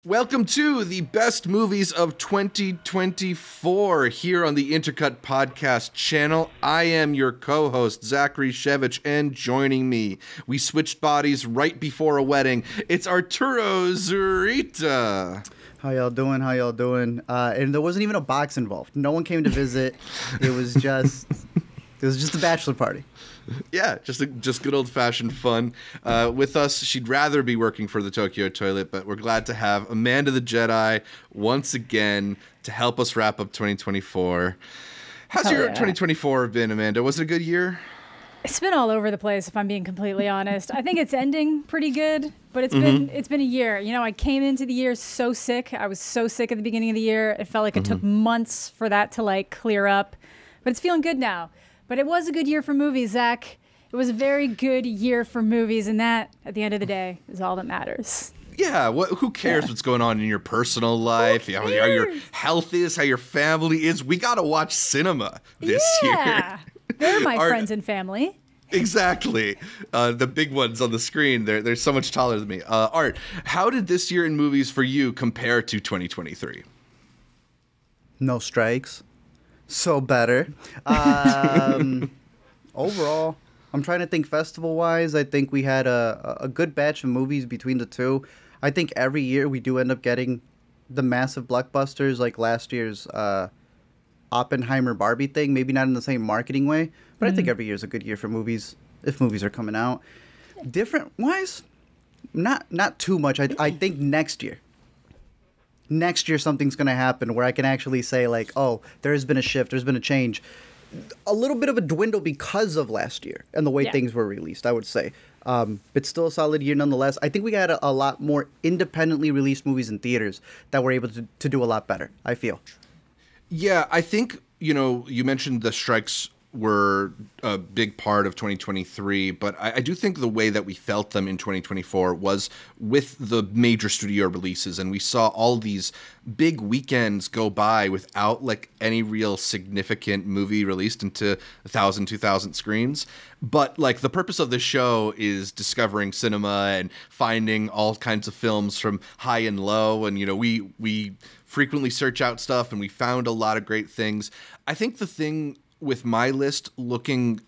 Welcome to the best movies of 2024 here on the Intercut podcast channel. I am your co-host, Zachary Shevich, and joining me, we switched bodies right before a wedding. It's Arturo Zurita. How y'all doing? And there wasn't even a box involved. No one came to visit. It was just a bachelor party. Yeah, just good old-fashioned fun. With us, she'd rather be working for the Tokyo Toilet, but we're glad to have Amanda the Jedi once again to help us wrap up 2024. How's your 2024 been, Amanda? Was it a good year? It's been all over the place, if I'm being completely honest. I think it's ending pretty good, but it's been a year. You know, I came into the year so sick. I was so sick at the beginning of the year. It felt like it took months for that to clear up, but it's feeling good now. But it was a good year for movies, Zach. It was a very good year for movies, and that, at the end of the day, is all that matters. Yeah, who cares what's going on in your personal life, how your health is, how your family is? We got to watch cinema this year. They're my friends and family. Exactly. The big ones on the screen, they're so much taller than me. Art, how did this year in movies for you compare to 2023? No strikes. So better. Overall, I'm trying to think festival-wise. I think we had a good batch of movies between the two. I think every year we do end up getting the massive blockbusters, like last year's Oppenheimer Barbie thing. Maybe not in the same marketing way, but I think every year is a good year for movies, if movies are coming out. Different-wise, not too much. I think next year something's going to happen where I can actually say, oh, there has been a shift, there's been a change. A little bit of a dwindle because of last year and the way things were released, I would say. But still a solid year nonetheless. I think we got a lot more independently released movies in theaters that were able to do a lot better, I feel. Yeah, I think, you mentioned the strikes were a big part of 2023, but I do think the way that we felt them in 2024 was with the major studio releases, and we saw all these big weekends go by without any real significant movie released into 1,000, 2,000 screens. But the purpose of this show is discovering cinema and finding all kinds of films from high and low, and we frequently search out stuff, and we found a lot of great things. I think the thing with my list, looking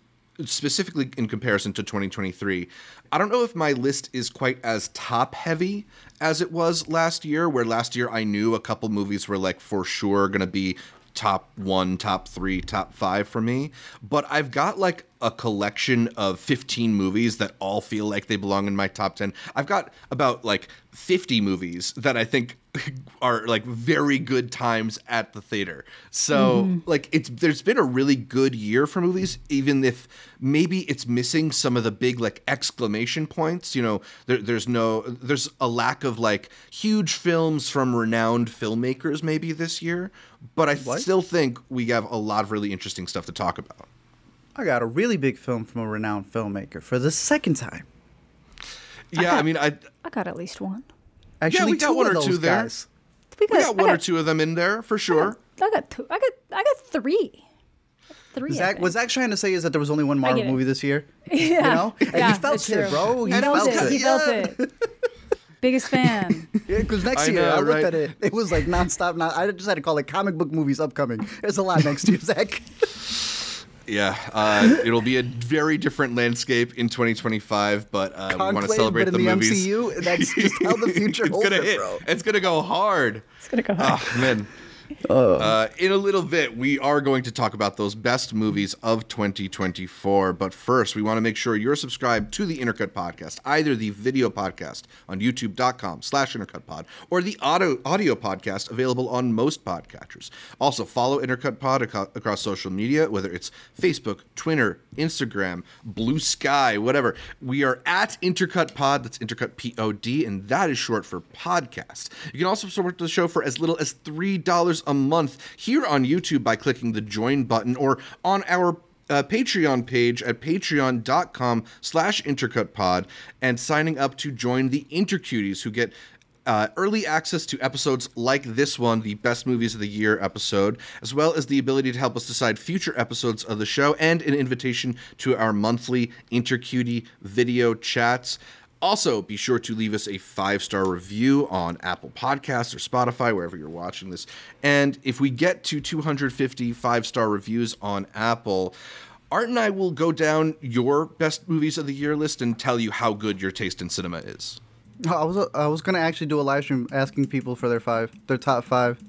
specifically in comparison to 2023, I don't know if my list is quite as top heavy as it was last year, where last year I knew a couple movies were for sure going to be top 1, top 3, top 5 for me. But I've got a collection of 15 movies that all feel like they belong in my top 10. I've got about 50 movies that I think are very good times at the theater. So there's been a really good year for movies, even if maybe it's missing some of the big exclamation points. There's a lack of huge films from renowned filmmakers maybe this year, but I still think we have a lot of really interesting stuff to talk about. I got a really big film from a renowned filmmaker for the second time. Yeah, I got at least one. Actually, we got one or two there. Guys. We got one or two of them in there for sure. I got two. I got three. What Zach's trying to say is that there was only one Marvel movie this year. Yeah. And he felt it, bro. He felt it. He felt it. Biggest fan. Yeah, because next year I looked at it. It was nonstop. I just had to call it comic book movies upcoming. There's a lot next year, Zach. Yeah, it'll be a very different landscape in 2025 , but we want to celebrate the movies. MCU, that's just how the future holds it, bro. It's gonna go hard. It's gonna go hard. Oh, man. In a little bit, we are going to talk about those best movies of 2024. But first, we want to make sure you're subscribed to the Intercut podcast, either the video podcast on youtube.com/intercutpod or the audio podcast available on most podcatchers. Also, follow Intercut Pod across social media, whether it's Facebook, Twitter, Instagram, Blue Sky, whatever. We are at Intercut Pod. That's Intercut Pod, and that is short for podcast. You can also support the show for as little as $3 a month here on YouTube by clicking the join button, or on our Patreon page at patreon.com/intercutpod and signing up to join the Intercuties, who get early access to episodes like this one, the Best Movies of the Year episode, as well as the ability to help us decide future episodes of the show and an invitation to our monthly Intercutie video chats. Also, be sure to leave us a 5-star review on Apple Podcasts or Spotify, wherever you're watching this. And if we get to 250 5-star reviews on Apple, Art and I will go down your best movies of the year list and tell you how good your taste in cinema is. I was gonna actually do a live stream asking people for their top 5.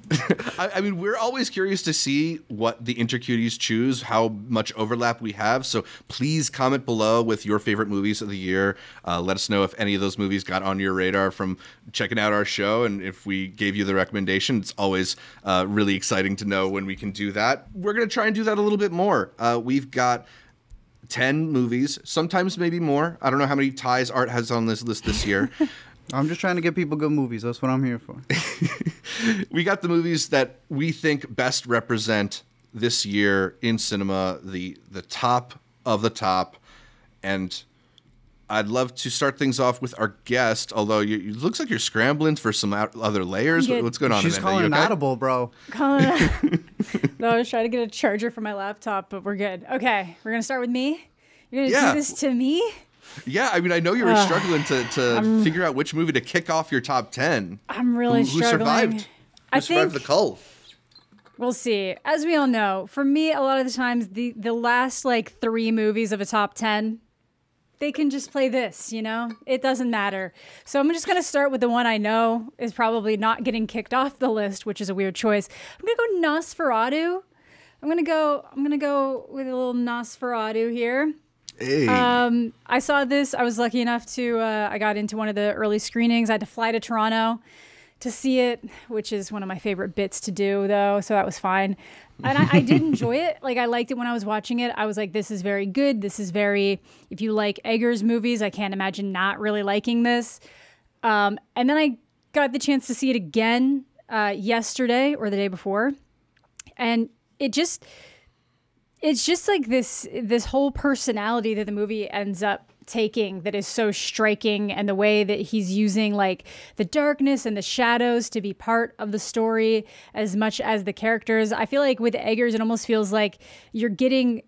I mean, we're always curious to see what the intercuties choose, how much overlap we have. So please comment below with your favorite movies of the year. Let us know if any of those movies got on your radar from checking out our show, and if we gave you the recommendation. It's always really exciting to know when we can do that. We're gonna try and do that a little bit more. We've got 10 movies, sometimes maybe more. I don't know how many ties Art has on this list this year. I'm just trying to get people good movies. That's what I'm here for. We got the movies that we think best represent this year in cinema, the top of the top. And I'd love to start things off with our guest, although it looks like you're scrambling for some other layers. What's going on? She's calling an audible, bro. No, I was trying to get a charger for my laptop, but we're good. Okay, we're going to start with me? You're going to do this to me? Yeah, I mean, I know you were struggling to figure out which movie to kick off your top 10. I'm really struggling. Who survived the cull? We'll see. As we all know, for me, a lot of the times, the last, 3 movies of a top 10, they can just play this, you know? It doesn't matter. So I'm just going to start with the one I know is probably not getting kicked off the list, which is a weird choice. I'm going to go Nosferatu. I'm going to go with a little Nosferatu here. Hey. I saw this. I was lucky enough to, I got into one of the early screenings. I had to fly to Toronto to see it, which is one of my favorite bits to do, though, so that was fine. And I did enjoy it. I liked it when I was watching it. I was like, this is very good. This is very, if you like Eggers movies, I can't imagine not really liking this. And then I got the chance to see it again yesterday or the day before. And it's just like this whole personality that the movie ends up taking that is so striking, and the way that he's using the darkness and the shadows to be part of the story as much as the characters. I feel like with Eggers, it almost feels like you're getting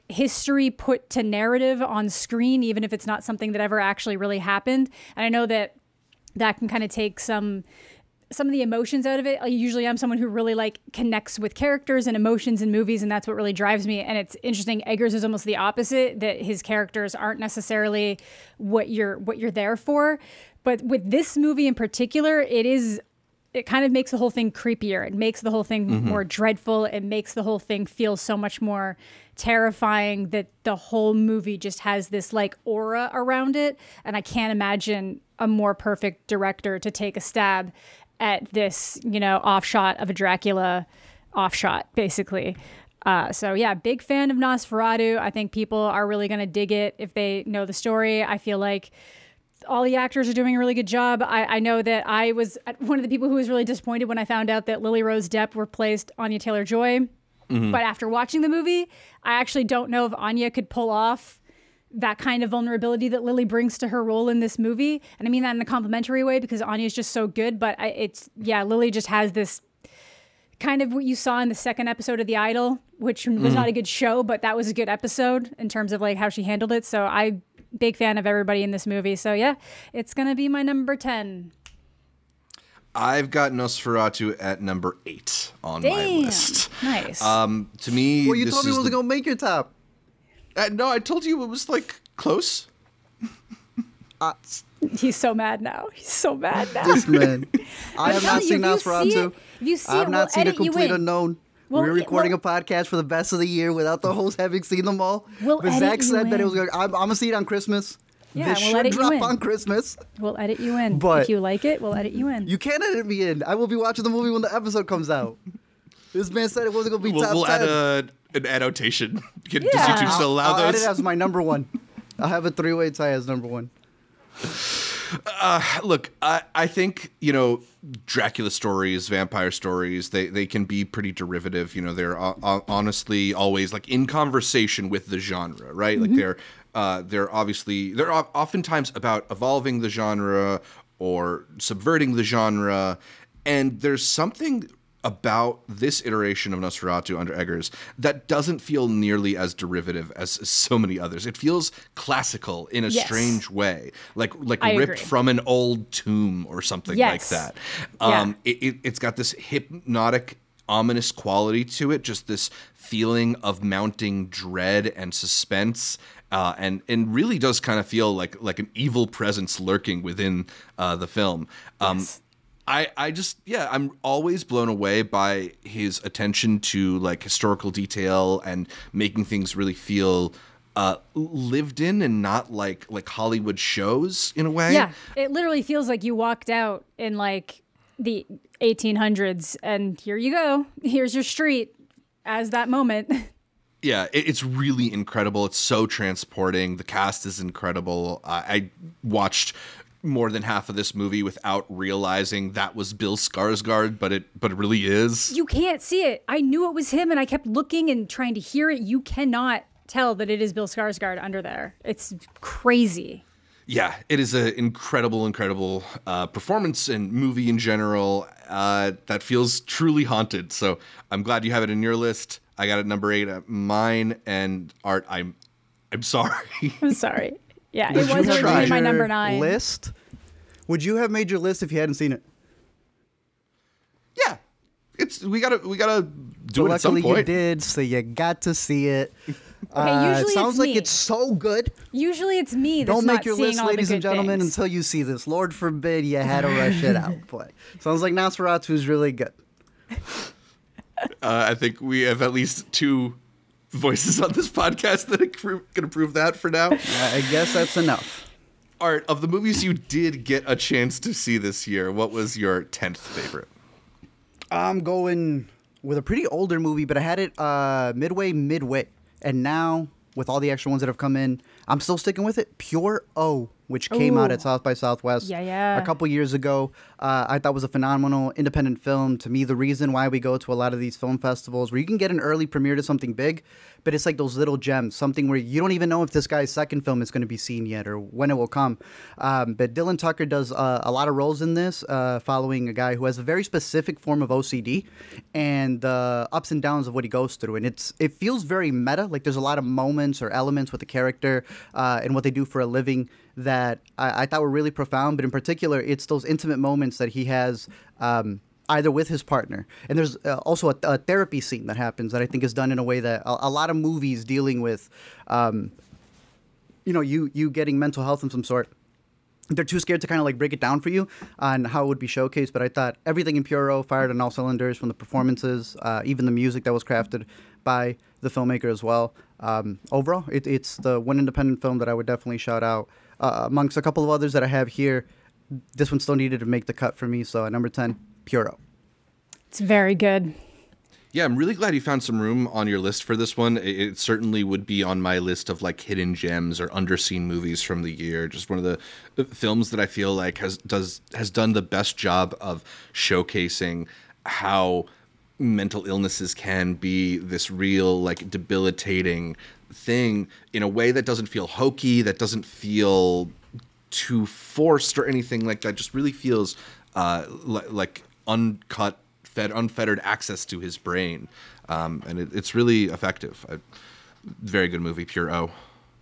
history put to narrative on screen, even if it's not something that ever actually really happened. And I know that can kind of take some of the emotions out of it. Usually I'm someone who really connects with characters and emotions in movies, and that's what really drives me. And it's interesting. Eggers is almost the opposite, that his characters aren't necessarily what you're there for. But with this movie in particular, it kind of makes the whole thing creepier. It makes the whole thing more dreadful. It makes the whole thing feel so much more terrifying, that the whole movie just has this aura around it. And I can't imagine a more perfect director to take a stab at this, offshot of a Dracula offshot, basically. So yeah, big fan of Nosferatu. I think people are really going to dig it if they know the story. I feel like all the actors are doing a really good job. I know that I was one of the people who was really disappointed when I found out that Lily Rose Depp replaced Anya Taylor-Joy. But after watching the movie, I actually don't know if Anya could pull off that kind of vulnerability that Lily brings to her role in this movie. And I mean that in a complimentary way, because Anya is just so good. But Lily just has this kind of what you saw in the second episode of The Idol, which was not a good show, but that was a good episode in terms of how she handled it. So I'm big fan of everybody in this movie. So yeah, it's going to be my number 10. I've got Nosferatu at number 8 on my list. Nice. To me, well, you told me it wasn't going to make your top. No, I told you it was close. He's so mad now. He's so mad now. This man. I have not seen Nosferatu. I have not seen A Complete Unknown. We're recording a podcast for the best of the year without the host having seen them all. But Zach said that it was going. I'm gonna see it on Christmas. Yeah, this should drop on Christmas. We'll edit you in. But if you like it, we'll edit you in. You can't edit me in. I will be watching the movie when the episode comes out. This man said it wasn't going to be top 10. We'll add an annotation. Does YouTube still allow those? I'll add it as my number 1. I'll have a 3-way tie as number 1. Look, I think, Dracula stories, vampire stories, they can be pretty derivative. They're honestly always in conversation with the genre, right? They're oftentimes about evolving the genre or subverting the genre. And there's something about this iteration of Nosferatu under Eggers that doesn't feel nearly as derivative as so many others. It feels classical in a strange way, like ripped from an old tomb or something like that. It's got this hypnotic, ominous quality to it, just this feeling of mounting dread and suspense, and really does kind of feel like an evil presence lurking within the film. I'm always blown away by his attention to like historical detail and making things really feel lived in and not like Hollywood shows in a way. Yeah, it literally feels like you walked out in like the 1800s and here you go. Here's your street as that moment. Yeah, it's really incredible. It's so transporting. The cast is incredible. I watched more than half of this movie without realizing that was Bill Skarsgård, but it really is. You can't see it. I knew it was him, and I kept looking and trying to hear it. You cannot tell that it is Bill Skarsgård under there. It's crazy. Yeah, it is an incredible performance and movie in general that feels truly haunted. So I'm glad you have it in your list. I got it number 8 at mine, and Art, I'm sorry. I'm sorry. Yeah, it was originally my number 9. List? Would you have made your list if you hadn't seen it? Yeah, we gotta do it at some point. Luckily you did, so you got to see it. Okay, usually it sounds it's like me. it's so good. Usually it's me that's Don't not make your seeing list, all the ladies good and gentlemen, things. until you see this. Lord forbid you had to rush it out. But sounds like Nosferatu is really good. I think we have at least 2 voices on this podcast that can prove that for now. I guess that's enough. Art, of the movies you did get a chance to see this year, what was your 10th favorite? I'm going with a pretty older movie, but I had it midway. And now, with all the extra ones that have come in, I'm still sticking with it. Pure O, which came out at South by Southwest a couple years ago. I thought was a phenomenal independent film. To me, the reason why we go to a lot of these film festivals where you can get an early premiere to something big, but it's like those little gems, something where you don't even know if this guy's second film is going to be seen yet or when it will come. But Dylan Tucker does a lot of roles in this, following a guy who has a very specific form of OCD and the ups and downs of what he goes through. And it feels very meta. Like there's a lot of moments or elements with the character and what they do for a living that I thought were really profound. But in particular, it's those intimate moments that he has either with his partner. And there's also a therapy scene that happens that I think is done in a way that a lot of movies dealing with, you getting mental health of some sort, they're too scared to kind of like break it down for you on how it would be showcased. But I thought everything in Puro fired on all cylinders, from the performances, even the music that was crafted by the filmmaker as well. Overall, it's the one independent film that I would definitely shout out. Amongst a couple of others that I have here, this one still needed to make the cut for me. So at number 10, Puro. It's very good. Yeah, I'm really glad you found some room on your list for this one. It certainly would be on my list of like hidden gems or underseen movies from the year. Just one of the films that I feel like has done the best job of showcasing how mental illnesses can be this real like debilitating thing in a way that doesn't feel hokey, that doesn't feel too forced or anything like that. Just really feels like unfettered access to his brain, and it's really effective. Very good movie, Pure O.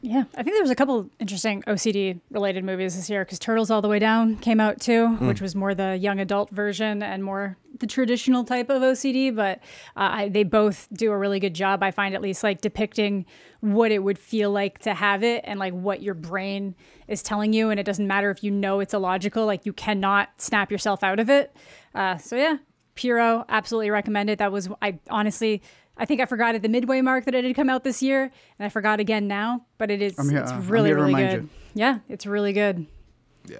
Yeah, I think there was a couple interesting OCD related movies this year, because Turtles All the Way Down came out too, which was more the young adult version and more the traditional type of OCD, but they both do a really good job, I find, at least like depicting what it would feel like to have it and like what your brain is telling you. And it doesn't matter if you know it's illogical, like you cannot snap yourself out of it. So yeah, Puro, absolutely recommend it. That was, I think I forgot at the midway mark that it had come out this year, and I forgot again now, but it's really, really good. Yeah, it's really good. Yeah.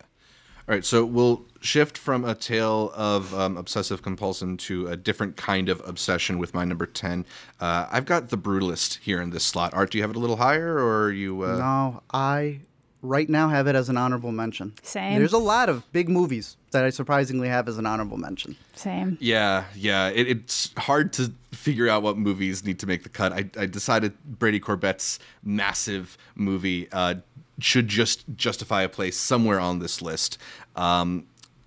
All right, so we'll shift from a tale of obsessive compulsion to a different kind of obsession with my number 10. I've got The Brutalist here in this slot. Art, do you have it a little higher, or are you... No, I right now have it as an honorable mention. Same. There's a lot of big movies that I surprisingly have as an honorable mention. Same. Yeah. It's hard to figure out what movies need to make the cut. I decided Brady Corbett's massive movie should just justify a place somewhere on this list. It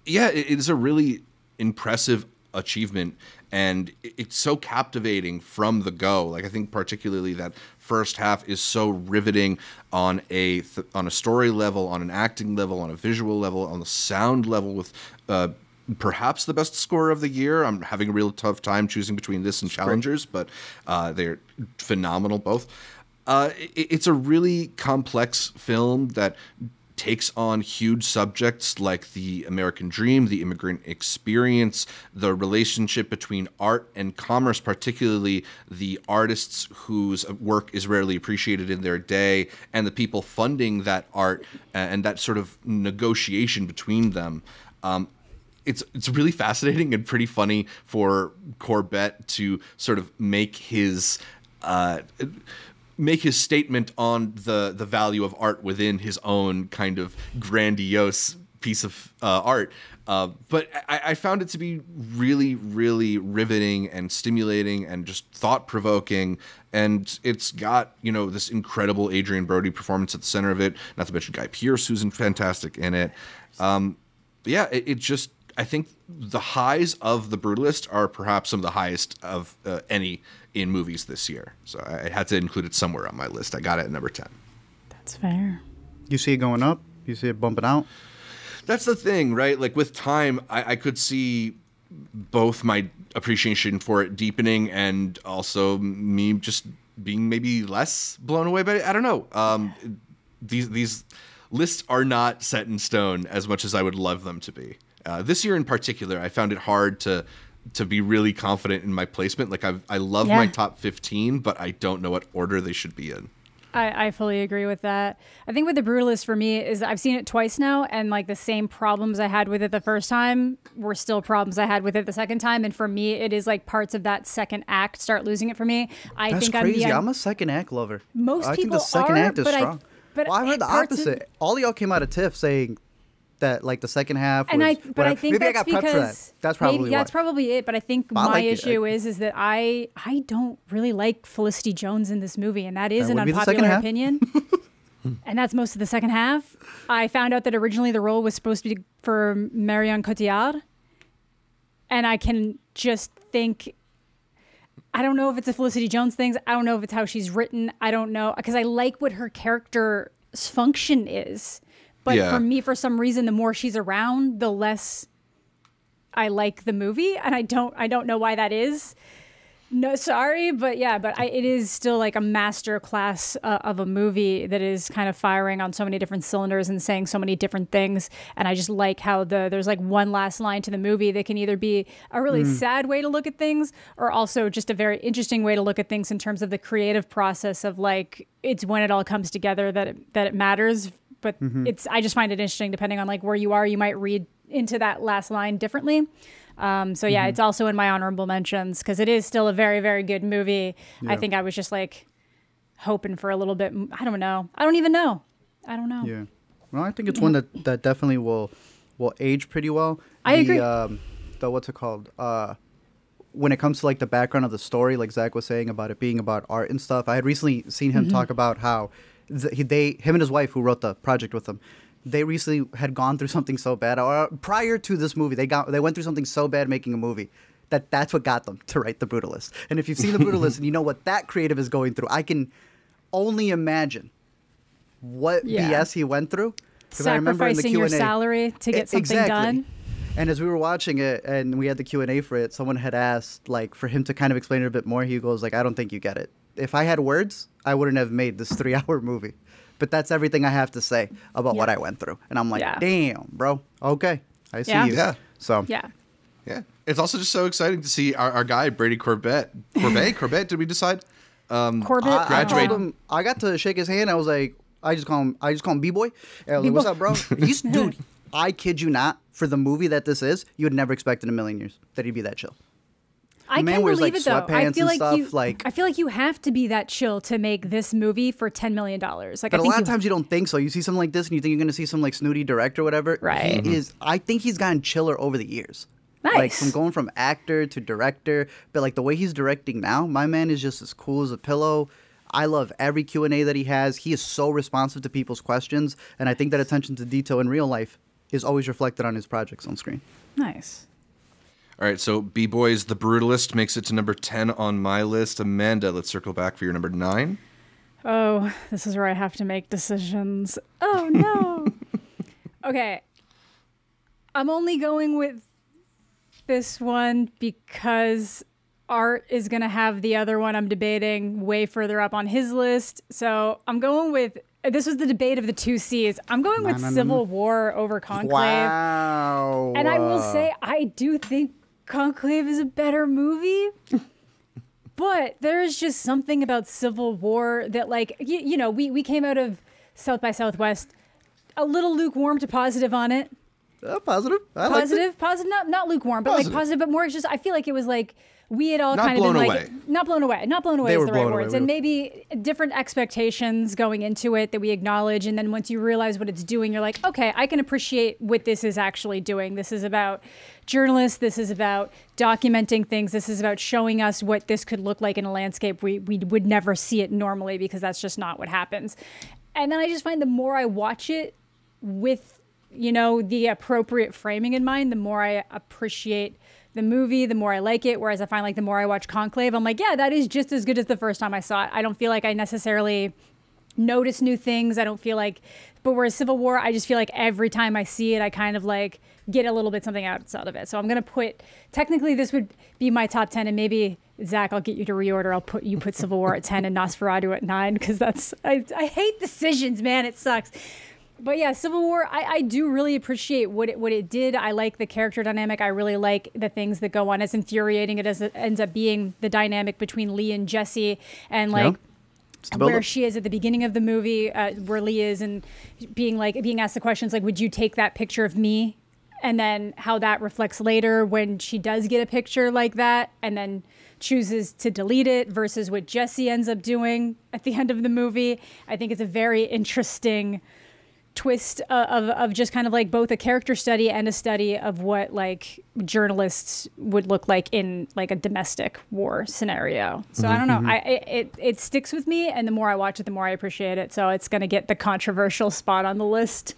is a really impressive achievement, and it's so captivating from the go. Like, I think particularly that first half is so riveting on a story level, on an acting level, on a visual level, on the sound level, with perhaps the best score of the year. I'm having a real tough time choosing between this and Challengers, but they're phenomenal both. It's a really complex film that takes on huge subjects like the American dream, the immigrant experience, the relationship between art and commerce, particularly the artists whose work is rarely appreciated in their day, and the people funding that art, and that sort of negotiation between them. It's really fascinating and pretty funny for Corbett to sort of make his statement on the value of art within his own kind of grandiose piece of art. But I found it to be really, really riveting and stimulating and just thought-provoking. And it's got, this incredible Adrian Brody performance at the center of it, not to mention Guy Pearce, who's fantastic in it. I think the highs of The Brutalist are perhaps some of the highest of any in movies this year. So I had to include it somewhere on my list. I got it at number 10. That's fair. You see it going up? You see it bumping out? That's the thing, right? Like, with time, I could see both my appreciation for it deepening and also me just being maybe less blown away by it. I don't know. These lists are not set in stone as much as I would love them to be. This year in particular, I found it hard to be really confident in my placement. Like, I love my top 15, but I don't know what order they should be in. I fully agree with that. I think with The Brutalist for me is I've seen it twice now, and like the same problems I had with it the first time were still problems I had with it the second time. And for me, it is like parts of that second act start losing it for me. That's crazy. I'm a second act lover. Most I people think the second act is strong. But I heard the opposite. All y'all came out of TIFF saying that like the second half was, and I think maybe that's I got prepped for that. That's probably that's probably it. But I think my issue is that I don't really like Felicity Jones in this movie, and that is an unpopular opinion. And that's most of the second half. I found out that originally the role was supposed to be for Marion Cotillard, and I can just think, I don't know if it's a Felicity Jones thing. I don't know if it's how she's written. I don't know, because I like what her character's function is. But for me, for some reason, the more she's around, the less I like the movie, and I don't know why that is. No, sorry, but it is still like a master class of a movie that is kind of firing on so many different cylinders and saying so many different things. And I just like how there's like one last line to the movie that can either be a really sad way to look at things, or also just a very interesting way to look at things in terms of the creative process of like, it's when it all comes together that it matters. But I just find it interesting, depending on like where you are, you might read into that last line differently. It's also in my honorable mentions because it is still a very, very good movie. Yeah. I think I was just like hoping for a little bit. I don't know. I don't even know. I don't know. Yeah. Well, I think it's one that definitely will age pretty well. I agree. What's it called? When it comes to like the background of the story, like Zach was saying about it being about art and stuff, I had recently seen him talk about how him and his wife, who wrote the project with him, they recently had gone through something so bad. Or prior to this movie, they went through something so bad making a movie that's what got them to write The Brutalist. And if you've seen The Brutalist and you know what that creative is going through, I can only imagine what BS he went through. Sacrificing your salary to get something done. And as we were watching it and we had the Q&A for it, someone had asked like for him to kind of explain it a bit more. He goes like, I don't think you get it. If I had words, I wouldn't have made this 3-hour movie. But that's everything I have to say about what I went through. And I'm like, damn, bro. Okay. I see you. Yeah. So. Yeah. It's also just so exciting to see our guy, Brady Corbett. Corbett, did we decide? Corbett. Graduated. I got to shake his hand. I was like, I just call him B-Boy. Like, what's up, bro? Dude, I kid you not, for the movie that this is, you would never expect in a million years that he'd be that chill. I can't believe it though. I feel like I feel like you have to be that chill to make this movie for $10 million. Like, but a lot of times you don't think so. You see something like this and you think you're going to see some like snooty director or whatever. Right. I think he's gotten chiller over the years. Nice. Like from going from actor to director, but like the way he's directing now, my man is just as cool as a pillow. I love every Q&A that he has. He is so responsive to people's questions, and I think that attention to detail in real life is always reflected on his projects on screen. Nice. All right, so B-Boys The Brutalist makes it to number 10 on my list. Amanda, let's circle back for your number 9. Oh, this is where I have to make decisions. Oh, no. Okay. I'm only going with this one because Art is going to have the other one I'm debating way further up on his list. So I'm going with, this was the debate of the 2 C's. I'm going with Civil War over Conclave. Wow. And I will say, I do think Conclave is a better movie. But there is just something about Civil War that, like, you know, we came out of South by Southwest a little lukewarm to positive on it. Positive. Positive, not lukewarm, but like positive, but more just, I feel like it was like, we had all kind of been like, not blown away is the right words. And maybe different expectations going into it that we acknowledge. And then once you realize what it's doing, you're like, okay, I can appreciate what this is actually doing. This is about journalists. This is about documenting things. This is about showing us what this could look like in a landscape. We would never see it normally because that's just not what happens. And then I just find the more I watch it with, you know, the appropriate framing in mind, the more I appreciate the movie, the more I like it. Whereas I find like the more I watch Conclave, I'm like, yeah, that is just as good as the first time I saw it. I don't feel like I necessarily notice new things. I don't feel like, but whereas Civil War, I just feel like every time I see it, I kind of like get a little bit something out of it. So I'm going to put, technically this would be my top 10, and maybe Zach, I'll get you to reorder. I'll put Civil War at 10 and Nosferatu at 9. Cause that's, I hate decisions, man. It sucks. But yeah, Civil War, I do really appreciate what it did. I like the character dynamic. I really like the things that go on. As infuriating as it ends up being, the dynamic between Lee and Jesse, and like where she is at the beginning of the movie, where Lee is, and being asked the questions like, would you take that picture of me? And then how that reflects later when she does get a picture like that and then chooses to delete it versus what Jesse ends up doing at the end of the movie. I think it's a very interesting twist of just kind of like both a character study and a study of what like journalists would look like in like a domestic war scenario. So I don't know. It sticks with me, and the more I watch it, the more I appreciate it. So it's going to get the controversial spot on the list.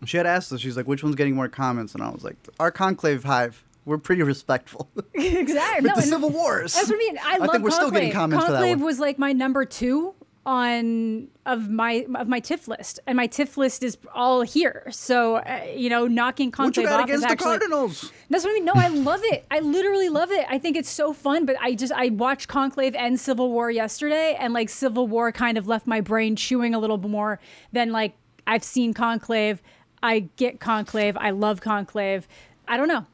She had asked us, she's like, which one's getting more comments? And I was like, our Conclave Hive. We're pretty respectful. Exactly. With the Civil Wars. That's what I mean. I love think we're still getting comments for that one. Conclave was like my number 2 of my TIFF list, and my TIFF list is all here. So you know, knocking Conclave off is actually. What you got against the Cardinals? That's what I mean. No, I love it. I literally love it. I think it's so fun. But I watched Conclave and Civil War yesterday, and like Civil War kind of left my brain chewing a little bit more than like I've seen Conclave. I get Conclave. I love Conclave. I don't know.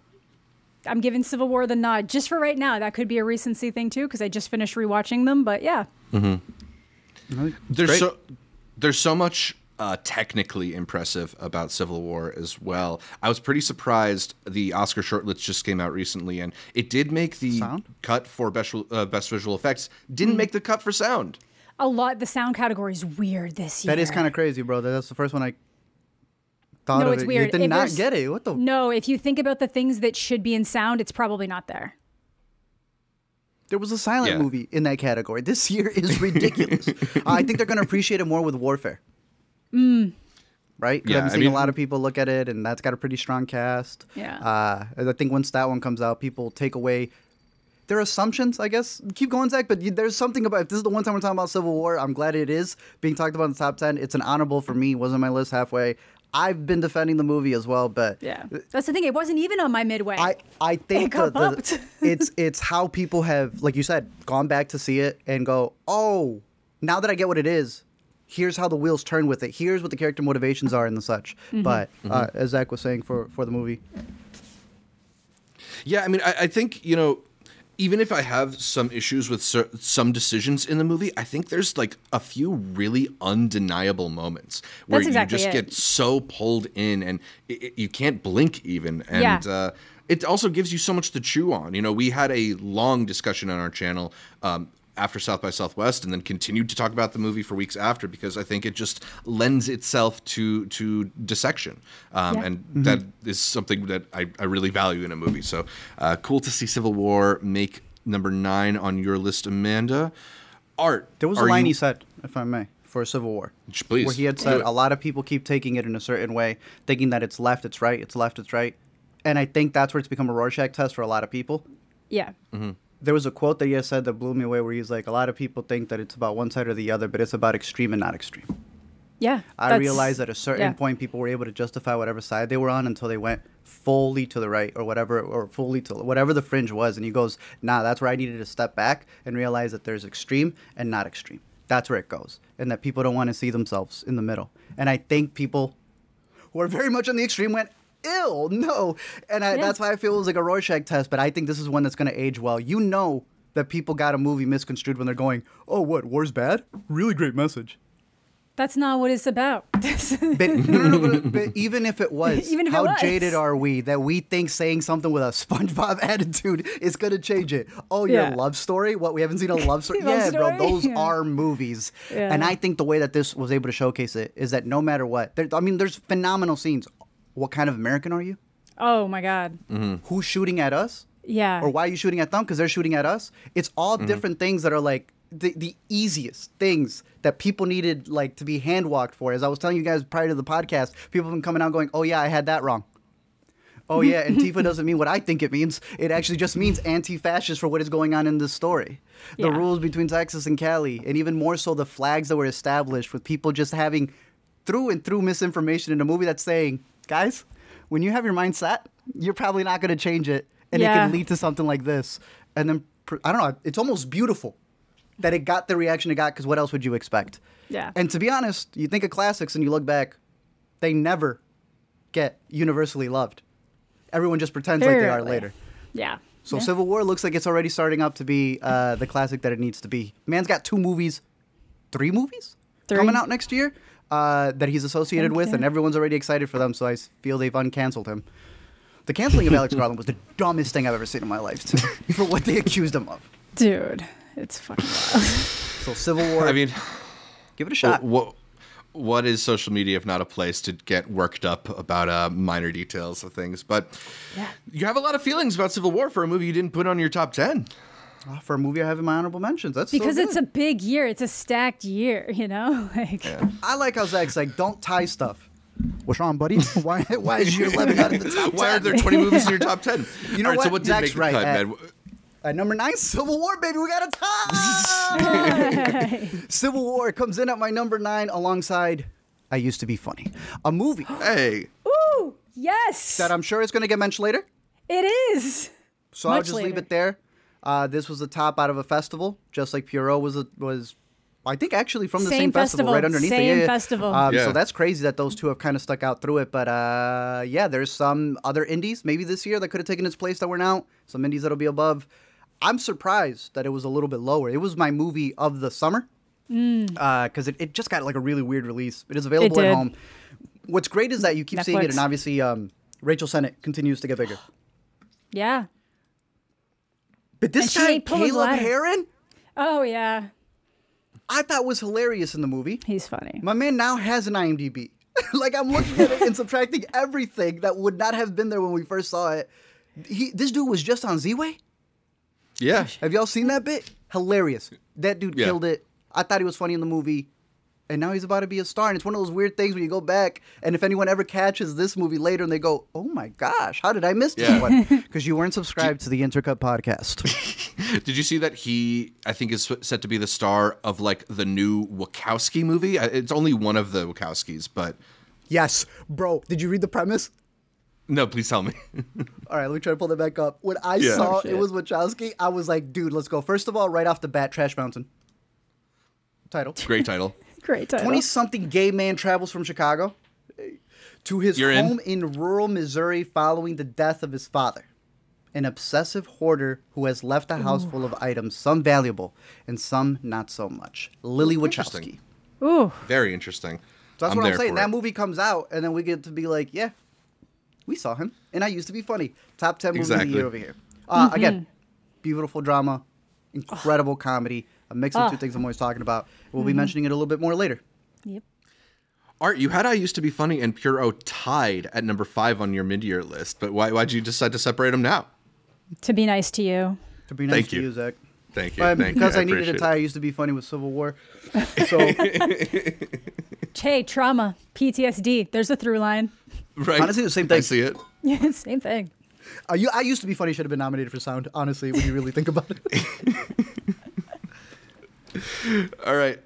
I'm giving Civil War the nod just for right now. That could be a recency thing too, because I just finished rewatching them. But yeah. There's so much technically impressive about Civil War as well. I was pretty surprised. The Oscar shortlist just came out recently, and it did make the cut for best visual effects. Didn't make the cut for sound. The sound category is weird this year. That is kind of crazy, bro. That's the first one I thought of. No, it's weird. You did not get it. What the? No, if you think about the things that should be in sound, it's probably not there. There was a silent movie in that category. This year is ridiculous. I think they're going to appreciate it more with Warfare. Right? Because I've been seeing a lot of people look at it, and that's got a pretty strong cast. Yeah. I think once that one comes out, people take away their assumptions, I guess. Keep going, Zach, but there's something about, if this is the one time we're talking about Civil War, I'm glad it is being talked about in the top 10. It's an honorable for me. It wasn't on my list halfway. I've been defending the movie as well, but yeah, that's the thing. It wasn't even on my midway. I think it's how people have, like you said, gone back to see it and go, oh, now that I get what it is, here's how the wheels turn with it. Here's what the character motivations are and the such. But as Zach was saying for the movie, yeah, I mean, I think, you know, even if I have some issues with some decisions in the movie, I think there's like a few really undeniable moments where you just get so pulled in, and you can't blink even. And it also gives you so much to chew on. You know, we had a long discussion on our channel after South by Southwest, and then continued to talk about the movie for weeks after, because I think it just lends itself to dissection. And that is something that I really value in a movie. So cool to see Civil War make number 9 on your list, Amanda. Art. There was a line he said, if I may, for Civil War. Please. Where he had said a lot of people keep taking it in a certain way, thinking that it's left, it's right, it's left, it's right. And I think that's where it's become a Rorschach test for a lot of people. Yeah. There was a quote that he said that blew me away where he's like, a lot of people think that it's about one side or the other, but it's about extreme and not extreme. Yeah. I realized at a certain point, people were able to justify whatever side they were on until they went fully to the right or whatever, or fully to whatever the fringe was. And he goes, nah, that's where I needed to step back and realize that there's extreme and not extreme. That's where it goes. And that people don't want to see themselves in the middle. And I think people who are very much on the extreme went, ew, no. And that's why I feel it was like a Rorschach test. But I think this is one that's going to age well. You know that people got a movie misconstrued when they're going, oh, what, war's bad? Really great message. That's not what it's about. But even if it was, how jaded are we that we think saying something with a SpongeBob attitude is going to change it? Oh, your love story? What, we haven't seen a love story? Bro, those are movies. Yeah. And I think the way that this was able to showcase it is that no matter what, there's phenomenal scenes. What kind of American are you? Oh, my God. Who's shooting at us? Yeah. Or why are you shooting at them? Because they're shooting at us. It's all different things that are like the easiest things that people needed like to be hand walked for. As I was telling you guys prior to the podcast, people have been coming out going, oh yeah, I had that wrong. Oh yeah, Antifa doesn't mean what I think it means. It actually just means anti-fascist for what is going on in this story. The rules between Texas and Cali, and even more so the flags that were established with people just having through and through misinformation in a movie that's saying, guys, when you have your mind set, you're probably not going to change it. And it can lead to something like this. And then, I don't know, it's almost beautiful that it got the reaction it got, because what else would you expect? Yeah. And to be honest, you think of classics and you look back, they never get universally loved. Everyone just pretends like they are later. Yeah. So Civil War looks like it's already starting up to be the classic that it needs to be. Man's got 3 movies coming out next year that he's associated with, and everyone's already excited for them, so I feel they've uncanceled him. The canceling of Alex Garland was the dumbest thing I've ever seen in my life, too, for what they accused him of. Dude, it's fucking wild. So Civil War, I mean, give it a shot. What is social media if not a place to get worked up about minor details of things? But you have a lot of feelings about Civil War for a movie you didn't put on your top 10. For a movie I have in my honorable mentions. That's because so it's a big year. It's a stacked year, you know? I like how Zach's like, don't tie stuff. What's wrong, buddy? Why is your 11 not in the top 10? Why are there 20 movies in your top 10? You know what? So what did Zach's make the cut, man? At number 9, Civil War, baby. We got a tie! Civil War comes in at my number 9 alongside I Used to Be Funny. A movie. Hey. Ooh, yes. That I'm sure is going to get mentioned later. It is. So I'll just leave it there. This was the top out of a festival, just like Puro was I think actually from the same festival right underneath Same festival. So that's crazy that those two have kind of stuck out through it. But there's some other indies maybe this year that could have taken its place that weren't out. Some indies that'll be above. I'm surprised that it was a little bit lower. It was my movie of the summer because it just got like a really weird release. It is available at home. What's great is that you keep seeing it, and obviously Rachel Sennett continues to get bigger. Yeah. But this guy, Caleb Herron? Oh, yeah. I thought was hilarious in the movie. He's funny. My man now has an IMDb. Like, I'm looking at it and subtracting everything that would not have been there when we first saw it. This dude was just on Z-Way? Yeah. Have y'all seen that bit? Hilarious. That dude killed it. I thought he was funny in the movie. And now he's about to be a star. And it's one of those weird things when you go back, and if anyone ever catches this movie later and they go, oh my gosh, how did I miss this one? Because you weren't subscribed to the Intercut podcast. Did you see that he, I think, is set to be the star of, like, the new Wachowski movie? It's only one of the Wachowskis, but... Yes. Bro, did you read the premise? No, please tell me. All right, let me try to pull that back up. When I saw it was Wachowski, I was like, dude, let's go. First of all, right off the bat, Trash Mountain. Title. Great title. Great title. 20-something gay man travels from Chicago to his home in rural Missouri following the death of his father. An obsessive hoarder who has left a house full of items, some valuable and some not so much. Lily Wachowski. Ooh. Very interesting. So that's what I'm saying. That movie comes out, and then we get to be like, yeah, we saw him. And I Used to Be Funny. Top 10 movie of the year over here. Again, beautiful drama, incredible comedy. A mix of two things I'm always talking about. We'll be mentioning it a little bit more later. Yep. Art, you had I Used to Be Funny and Puro tied at number 5 on your mid-year list, but why'd you decide to separate them now? To be nice to you. To be nice to you, Zach. Thank you. Because I needed a tie, I Used to Be Funny with Civil War. So, Che, trauma, PTSD. There's a through line. Right. Honestly, the same thing. I see it. Yeah, same thing. I Used to Be Funny should have been nominated for sound, honestly, when you really think about it. All right.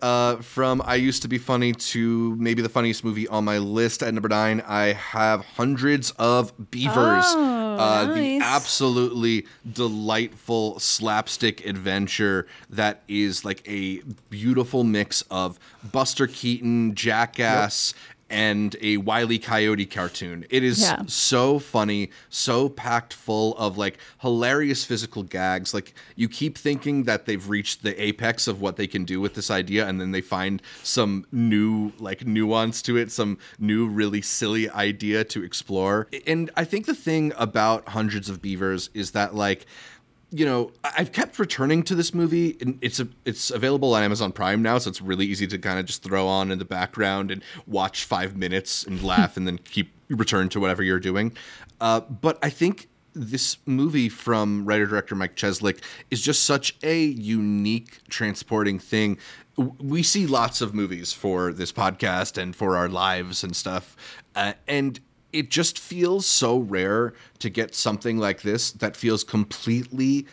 From I Used to Be Funny to maybe the funniest movie on my list at number 9, I have Hundreds of Beavers. The absolutely delightful slapstick adventure that is like a beautiful mix of Buster Keaton, Jackass, and a Wile E. Coyote cartoon. It is so funny, so packed full of like hilarious physical gags. Like you keep thinking that they've reached the apex of what they can do with this idea, and then they find some new like nuance to it, some new really silly idea to explore. And I think the thing about Hundreds of Beavers is that like, you know, I've kept returning to this movie, and it's available on Amazon Prime now, so it's really easy to kind of just throw on in the background and watch 5 minutes and laugh and then return to whatever you're doing. But I think this movie from writer-director Mike Cheslick is just such a unique, transporting thing. We see lots of movies for this podcast and for our lives and stuff, and it just feels so rare to get something like this that feels completely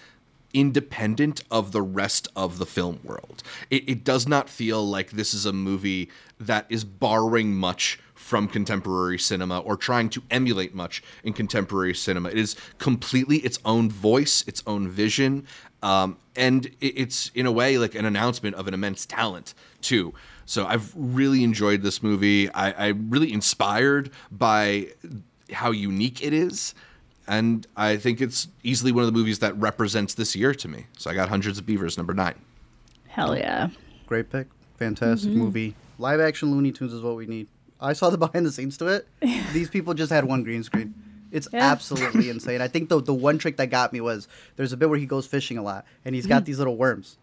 independent of the rest of the film world. It does not feel like this is a movie that is borrowing much from contemporary cinema or trying to emulate much in contemporary cinema. It is completely its own voice, its own vision, and it's in a way like an announcement of an immense talent too. So I've really enjoyed this movie. I'm really inspired by how unique it is. And I think it's easily one of the movies that represents this year to me. So I got Hundreds of Beavers, number 9. Hell yeah. Great pick. Fantastic movie. Live action Looney Tunes is what we need. I saw the behind the scenes to it. These people just had one green screen. It's absolutely insane. I think the one trick that got me was there's a bit where he goes fishing a lot, and he's got these little worms.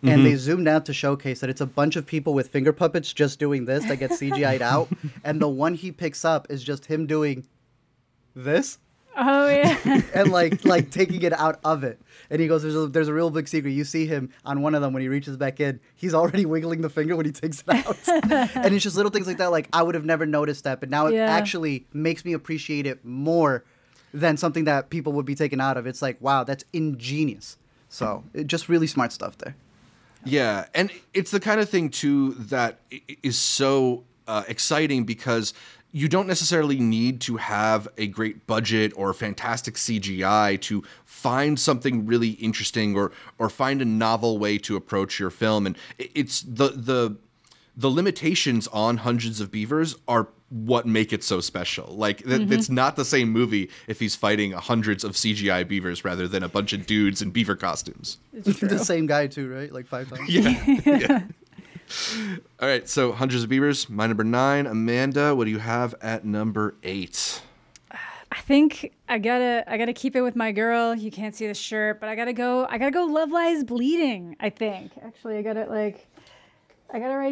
And they zoomed out to showcase that it's a bunch of people with finger puppets just doing this that gets CGI'd out. And the one he picks up is just him doing this. Oh, yeah. And like taking it out of it. And he goes, there's a real big secret. You see him on one of them when he reaches back in. He's already wiggling the finger when he takes it out. And it's just little things like that. Like, I would have never noticed that. But now it actually makes me appreciate it more than something that people would be taken out of. It's like, wow, that's ingenious. So, just really smart stuff there. Yeah, and it's the kind of thing, too, that is so exciting because you don't necessarily need to have a great budget or fantastic CGI to find something really interesting or find a novel way to approach your film. And it's the limitations on Hundreds of Beavers are what make it so special. Like, it's not the same movie if he's fighting hundreds of CGI beavers rather than a bunch of dudes in beaver costumes. It's the same guy, too, right? Like 5 times. Yeah. All right, so Hundreds of Beavers, my number 9. Amanda, what do you have at number 8? I think I gotta keep it with my girl. You can't see the shirt, but I gotta go Love Lies Bleeding, I think. Actually, I got it right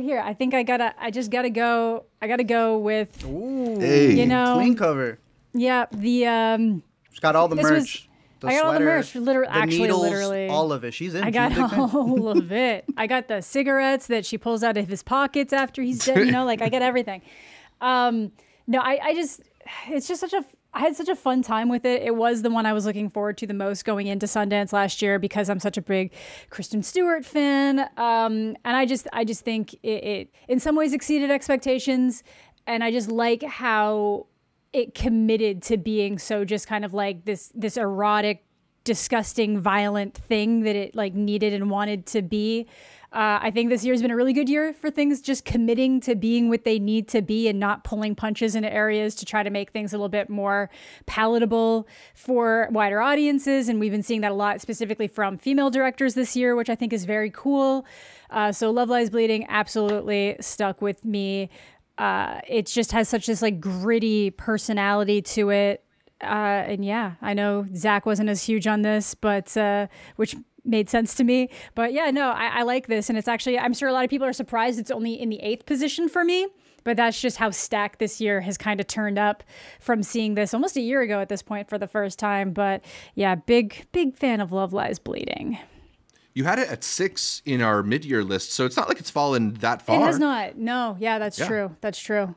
here. I think I gotta go with, you know, clean cover. Yeah, She's got all the merch. I got all the merch, literally. All of it. She's in. I got all of it. I got the cigarettes that she pulls out of his pockets after he's dead. You know, like I get everything. No, I had such a fun time with it. It was the one I was looking forward to the most going into Sundance last year because I'm such a big Kristen Stewart fan. And I just think it in some ways exceeded expectations. And I just like how it committed to being so just kind of like this erotic, disgusting, violent thing that it like needed and wanted to be. I think this year has been a really good year for things just committing to being what they need to be and not pulling punches into areas to try to make things a little bit more palatable for wider audiences. And we've been seeing that a lot specifically from female directors this year, which I think is very cool. So Love Lies Bleeding absolutely stuck with me. It just has such this like gritty personality to it. And yeah, I know Zach wasn't as huge on this, but which made sense to me. But yeah, no, I like this. And it's actually, I'm sure a lot of people are surprised it's only in the 8th position for me. But that's just how stacked this year has kind of turned up from seeing this almost a year ago at this point for the first time. But yeah, big fan of Love Lies Bleeding. You had it at 6 in our mid-year list, so it's not like it's fallen that far. It has not. No, yeah, that's true. That's true.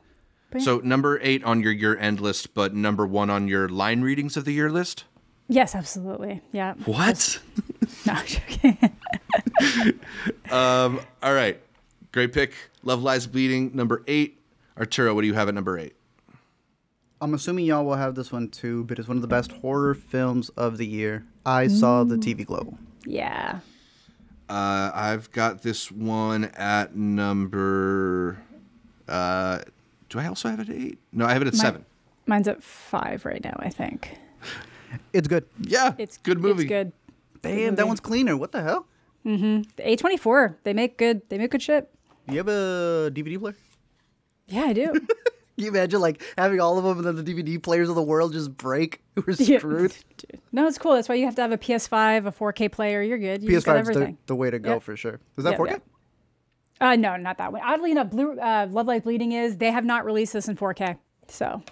So number 8 on your year-end list, but number 1 on your line readings of the year list? Yes, absolutely. Yeah. What? No, I'm joking. All right. Great pick. Love Lies Bleeding, number 8. Arturo, what do you have at number 8? I'm assuming y'all will have this one too, but it's one of the best horror films of the year. I saw the TV Glow. Yeah. I've got this one at number... do I also have it at 8? No, I have it at 7. Mine's at 5 right now, I think. It's good. Yeah, it's good movie. It's good. Damn, that one's cleaner. What the hell? The A24, they make good shit. Do you have a DVD player? Yeah, I do. Can you imagine like having all of them and then the DVD players of the world just break? We're screwed. Dude. No, it's cool. That's why you have to have a PS5, a 4K player. You're good. You got PS5 everything. is the way to go for sure. Is that 4K? No, not that one. Oddly enough, Love Lies Bleeding they have not released this in 4K, so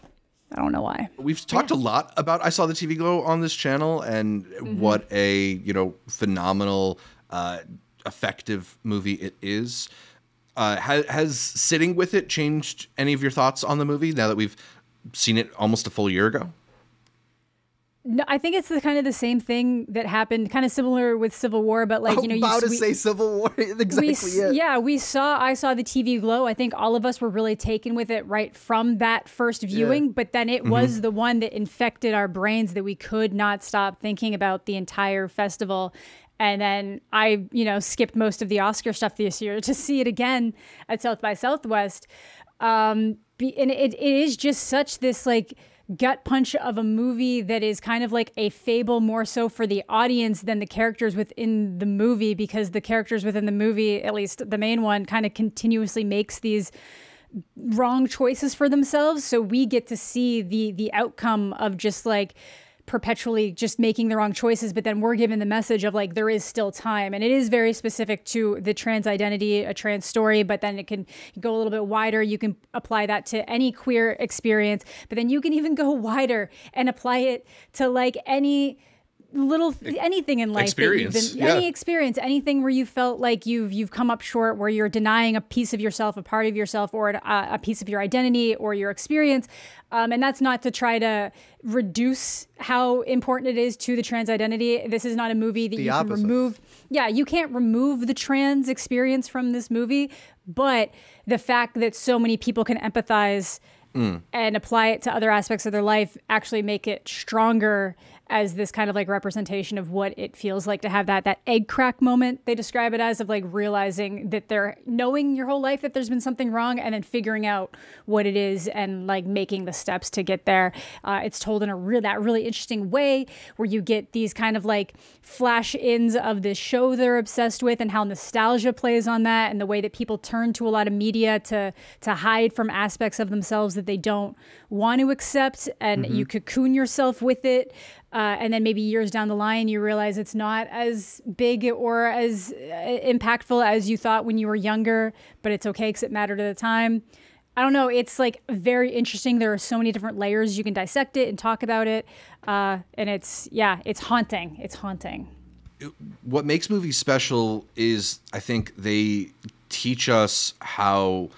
I don't know why. We've talked a lot about I Saw the TV Glow on this channel and what a phenomenal, effective movie it is. Has sitting with it changed any of your thoughts on the movie now that we've seen it almost a full year ago? No, I think it's kind of the same thing that happened, kind of similar with Civil War, but like, say Civil War. Exactly it. Yeah, I saw the TV Glow. I think all of us were really taken with it right from that first viewing, but then it was the one that infected our brains that we could not stop thinking about the entire festival. And then I, skipped most of the Oscar stuff this year to see it again at South by Southwest. And it is just such this like gut punch of a movie that is kind of like a fable more so for the audience than the characters within the movie, because the characters within the movie, at least the main one, kind of continuously makes these wrong choices for themselves. So we get to see the outcome of just like perpetually just making the wrong choices, but then we're given the message of like there is still time. And it is very specific to the trans identity, a trans story, but then it can go a little bit wider. You can apply that to any queer experience, but then you can even go wider and apply it to like any anything in life, any experience, anything where you felt like you've come up short, where you're denying a piece of yourself, a part of yourself, or a piece of your identity or your experience. And that's not to try to reduce how important it is to the trans identity. This is not a movie that you can remove. Yeah, you can't remove the trans experience from this movie, but the fact that so many people can empathize and apply it to other aspects of their life actually make it stronger as this kind of like representation of what it feels like to have that egg crack moment. They describe it as, of like realizing that they're knowing your whole life that there's been something wrong and then figuring out what it is and like making the steps to get there. It's told in that really interesting way where you get these kind of like flash ins of this show they're obsessed with and how nostalgia plays on that, and the way that people turn to a lot of media to hide from aspects of themselves that they don't want to accept, and you cocoon yourself with it. And then maybe years down the line, you realize it's not as big or as impactful as you thought when you were younger, but it's okay because it mattered at the time. I don't know. It's like very interesting. There are so many different layers. You can dissect it and talk about it. And it's haunting. It's haunting. What makes movies special is I think they teach us how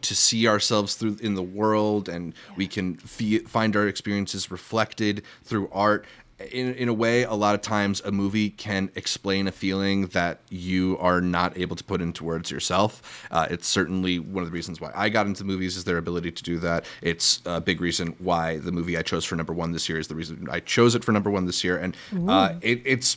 to see ourselves through in the world, and we can find our experiences reflected through art. In a way, a lot of times a movie can explain a feeling that you are not able to put into words yourself. It's certainly one of the reasons why I got into movies, is their ability to do that. It's a big reason why the movie I chose for number 1 this year is the reason I chose it for number 1 this year. And it's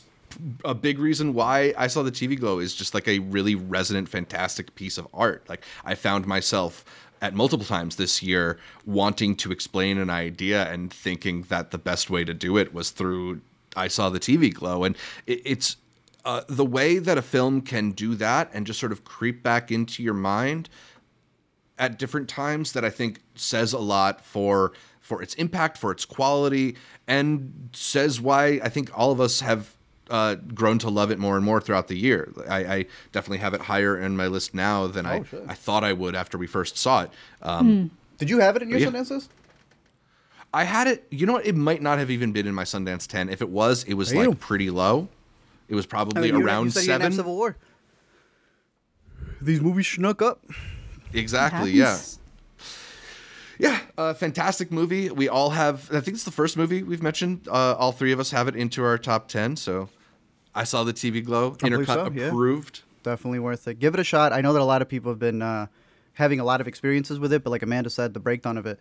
a big reason why I Saw the TV Glow is just like a really resonant, fantastic piece of art. Like, I found myself at multiple times this year wanting to explain an idea and thinking that the best way to do it was through I Saw the TV Glow. And it's the way that a film can do that and just sort of creep back into your mind at different times that I think says a lot for its impact, for its quality, and says why I think all of us have grown to love it more and more throughout the year. I definitely have it higher in my list now than I thought I would after we first saw it. Did you have it in your Sundances? I had it. You know what? It might not have even been in my Sundance 10. If it was like pretty low. It was probably around you said 7. You didn't have Civil War. These movies snuck up. Exactly. Yeah. Fantastic movie. We all have, I think it's the first movie we've mentioned. All three of us have it into our top 10. So I saw the TV Glow. Intercut approved. Definitely worth it. Give it a shot. I know that a lot of people have been having a lot of experiences with it, but like Amanda said, the breakdown of it.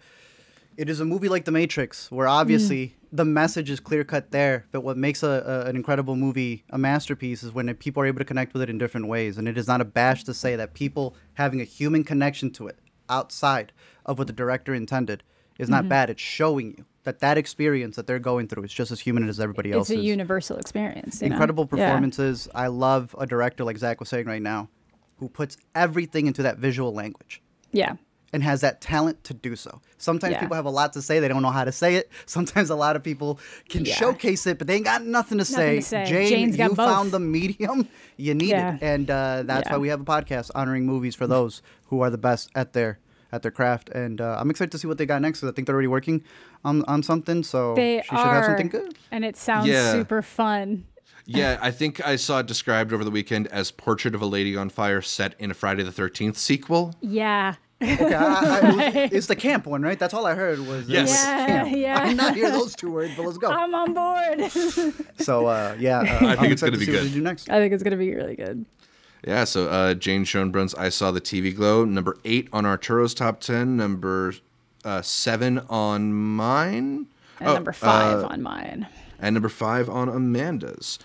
It is a movie like The Matrix, where obviously the message is clear-cut there, but what makes an incredible movie a masterpiece is when people are able to connect with it in different ways. And it is not a bash to say that people having a human connection to it outside of what the director intended is not bad. It's showing you that experience that they're going through is just as human as everybody else's. It's a universal experience. Incredible performances. Yeah. I love a director like Zach was saying right now, who puts everything into that visual language. Yeah. And has that talent to do so. Sometimes people have a lot to say. They don't know how to say it. Sometimes a lot of people can showcase it, but they ain't got nothing to say. Jane, you found the medium you needed. And that's why we have a podcast honoring movies for those who are the best at their craft. And I'm excited to see what they got next, because I think they're already working on something. So she should have something good. And it sounds super fun. Yeah, I think I saw it described over the weekend as Portrait of a Lady on Fire set in a Friday the 13th sequel. Yeah. Okay, it's the camp one, right? That's all I heard was camp. Yeah. I did not hear those two words, but let's go. I'm on board. So, I think it's going to be good. Do next. I think it's going to be really good. Yeah, so Jane Schoenbrun's I Saw the TV Glow, number 8 on Arturo's top 10, number 7 on mine. And number 5 on mine. And number 5 on Amanda's.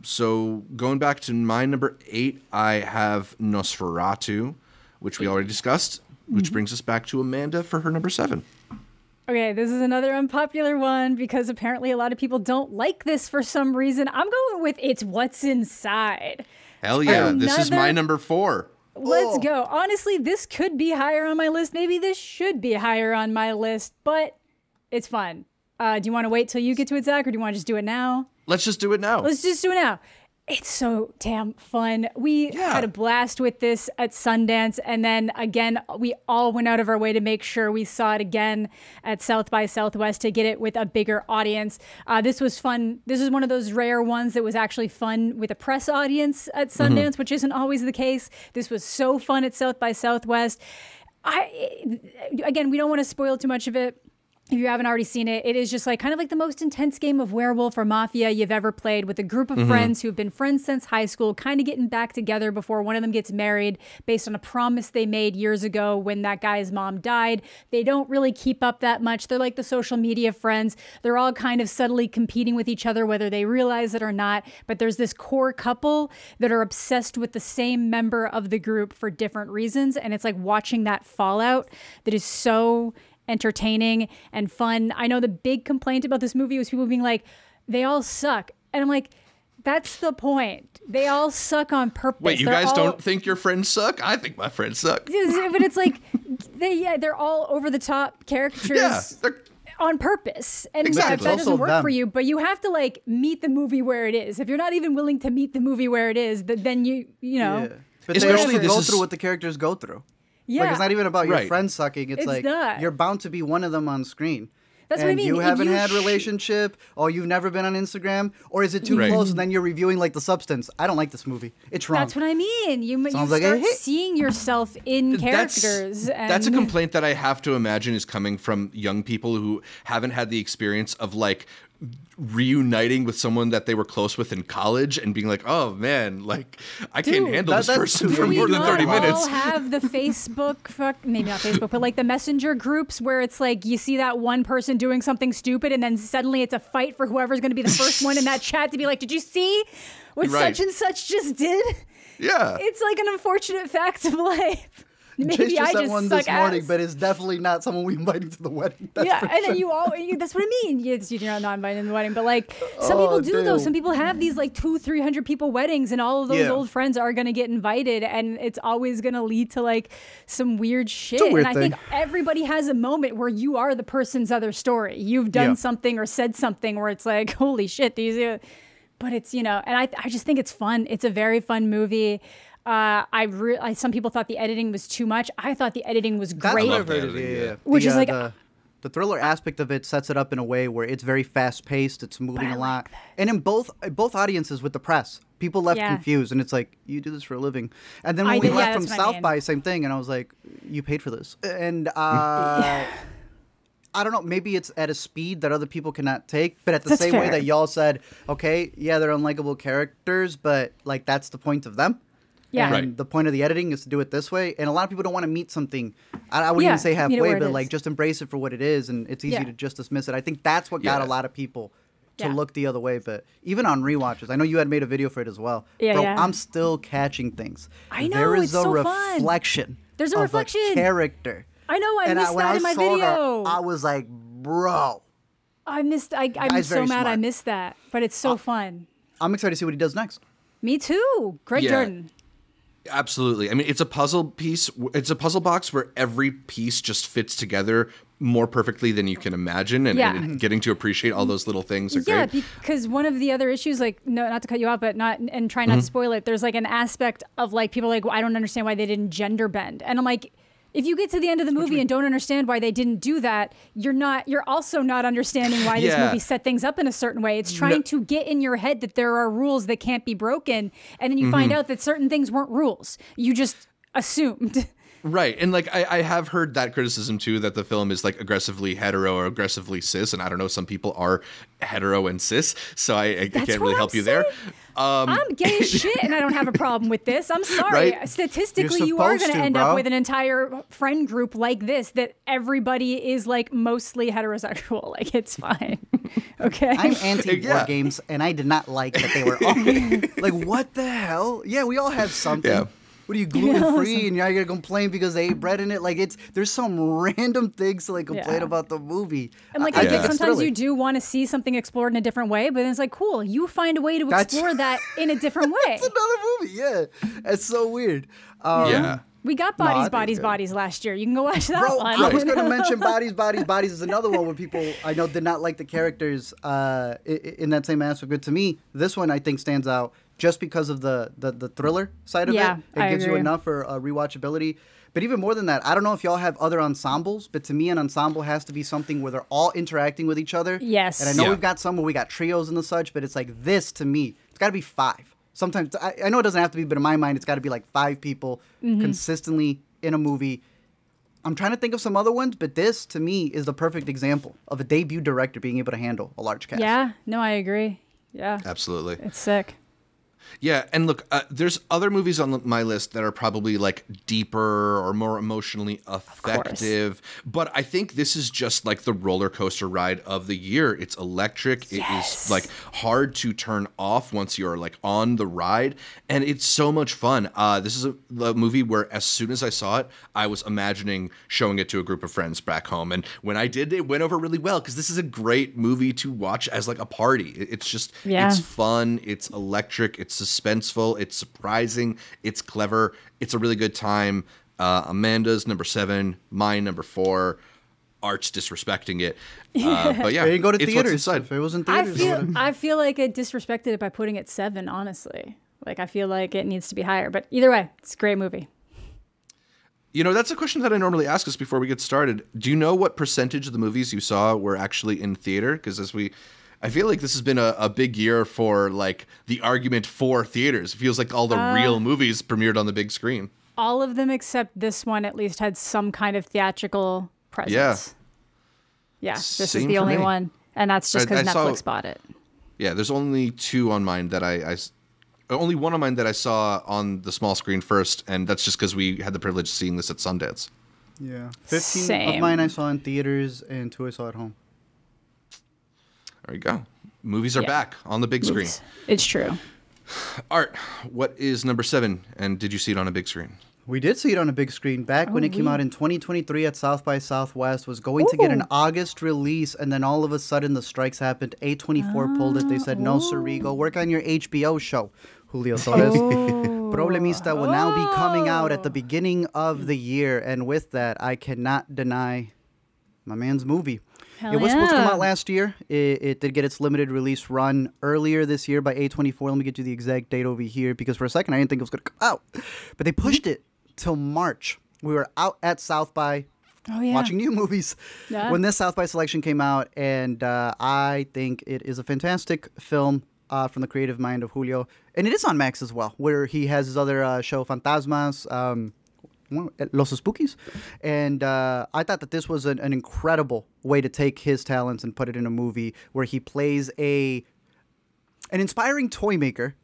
So going back to my number 8, I have Nosferatu, which we already discussed, which brings us back to Amanda for her number 7. Okay, this is another unpopular one because apparently a lot of people don't like this for some reason. I'm going with It's What's Inside. Hell yeah, this is my number 4. Let's go. Honestly, this could be higher on my list. Maybe this should be higher on my list, but it's fun. Do you want to wait till you get to it, Zach, or do you want to just do it now? Let's just do it now. Let's just do it now. It's so damn fun. We had a blast with this at Sundance. And then again, we all went out of our way to make sure we saw it again at South by Southwest to get it with a bigger audience. This was fun. This is one of those rare ones that was actually fun with a press audience at Sundance, which isn't always the case. This was so fun at South by Southwest. Again, we don't want to spoil too much of it. If you haven't already seen it, it is just like kind of like the most intense game of werewolf or mafia you've ever played, with a group of friends who have been friends since high school, kind of getting back together before one of them gets married based on a promise they made years ago when that guy's mom died. They don't really keep up that much. They're like the social media friends. They're all kind of subtly competing with each other, whether they realize it or not. But there's this core couple that are obsessed with the same member of the group for different reasons. And it's like watching that fallout that is so entertaining and fun. I know the big complaint about this movie was people being like, they all suck. And I'm like, that's the point. They all suck on purpose. Wait, you guys don't think your friends suck? I think my friends suck. But it's like, they're all over the top caricatures on purpose. And if that doesn't work for you, but you have to like meet the movie where it is. If you're not even willing to meet the movie where it is, then you know. Yeah. But especially they also go through what the characters go through. Yeah. Like, it's not even about your friends sucking. It's like not. You're bound to be one of them on screen. That's what I mean. You haven't had a relationship, or you've never been on Instagram, or is it too close and then you're reviewing like The Substance? I don't like this movie. It's wrong. That's what I mean. You start seeing yourself in characters. That's a complaint that I have to imagine is coming from young people who haven't had the experience of like reuniting with someone that they were close with in college and being like, oh man, like I can't handle this person for more than 30 minutes. We all have the Facebook, maybe not Facebook, but like the messenger groups where it's like you see that one person doing something stupid and then suddenly it's a fight for whoever's going to be the first one in that chat to be like, did you see what such and such just did? Yeah. It's like an unfortunate fact of life. Maybe I just one this morning, but it's definitely not someone we invited to the wedding. And then that's what I mean. You're not invited to the wedding, but like some people do though. Some people have these like 200-300 people weddings, and all of those old friends are going to get invited, and it's always going to lead to like some weird shit. Weird I think everybody has a moment where you are the person's other story. You've done something or said something where it's like, holy shit, but it's and I just think it's fun. It's a very fun movie. Some people thought the editing was too much. I thought the editing was great. Which is like the thriller aspect of it sets it up in a way where it's very fast paced. It's moving a lot, and in both audiences with the press, people left confused, and it's like, you do this for a living. And then when we left from South by, same thing, and I was like, you paid for this, and I don't know. Maybe it's at a speed that other people cannot take. But at the same way fair. that y'all said, okay, yeah, they're unlikable characters, but like that's the point of them. Yeah. And Right. the point of the editing is to do it this way. And a lot of people don't want to meet something. I wouldn't even say meet it halfway, where it but is. like just embrace it for what it is. And it's easy Yeah. to just dismiss it. I think that's what got Yeah. a lot of people to Yeah. look the other way. But even on rewatches, I know you had made a video for it as well. Yeah, Bro, yeah. I'm still catching things. I know, There is it's a so fun. reflection. There's a of reflection. character. I know. I And missed when that I in my saw her, video. I was like, bro. I'm guy's so very mad I smart. missed that, but it's so fun. I'm excited to see what he does next. Me too. Greg Yeah. Jordan. Absolutely. I mean, it's a puzzle piece. It's a puzzle box where every piece just fits together more perfectly than you can imagine. And, Yeah. and getting to appreciate all those little things are Yeah, great. because one of the other issues, like, no, not to cut you out, but not, and try not to spoil it, there's like an aspect of like people are like, well, I don't understand why they didn't gender bend. And I'm like, if you get to the end of the movie and don't understand why they didn't do that, you're also not understanding why this Yeah. movie set things up in a certain way. It's trying to get in your head that there are rules that can't be broken, and then you find out that certain things weren't rules. You just assumed. Right. And like I have heard that criticism too, that the film is like aggressively hetero or aggressively cis. And I don't know, some people are hetero and cis, so I That's can't what really I'm help you there. I'm gay as shit, and I don't have a problem with this. I'm sorry. Right? Statistically, You're you are supposed going to to, end bro. up with an entire friend group like this that everybody is like mostly heterosexual. Like, it's fine. Okay. I'm anti-war Yeah. games, and I did not like that they were all like, what the hell? Yeah, we all have something. Yeah. What are you, gluten-free, and you're gonna complain because they ate bread in it? Like, there's some random things to like complain Yeah. about the movie. And like, I I think think it's sometimes thrilling. you do want to see something explored in a different way, but then it's like, cool, you find a way to That's- explore that in a different way. It's another movie, yeah. It's so weird. Yeah. We got No, I Bodies, think Bodies, it's good. Bodies last year. You can go watch that Bro, one. I was going to mention Bodies is another one where people I know did not like the characters in that same aspect. But to me, this one I think stands out just because of the thriller side of Yeah, it. It I gives you agree. enough for rewatchability. But even more than that, I don't know if y'all have other ensembles, but to me, an ensemble has to be something where they're all interacting with each other. Yes. And I know Yeah. we've got some where we got trios and the such, but it's like this to me, it's got to be 5. Sometimes, I know it doesn't have to be, but in my mind, it's got to be like 5 people Mm-hmm. consistently in a movie. I'm trying to think of some other ones, but this, to me, is the perfect example of a debut director being able to handle a large cast. Yeah, no, I agree. Yeah, Absolutely. it's sick. Yeah, and look, there's other movies on my list that are probably like deeper or more emotionally effective, but I think this is just like the roller coaster ride of the year. It's electric. It Yes. is like hard to turn off once you're like on the ride, and it's so much fun. This is a movie where as soon as I saw it, I was imagining showing it to a group of friends back home, and when I did, it went over really well because this is a great movie to watch as like a party. It's just, Yeah. it's fun, it's electric, it's suspenseful, it's surprising, it's clever, it's a really good time. Amanda's number 7, mine number 4. Art's disrespecting it, but yeah, They didn't go to it's what's theaters. inside. If it was in I theaters, I feel like it disrespected it by putting it 7. Honestly, like I feel like it needs to be higher. But either way, it's a great movie. You know, that's a question that I normally ask us before we get started. Do you know what percentage of the movies you saw were actually in theater? Because I feel like this has been a big year for like the argument for theaters. It feels like all the real movies premiered on the big screen. All of them except this one at least had some kind of theatrical presence. Yeah, this is Same the for only me. one, and that's just because I saw- Netflix bought it. Yeah, there's only 2 on mine that only one on mine that I saw on the small screen first, and that's just because we had the privilege of seeing this at Sundance. yeah. 15 of Same. mine I saw in theaters and 2 I saw at home. There you go. Movies are Yeah. back on the big screen. It's true. Art, what is number 7, and did you see it on a big screen? We did see it on a big screen back when Oh, it came we- out in 2023 at South by Southwest. Was going to get an Ooh. August release, and then all of a sudden the strikes happened. A24 pulled it. They said, no, siree, go work on your HBO show, Julio Torres. Problemista will now be coming out at the beginning of the year, and with that, I cannot deny my man's movie. Hell It was supposed to come yeah. out last year. It did get its limited release run earlier this year by A24. Let me get you the exact date over here because for a second I didn't think it was going to come out. But they pushed it till March. We were out at South by Oh yeah. watching new movies Yeah. when this South by selection came out. And I think it is a fantastic film from the creative mind of Julio. And it is on Max as well, where he has his other show, Fantasmas. Los Spookies. And I thought that this was an incredible way to take his talents and put it in a movie where he plays an inspiring toy maker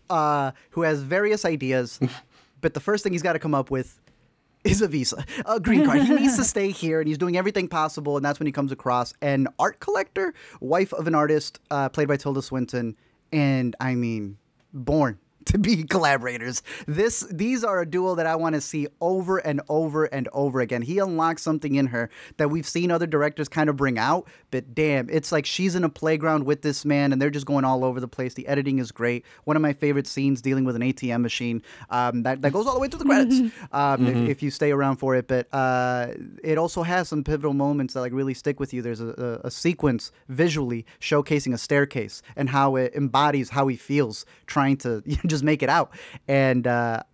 who has various ideas, but the first thing he's got to come up with is a visa, a green card. He needs to stay here, and he's doing everything possible, and that's when he comes across an art collector, wife of an artist, played by Tilda Swinton, and I mean, born to be collaborators. These are a duo that I want to see over and over and over again. He unlocks something in her that we've seen other directors kind of bring out, but damn, it's like she's in a playground with this man and they're just going all over the place. The editing is great. One of my favorite scenes dealing with an ATM machine that goes all the way to the credits if you stay around for it. But it also has some pivotal moments that like really stick with you. There's a sequence visually showcasing a staircase and how it embodies how he feels trying to just make it out, and the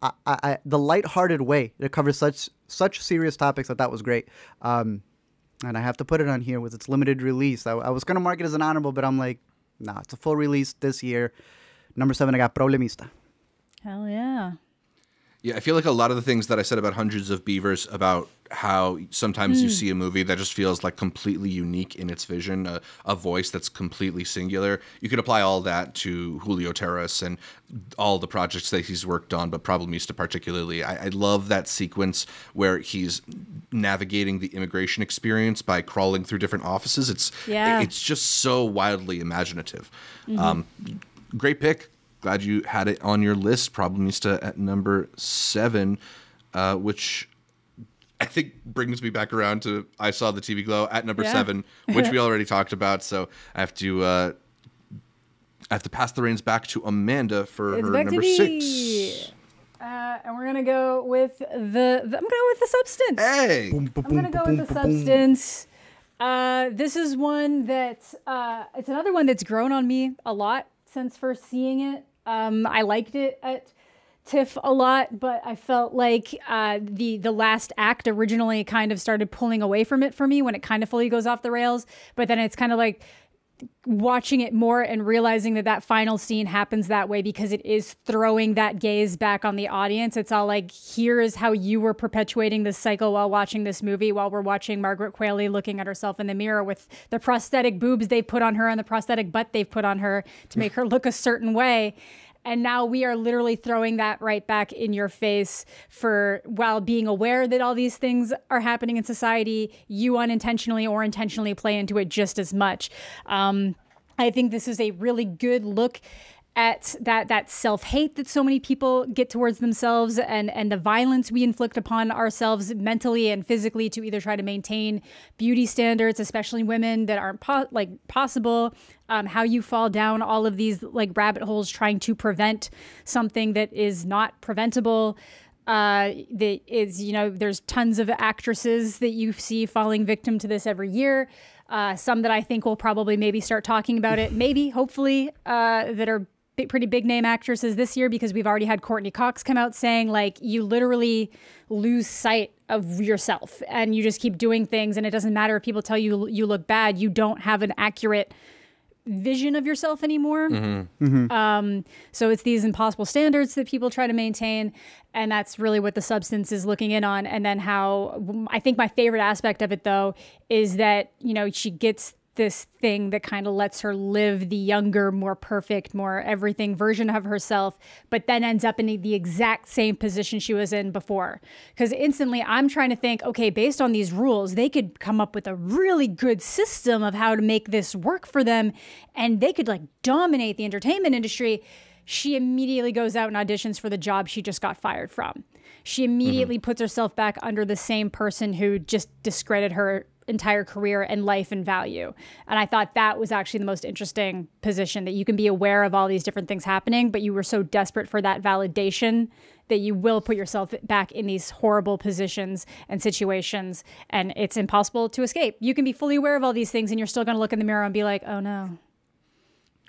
lighthearted way to cover such serious topics, I thought was great. And I have to put it on here with its limited release. I was gonna mark it as an honorable, but I'm like, nah, it's a full release this year. Number 7, I got Problemista. Hell yeah. Yeah, I feel like a lot of the things that I said about Hundreds of Beavers, about how sometimes you see a movie that just feels like completely unique in its vision, a voice that's completely singular. You could apply all that to Julio Terrace and all the projects that he's worked on, but Problemista particularly. I love that sequence where he's navigating the immigration experience by crawling through different offices. It's just so wildly imaginative. Great pick. Glad you had it on your list. Problemista at number 7, which I think brings me back around to I Saw the TV Glow at number 7, which we already talked about. So I have to pass the reins back to Amanda for her number 6. And we're gonna go with I'm gonna go with The Substance. Hey, I'm gonna go with The Substance. This is one that it's another one that's grown on me a lot since first seeing it. I liked it at TIFF a lot, but I felt like the last act originally kind of started pulling away from it for me when it kind of fully goes off the rails. But then it's kind of like watching it more and realizing that final scene happens that way because it is throwing that gaze back on the audience. It's all like, here is how you were perpetuating this cycle while watching this movie, while we're watching Margaret Qualley looking at herself in the mirror with the prosthetic boobs they've put on her and the prosthetic butt they've put on her to make her look a certain way. And now we are literally throwing that right back in your face while being aware that all these things are happening in society, you unintentionally or intentionally play into it just as much. I think this is a really good look at that self-hate that so many people get towards themselves and the violence we inflict upon ourselves mentally and physically to either try to maintain beauty standards, especially women, that aren't possible. How you fall down all of these like rabbit holes trying to prevent something that is not preventable. That is, there's tons of actresses that you see falling victim to this every year. Some that I think will probably maybe start talking about it, hopefully, that are pretty big name actresses this year, because we've already had Courtney Cox come out saying like, you literally lose sight of yourself and you just keep doing things. And it doesn't matter if people tell you you look bad, you don't have an accurate vision of yourself anymore. So it's these impossible standards that people try to maintain. And that's really what The Substance is looking in on. And then how I think my favorite aspect of it though, is that, she gets this thing that kind of lets her live the younger, more perfect, more everything version of herself, but then ends up in the exact same position she was in before. Because instantly I'm trying to think, okay, based on these rules, they could come up with a really good system of how to make this work for them, and they could like dominate the entertainment industry. She immediately goes out and auditions for the job she just got fired from. She immediately puts herself back under the same person who just discredited her entire career and life and value. And I thought that was actually the most interesting position, that you can be aware of all these different things happening, but you were so desperate for that validation that you will put yourself back in these horrible positions and situations, and it's impossible to escape. You can be fully aware of all these things and you're still going to look in the mirror and be like, oh no.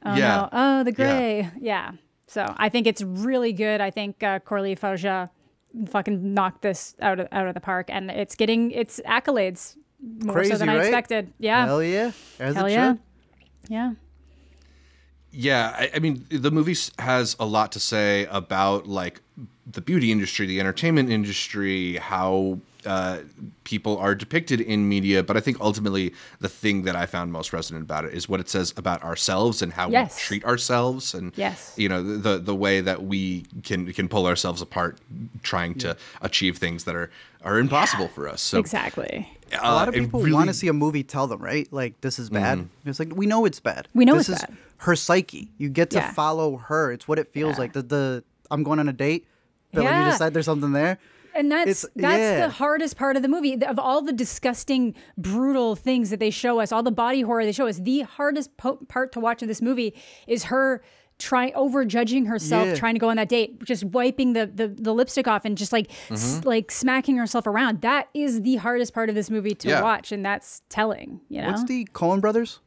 Oh no. Oh, the gray. Yeah. So I think it's really good. I think Corley Fauja fucking knocked this out of the park, and it's getting its accolades more crazy, so than I expected. Yeah. Hell yeah. Hell yeah. Yeah. Yeah, I mean, the movie has a lot to say about like the beauty industry, the entertainment industry, how people are depicted in media. But I think ultimately the thing that I found most resonant about it is what it says about ourselves and how we treat ourselves, and you know, the way that we can pull ourselves apart trying to achieve things that are impossible for us. So exactly. A lot of people want to see a movie tell them, right? Like, this is bad. It's like, we know it's bad. We know this it's is bad. Her psyche. You get to follow her. It's what it feels like. I'm going on a date, but when you decide there's something there. And that's the hardest part of the movie. Of all the disgusting, brutal things that they show us, all the body horror they show us, the hardest part to watch in this movie is her over-judging herself, trying to go on that date, just wiping the lipstick off and just like like smacking herself around. That is the hardest part of this movie to watch, and that's telling. You know, what's the Coen Brothers?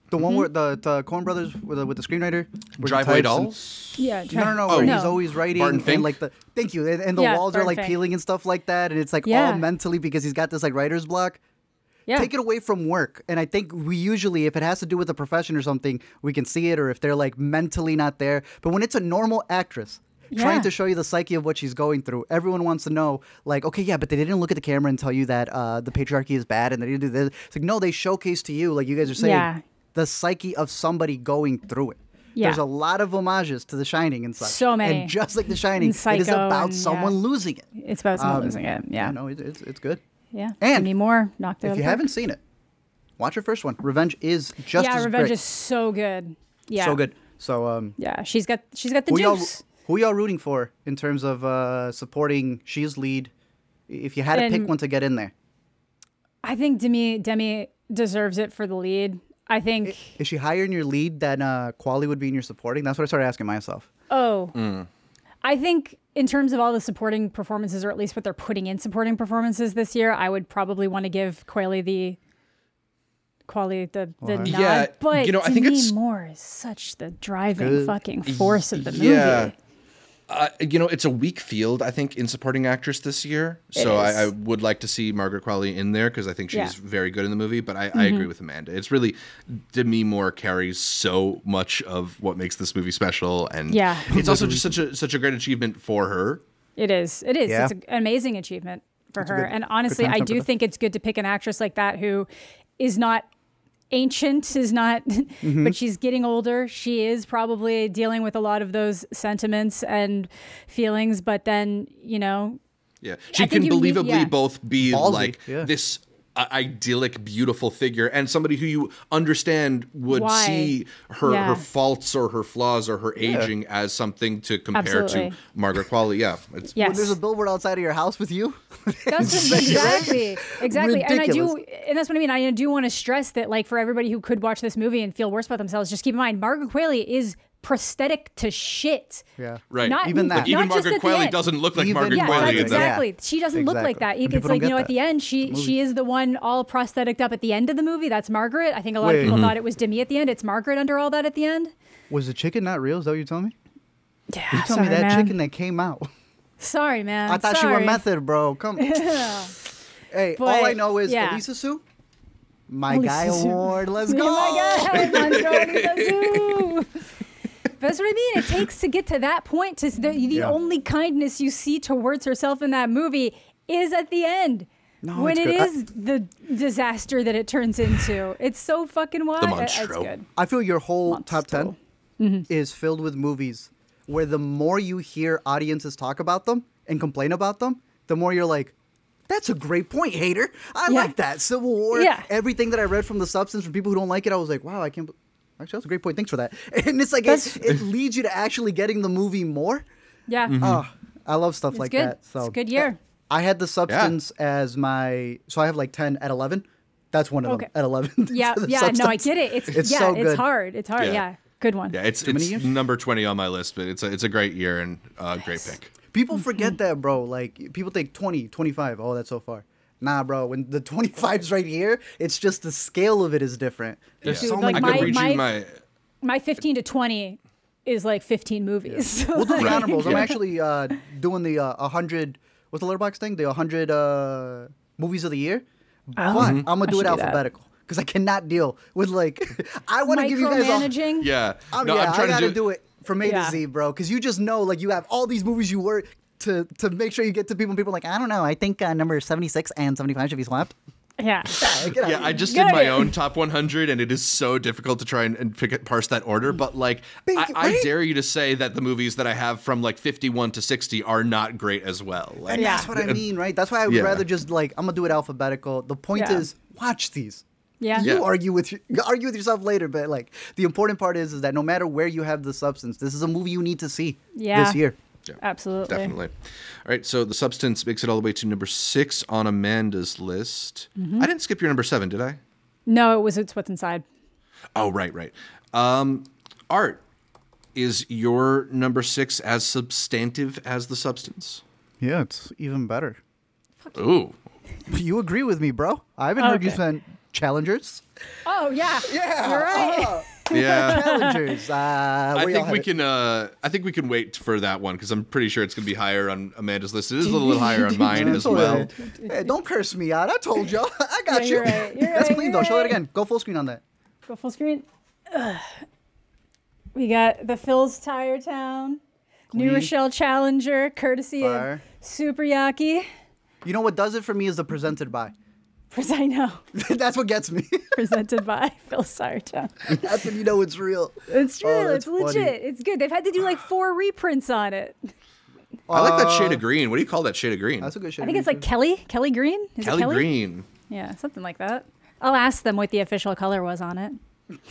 The one where the Coen Brothers with the screenwriter, Driveway Dolls. No. Oh, he's always writing and like thank you, and the walls are like Fink. peeling and stuff like that, and it's like all mentally because he's got this like writer's block. Take it away from work. And I think we usually, if it has to do with a profession or something, we can see it, or if they're like mentally not there. But when it's a normal actress trying to show you the psyche of what she's going through, everyone wants to know, like, okay, but they didn't look at the camera and tell you that the patriarchy is bad and they didn't do this. It's like, no, they showcase to you, like you guys are saying, the psyche of somebody going through it. There's a lot of homages to The Shining and such. So many. And just like The Shining, it is about someone losing it. It's about someone losing it. Yeah. No, it's good. Yeah. And give me more. Knock the if you haven't seen it, watch her first one. Revenge is just as Revenge great. is so good. Yeah. So good. So she's got the juice. Who y'all rooting for in terms of supporting? She's lead. If you had to pick one to get in there, I think Demi deserves it for the lead. I think is she higher in your lead than Quali would be in your supporting? That's what I started asking myself. I think in terms of all the supporting performances, or at least what they're putting in supporting performances this year, I would probably want to give Quali the nod. Yeah, but you know, I think Demi it's Moore is such the driving fucking force of the movie. Yeah. You know, it's a weak field, I think, in supporting actress this year. So I would like to see Margaret Qualley in there because I think she's very good in the movie. But I agree with Amanda. It's really Demi Moore carries so much of what makes this movie special, and it's also just such a great achievement for her. It is. Yeah. It's an amazing achievement for her. And honestly, I do think it's good to pick an actress like that who is not ancient, but she's getting older. She is probably dealing with a lot of those sentiments and feelings, but then, you know, she can believably both be ballsy, like this idyllic, beautiful figure and somebody who you understand would see her faults or her flaws or her aging as something to compare to Margaret Qualley. When there's a billboard outside of your house with you. That's exactly. Ridiculous. And that's what I mean. I do want to stress that, like, for everybody who could watch this movie and feel worse about themselves, just keep in mind Margaret Qualley is prosthetic to shit. Yeah. Right. Even that. But even Margaret Qualley doesn't look like Margaret Qualley. Exactly. She doesn't look like that. It's like, you know, at the end, she is the one all prosthetic up at the end of the movie. That's Margaret. I think a lot of people thought it was Demi at the end. It's Margaret under all that at the end. Was the chicken not real? Is that what you're telling me? Yeah. You telling me that chicken that came out? Sorry, man. I thought you were method, bro. Come on. Hey, but, all I know is Elisa Sue. My Guy Award. Let's go. My God. Let's go, Elisa Sue. That's what I mean. It takes to get to that point. To the only kindness you see towards herself in that movie is at the end. When it is the disaster that it turns into. It's so fucking wild. The monstro. It's good. I feel your whole top 10 is filled with movies where the more you hear audiences talk about them and complain about them, the more you're like, that's a great point, hater. I like that. Civil War, everything that I read from The Substance from people who don't like it, I was like, wow, I can't... Actually, that's a great point. Thanks for that. And it's like, it leads you to actually getting the movie more. Yeah. Oh, I love stuff like that. So it's a good year. I had The Substance as my... So I have like 10 at 11. That's one of them at 11. Yeah, no, I get it. It's so good. It's hard. It's hard, Good one. Yeah, it's number 20 on my list, but it's a great year and a great pick. People forget that, bro. Like, people think 20, 25. Oh, that's so far. Nah, bro. When the 25's right here, it's just the scale of it is different. There's so many. I could read you my 15 to 20 is like 15 movies. Yeah. We'll do the honorables. I'm actually doing the 100. What's the letterbox thing? The 100 movies of the year. But I'm gonna do it alphabetical because I cannot deal with like. I want to give you guys micromanaging. Yeah. I'm trying to do it from A to Yeah. Z, bro. Because you just know, like, you have all these movies you work to make sure you get to people. And people are like, I don't know. I think number 76 and 75 should be swapped. Yeah. Yeah, I just Get did my it. own top 100, and it is so difficult to try and parse that order. But like, I right? dare you to say that the movies that I have from like 51 to 60 are not great as well. Like, And that's what I mean, right? That's why I would Yeah. rather just, like, I'm going to do it alphabetical. The point Yeah. is, watch these. Yeah. Yeah. You argue with yourself later, but like the important part is that no matter where you have the substance, this is a movie you need to see Yeah. this year. Yeah, Absolutely. definitely. All right, so the substance makes it all the way to number 6 on Amanda's list. Mm-hmm. I didn't skip your number 7, did I? No, it's what's inside. Oh, right. Art, is your number 6 as substantive as the substance? Yeah, it's even better. Ooh. You agree with me, bro? I haven't heard you Okay. spend challengers. Oh yeah. Yeah, You're right. Yeah. Challengers. I think we can. I think we can wait for that one because I'm pretty sure it's going to be higher on Amanda's list. It is a little higher on mine as well. Hey, don't curse me out. I told y'all. I got Yeah, you. you're right. You're That's right, clean you're though. Show that right. again. Go full screen on that. Go full screen. Ugh. We got the Phil's Tire Town, New Clean. Rochelle Challenger, courtesy Fire. of Super Yaki. You know what does it for me is the presented by. I know. That's what gets me. Presented by Phil's Tire Town. That's when you know it's real. It's true. Oh, It's that's funny. legit. It's good. They've had to do like 4 reprints on it. I like that shade of green. What do you call that shade of green? That's a good shit. I think it's like Kelly Green. Is it Kelly Green. Yeah, something like that. I'll ask them what the official color was on it.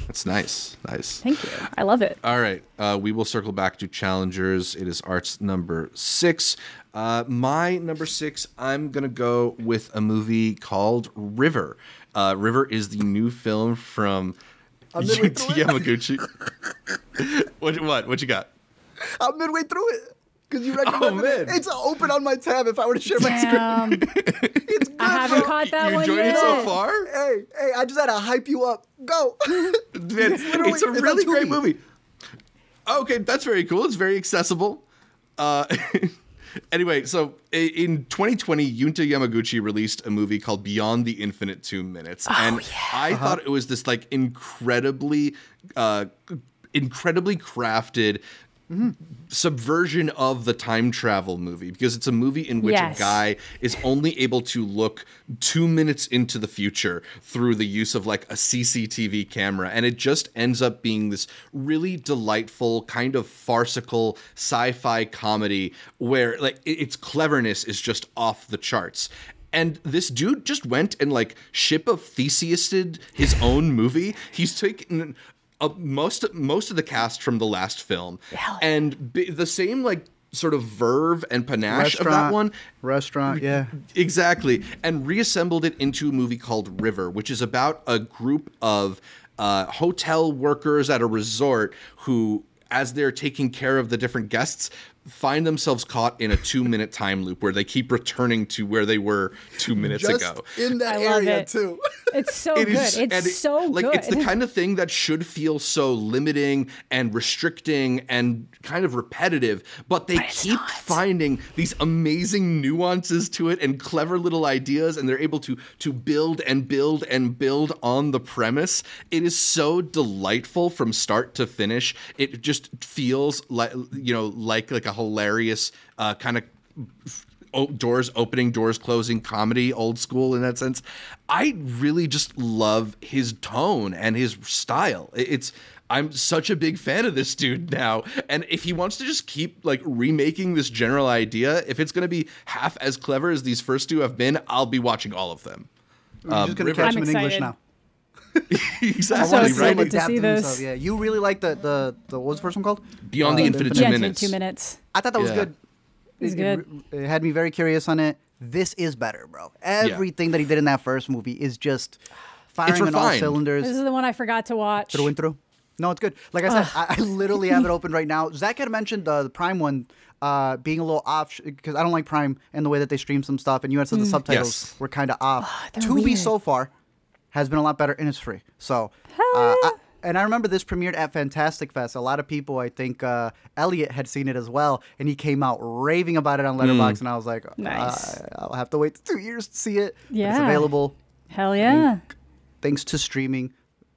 That's nice. Nice. Thank you. I love it. All right. We will circle back to challengers. It is Art's number 6. My number 6, I'm going to go with a movie called River. River is the new film from midway Yuta through it. Yamaguchi. What you got? I'm midway through it. Because you recommended it. man. It's open on my tab if I were to share my screen. Damn. It's good, I haven't bro. caught that You one enjoyed yet. it so far? Hey, I just had to hype you up. Go. Man, it's a it's really on great Tubi. movie. Okay, that's very cool. It's very accessible. Anyway, so in 2020, Junta Yamaguchi released a movie called Beyond the Infinite 2 Minutes. And I thought it was this like incredibly crafted subversion of the time travel movie, because it's a movie in which Yes. a guy is only able to look 2 minutes into the future through the use of like a CCTV camera, and it just ends up being this really delightful kind of farcical sci-fi comedy where like its cleverness is just off the charts. And this dude just went and like ship of Theseus'd his own movie. He's taken most of the cast from the last film, Hell yeah. and the same like sort of verve and panache of that one. Restaurant, yeah. Exactly. And reassembled it into a movie called River, which is about a group of hotel workers at a resort who, as they're taking care of the different guests, find themselves caught in a 2-minute time loop where they keep returning to where they were 2 minutes Just ago. in that I love area, it. too. It's so It good. is- and It's so like, good. It's the kind of thing that should feel so limiting and restricting and kind of repetitive, but they it's keep not. finding these amazing nuances to it and clever little ideas, and they're able to build and build and build on the premise. It is so delightful from start to finish. It just feels like like a hilarious kind of doors opening, doors closing comedy, old school in that sense. I really just love his tone and his style. I'm such a big fan of this dude now. And if he wants to just keep like remaking this general idea, if it's going to be half as clever as these first two have been, I'll be watching all of them. You're just gonna River- catch I'm him in English excited. now. Exactly, so right? excited to Adapt see himself, this. Yeah, you really like the what was the first one called? Beyond the Infinite 2 Yeah, Minutes. 2 minutes. I thought that was Yeah. good. It's good. It had me very curious on it. This is better, bro. Everything that he did in that first movie is just firing on all refined. cylinders. This is the one I forgot to watch. Through and through. No, it's good. Like I said, I literally have it open right now. Zach had mentioned the Prime one being a little off because I don't like Prime and the way that they stream some stuff. And you had said the subtitles Yes. were kind of off. they're Tubi weird. so far has been a lot better and it's free. So, and I remember this premiered at Fantastic Fest. A lot of people, I think Elliot had seen it as well, and he came out raving about it on Letterboxd, and I was like, Nice. I'll have to wait 2 years to see it. But it's Yeah. available Hell yeah. thanks to streaming.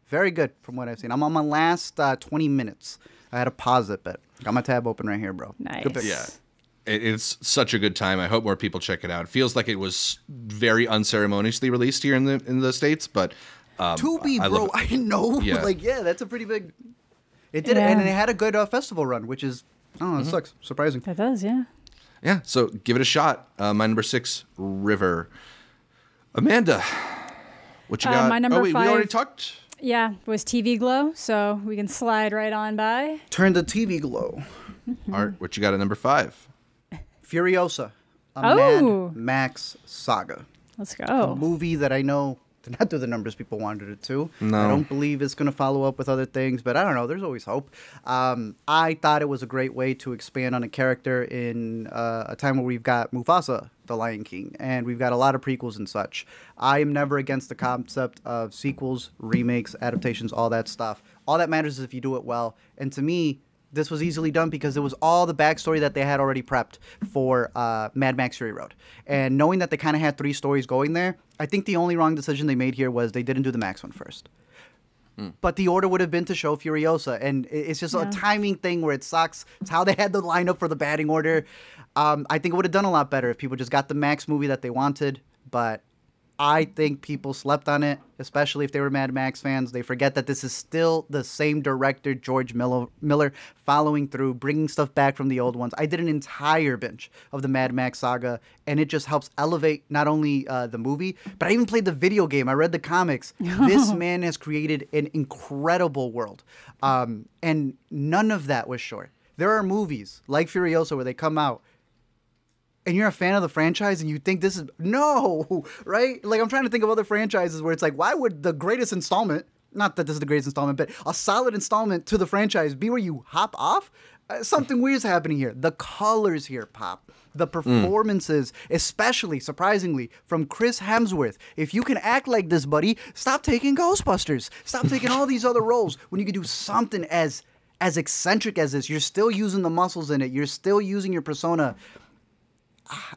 Very good from what I've seen. I'm on my last 20 minutes. I had to pause it, but Got my tab open right here, bro. Nice. Good pick. Yeah. It's such a good time. I hope more people check it out. It feels like it was very unceremoniously released here in the States, but Tubi, bro. I know. Yeah. Like, yeah, that's a pretty big. It did, and it had a good festival run, which is, I don't know, it sucks. Surprising. That does, yeah. Yeah, so give it a shot. My number 6, River. Amanda, what you got? My number 5. We already talked. Yeah, was TV Glow, so we can slide right on by. Turn the TV glow. Art, what you got at number 5? Furiosa, a Mad Max Saga. Let's A go. movie that I know did not do the numbers people wanted it to. No. I don't believe it's going to follow up with other things, but I don't know. There's always hope. I thought it was a great way to expand on a character in a time where we've got Mufasa, the Lion King, and we've got a lot of prequels and such. I am never against the concept of sequels, remakes, adaptations, all that stuff. All that matters is if you do it well. And to me, this was easily done because it was all the backstory that they had already prepped for Mad Max Fury Road. And knowing that they kind of had 3 stories going there, I think the only wrong decision they made here was they didn't do the Max one first. But the order would have been to show Furiosa. And it's just a timing thing where it sucks. It's how they had the lineup for the batting order. I think it would have done a lot better if people just got the Max movie that they wanted. But I think people slept on it, especially if they were Mad Max fans. They forget that this is still the same director, George Miller, following through, bringing stuff back from the old ones. I did an entire binge of the Mad Max Saga, and it just helps elevate not only the movie, but I even played the video game. I read the comics. This man has created an incredible world, and none of that was short. There are movies like Furiosa where they come out, and you're a fan of the franchise and you think this is... No, right? Like, I'm trying to think of other franchises where it's like, why would the greatest installment, not that this is the greatest installment, but a solid installment to the franchise be where you hop off? Something weird is happening here. The colors here pop. The performances, especially, surprisingly, from Chris Hemsworth. If you can act like this, buddy, stop taking Ghostbusters. Stop taking all these other roles when you can do something as eccentric as this. You're still using the muscles in it. You're still using your persona.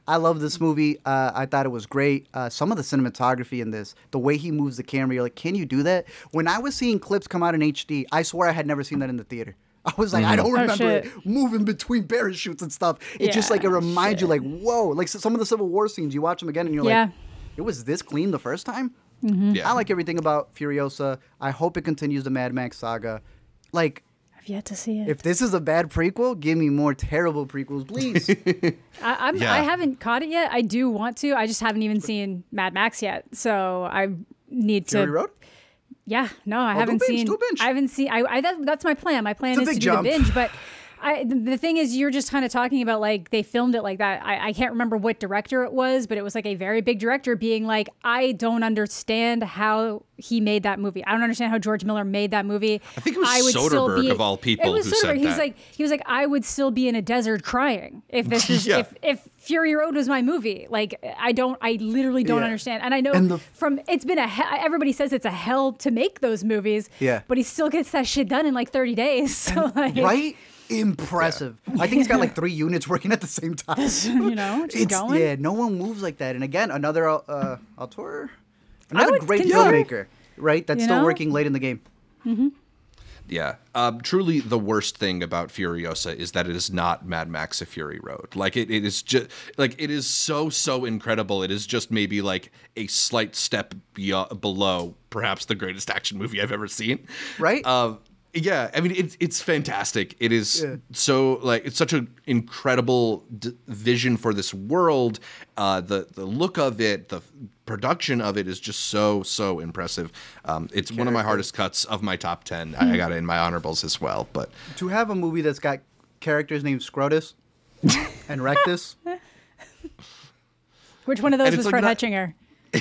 I love this movie. I thought it was great. Some of the cinematography in this, the way he moves the camera, you're like, can you do that? When I was seeing clips come out in HD, I swear I had never seen that in the theater. I was like, I don't remember it moving between parachutes and stuff. It just like, it reminds you like, whoa. Like some of the Civil War scenes, you watch them again and you're like, it was this clean the first time? I like everything about Furiosa. I hope it continues the Mad Max saga. Like, Yet to see it. if this is a bad prequel, give me more terrible prequels, please. I haven't caught it yet. I do want to. I just haven't even seen Mad Max yet, so I need Fury to. Road? Yeah, no, I haven't seen. Do a binge. I haven't seen. That's my plan. My plan is to do the binge, but. The thing is, you're just kind of talking about like they filmed it like that. I can't remember what director it was, but it was like a very big director being like, I don't understand how he made that movie. I don't understand how George Miller made that movie. I think it was Soderbergh of all people who said that. He was like, I would still be in a desert crying if this is if Fury Road was my movie. Like I literally don't understand. And I know it's been everybody says it's a hell to make those movies. Yeah. But he still gets that shit done in like 30 days. So like, right? Impressive. I think he's got like 3 units working at the same time. You know, just going. Yeah, no one moves like that. And again, another auteur, another great consider filmmaker, right? That's still working late in the game. Yeah. Truly the worst thing about Furiosa is that it is not Mad Max: A Fury Road. Like it is just like it is so incredible. It is just maybe like a slight step below perhaps the greatest action movie I've ever seen. Right? Yeah, I mean it's fantastic. It is so like it's such an incredible vision for this world. The look of it, the production of it is just so impressive. It's one of my hardest cuts of my top 10. I got it in my honorables as well. But to have a movie that's got characters named Scrotus and Rectus. Which one of those was Fred Hutchinger? No,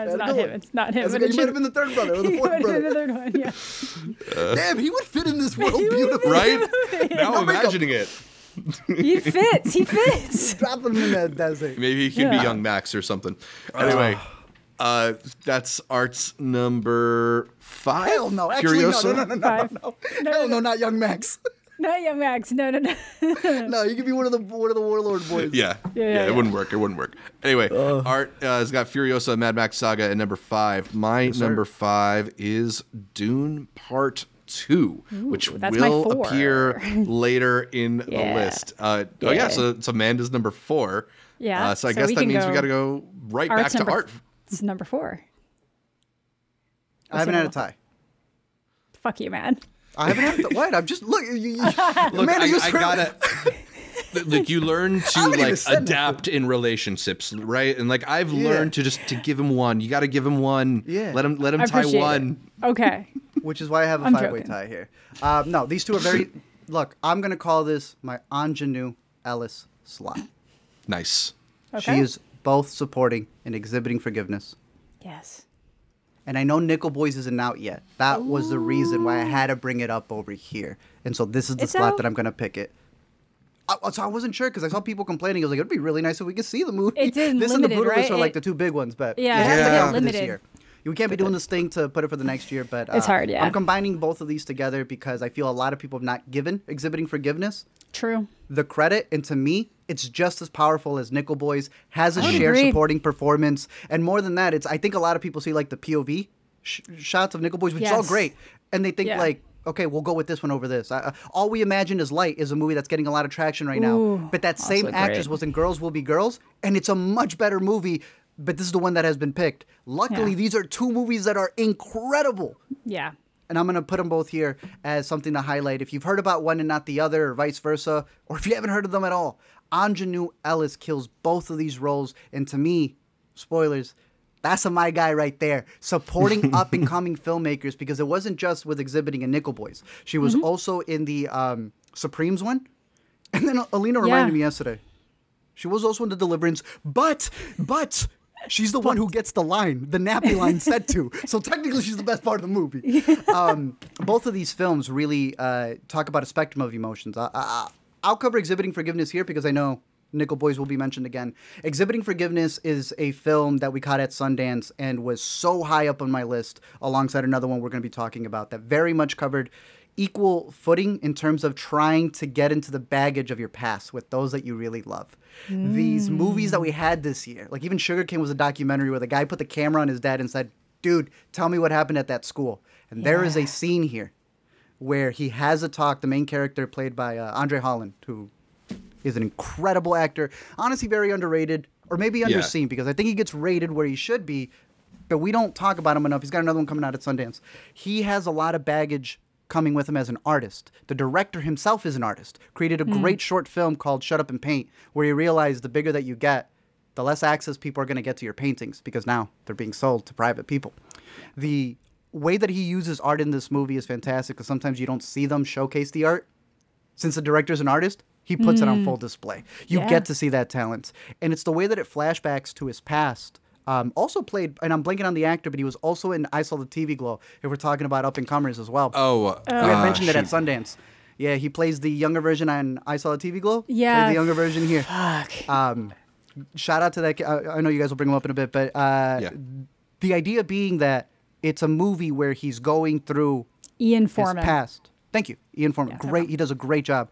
it's not him. It's not him. He might have been the third brother or the fourth brother. The third one, yeah. Damn, he would fit in this world beautifully. Right? Now I'm imagining it. He fits. Drop him in that desert. Maybe he could be young Max or something. Anyway, that's Art's number 5. Hell no. Actually, no. Hell no, not young Max. Not young Max. No. No, you could be one of the Warlord boys. Yeah. It wouldn't work. Anyway, Art has got Furiosa, Mad Max Saga at number 5. My number 5 is Dune Part 2, which that's my will 4. appear later in the list. Oh yeah, so it's Amanda's number 4. Yeah. So I guess that means we got to go right back to art. It's number 4. I haven't had a tie. Fuck you, man. I haven't had a tie. What? I'm just look. Look, I gotta. Like you learn to like adapt in relationships, right? And like I've learned to just to give him one. You got to give him one. Yeah. Let him tie one. Okay. Which is why I have a 5-way tie here. No, these two are very. Look, I'm gonna call this my ingenue Ellis slot. Nice. Okay. She is both supporting and exhibiting forgiveness. Yes. And I know Nickel Boys isn't out yet. That was the reason why I had to bring it up over here. And so this is the slot that I'm gonna pick it. So I wasn't sure because I saw people complaining. I was like, it'd be really nice if we could see the movie. It's in this limited, and the Brutalist right? are like the two big ones, but Yeah, it has to count for limited. this year. We can't be doing this thing to put it for the next year, but it's hard. Yeah, I'm combining both of these together because I feel a lot of people have not given exhibiting forgiveness true the credit, and to me, it's just as powerful as Nickel Boys. Has a shared agree. supporting performance, and more than that, it's I think a lot of people see like the POV shots of Nickel Boys, which is all great, and they think like, okay, we'll go with this one over this. All We Imagine Is Light is a movie that's getting a lot of traction right now. But that same actress was in Girls Will Be Girls, and it's a much better movie, but this is the one that has been picked. Luckily, these are two movies that are incredible. Yeah. And I'm going to put them both here as something to highlight. If you've heard about one and not the other, or vice versa, or if you haven't heard of them at all, Ingenue Ellis kills both of these roles. And to me, spoilers, that's my guy right there, supporting up-and-coming filmmakers, because it wasn't just with exhibiting in Nickel Boys. She was also in the Supremes one. And then Alina reminded me yesterday. She was also in The Deliverance, but she's the one who gets the line, the nappy line said to. So technically she's the best part of the movie. Both of these films really talk about a spectrum of emotions. I'll cover Exhibiting Forgiveness here because I know Nickel Boys will be mentioned again. Exhibiting Forgiveness is a film that we caught at Sundance and was so high up on my list alongside another one we're going to be talking about that very much covered equal footing in terms of trying to get into the baggage of your past with those that you really love. These movies that we had this year, like even Sugar Cane was a documentary where the guy put the camera on his dad and said, dude, tell me what happened at that school. And there is a scene here where he has a talk, the main character played by Andre Holland, who is an incredible actor, honestly very underrated, or maybe underseen, because I think he gets rated where he should be, but we don't talk about him enough. He's got another one coming out at Sundance. He has a lot of baggage coming with him as an artist. The director himself is an artist, created a great short film called Shut Up and Paint, where he realized the bigger that you get, the less access people are going to get to your paintings, because now they're being sold to private people. The way that he uses art in this movie is fantastic, because sometimes you don't see them showcase the art. Since the director's an artist, he puts it on full display. You get to see that talent. And it's the way that it flashbacks to his past. Also played, and I'm blanking on the actor, but he was also in I Saw the TV Glow, if we're talking about up-and-comers as well. We had mentioned it at Sundance. Yeah, he plays the younger version on I Saw the TV Glow. Yeah. Plays the younger version here. Fuck. Shout out to that. I know you guys will bring him up in a bit, but the idea being that it's a movie where he's going through Ian his Foreman. past. Thank you, Ian Foreman. Great. He does a great job.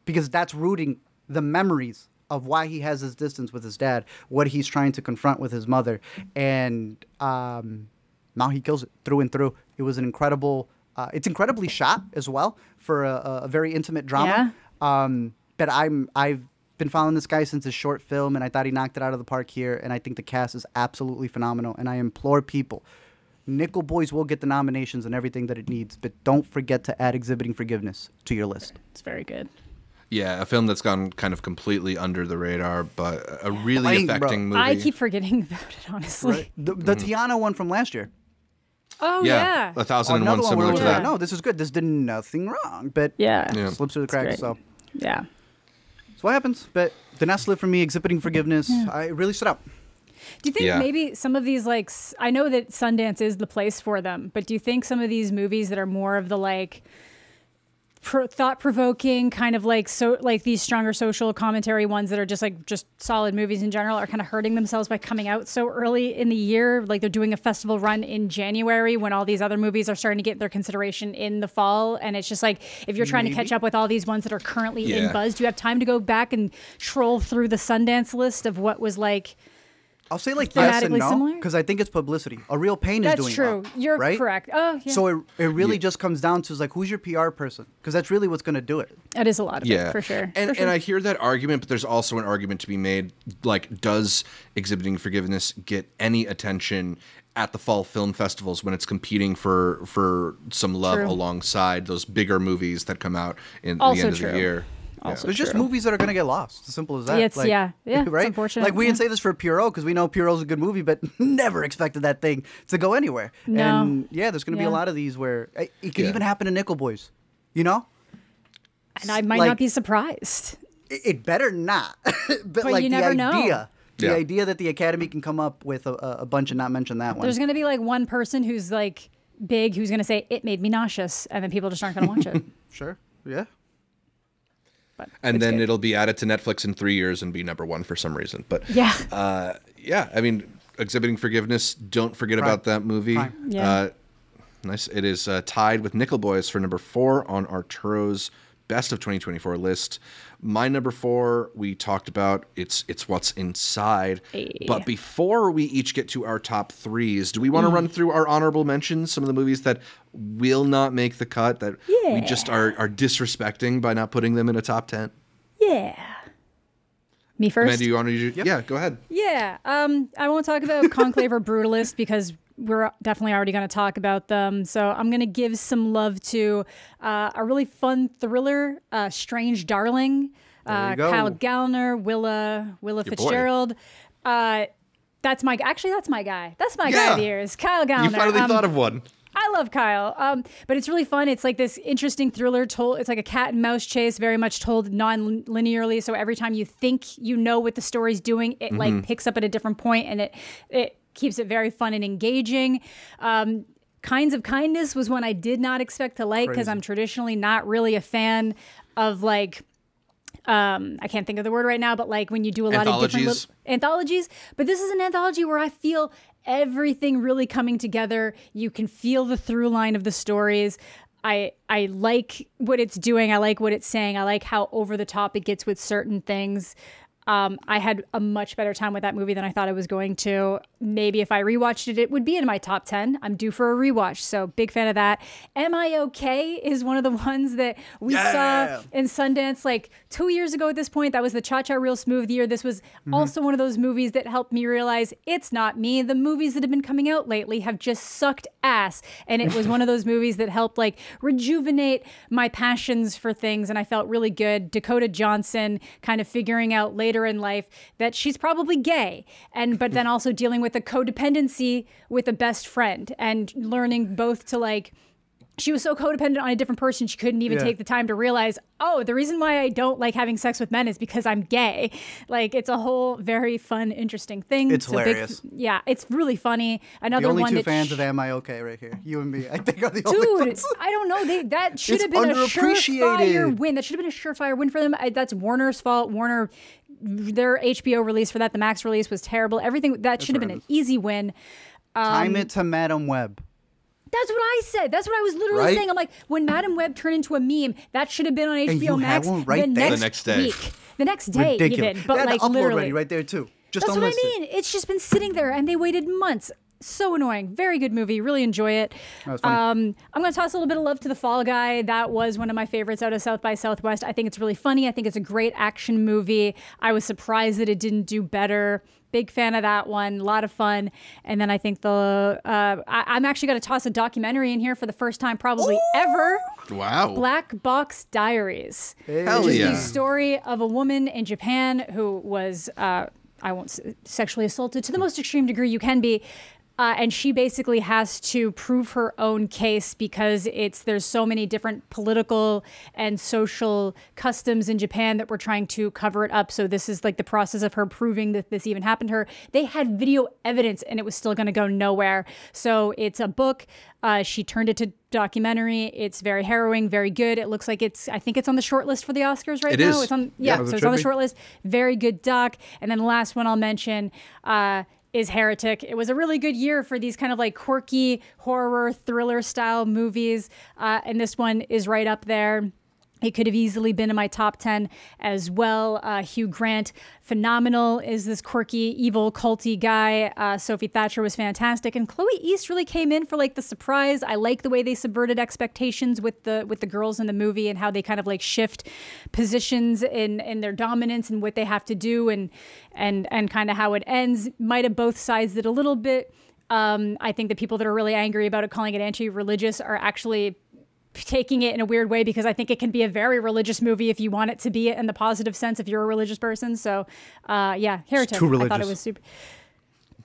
Because that's rooting the memories of why he has his distance with his dad, what he's trying to confront with his mother. And now he kills it through and through. It was an incredible, it's incredibly shot as well for a very intimate drama. But I've been following this guy since his short film, and I thought he knocked it out of the park here. And I think the cast is absolutely phenomenal. And I implore people, Nickel Boys will get the nominations and everything that it needs, but don't forget to add Exhibiting Forgiveness to your list. It's very good. Yeah, a film that's gone kind of completely under the radar, but a really affecting movie. I keep forgetting about it, honestly. Right. The Tiana one from last year. Oh, yeah. 1001 similar to that. No, this is good. This did nothing wrong, but slips through the cracks. So yeah. So what happens? But did not slip for me. Exhibiting Forgiveness. I really stood out. Do you think maybe some of these, like, I know that Sundance is the place for them, but do you think some of these movies that are more of the, like, thought-provoking kind of like these stronger social commentary ones that are just solid movies in general are kind of hurting themselves by coming out so early in the year? Like they're doing a festival run in January when all these other movies are starting to get their consideration in the fall, and it's just like if you're trying to catch up with all these ones that are currently in buzz, do you have time to go back and troll through the Sundance list of what was like I'll say like yes and thematically no, similar? because I think it's publicity. A Real Pain is That's doing true. well, You're right? correct. Oh, yeah. So it really just comes down to like who's your PR person, because that's really what's going to do it. That is a lot of it, for sure. And for sure. and I hear that argument, but there's also an argument to be made. Like, does Exhibiting Forgiveness get any attention at the fall film festivals when it's competing for some love True. alongside those bigger movies that come out in the Also end of true. the year? Also There's just true. movies that are going to get lost. As simple as that. Yeah, it's- yeah, it's right. unfortunate, Like we yeah. didn't say this for Pierrot because we know Pierrot's a good movie, but never expected that thing to go anywhere. No. And yeah, there's going to be a Yeah. lot of these where it could Yeah. even happen to Nickel Boys. You know, And I might like- not be surprised. it better not. but you like the never know. idea. The Yeah. idea that the Academy can come up with a bunch and not mention that one. There's going to be like one person who's like big who's going to say, it made me nauseous. And then people just aren't going to watch it. Sure. Yeah. But And it's then good. it'll be added to Netflix in 3 years and be #1 for some reason. But Yeah. yeah, I mean, Exhibiting Forgiveness. Don't forget about that movie. Prime. Yeah. Nice. It is tied with Nickel Boys for #4 on Arturo's Best of 2024 list. My #4, we talked about. It's What's Inside. Hey. But before we each get to our top threes, do we want to run through our honorable mentions? Some of the movies that will not make the cut that we just are disrespecting by not putting them in a top 10. Yeah. Me first? Amanda, you want to? Yeah, go ahead. Yeah. I won't talk about Conclave or Brutalist because we're definitely already going to talk about them. So I'm going to give some love to a really fun thriller, Strange Darling. There you go. Kyle Gallner, Willa Fitzgerald. That's my guy. That's my guy. That's my guy Yeah. of the year is Kyle Gallner. You finally thought of one. I love Kyle, but it's really fun. It's like this interesting thriller told. It's like a cat and mouse chase, very much told non-linearly. So every time you think you know what the story's doing, it like picks up at a different point, and it keeps it very fun and engaging. Kinds of Kindness was one I did not expect to like because Crazy. I'm traditionally not really a fan of like. I can't think of the word right now, but like when you do a lot of different anthologies. But this is an anthology where I feel everything really coming together. You can feel the through line of the stories. I like what it's doing. I like what it's saying. I like how over the top it gets with certain things. I had a much better time with that movie than I thought I was going to. Maybe if I rewatched it, it would be in my top 10. I'm due for a rewatch, so big fan of that. Am I Okay is one of the ones that we saw in Sundance like 2 years ago at this point. That was the Cha Cha Real Smooth year. This was also one of those movies that helped me realize it's not me. The movies that have been coming out lately have just sucked ass. And it was one of those movies that helped like rejuvenate my passions for things. And I felt really good. Dakota Johnson kind of figuring out later in life that she's probably gay, but then also dealing with a codependency with a best friend and learning both to like, she was so codependent on a different person she couldn't even take the time to realize, oh, the reason why I don't like having sex with men is because I'm gay. Like, it's a whole very fun, interesting thing. It's hilarious. Yeah, it's really funny. Another The only one two that fans of Am I Okay right here. You and me. I think are the only Dude, ones. I don't know. That should It's have been a surefire underappreciated. win. That should have been a surefire win for them. That's Warner's fault. Warner, their HBO release for that, the Max release was terrible. Everything that should have been an easy win. Time it to Madam Web. That's what I said. That's what I was literally Right? saying. I'm like, when Madam Web turned into a meme, that should have been on HBO you Max have one right there? The next day. week. The next day, Ridiculous. even. But They had like the upload literally. ready right there too. Just That's what I unlisted. mean. It's just been sitting there, and they waited months. So annoying. Very good movie. Really enjoy it. That was funny. I'm going to toss a little bit of love to The Fall Guy. That was one of my favorites out of South by Southwest. I think it's really funny. I think it's a great action movie. I was surprised that it didn't do better. Big fan of that one. A lot of fun. And then I think I'm actually going to toss a documentary in here for the first time probably ever. Wow. Black Box Diaries. Hell Which is yeah. the story of a woman in Japan who was, I won't say sexually assaulted to the most extreme degree you can be. And she basically has to prove her own case because there's so many different political and social customs in Japan that we're trying to cover it up. So this is like the process of her proving that this even happened to her. They had video evidence and it was still going to go nowhere. So it's a book. She turned it to documentary. It's very harrowing, very good. It looks like I think it's on the short list for the Oscars right It now. is. It's on, Yeah, so it it's should on the be. short list. Very good doc. And then the last one I'll mention, is Heretic. It was a really good year for these kind of like quirky horror thriller style movies. And this one is right up there. It could have easily been in my top 10 as well. Hugh Grant, phenomenal, is this quirky, evil, culty guy. Sophie Thatcher was fantastic. And Chloe East really came in for like the surprise. I like the way they subverted expectations with the girls in the movie and how they kind of like shift positions in their dominance and what they have to do and kind of how it ends. Might have both sides it a little bit. I think the people that are really angry about it, calling it anti-religious, are actually taking it in a weird way, because I think it can be a very religious movie if you want it to be in the positive sense if you're a religious person. So yeah, Heretic. Too religious. I thought it was super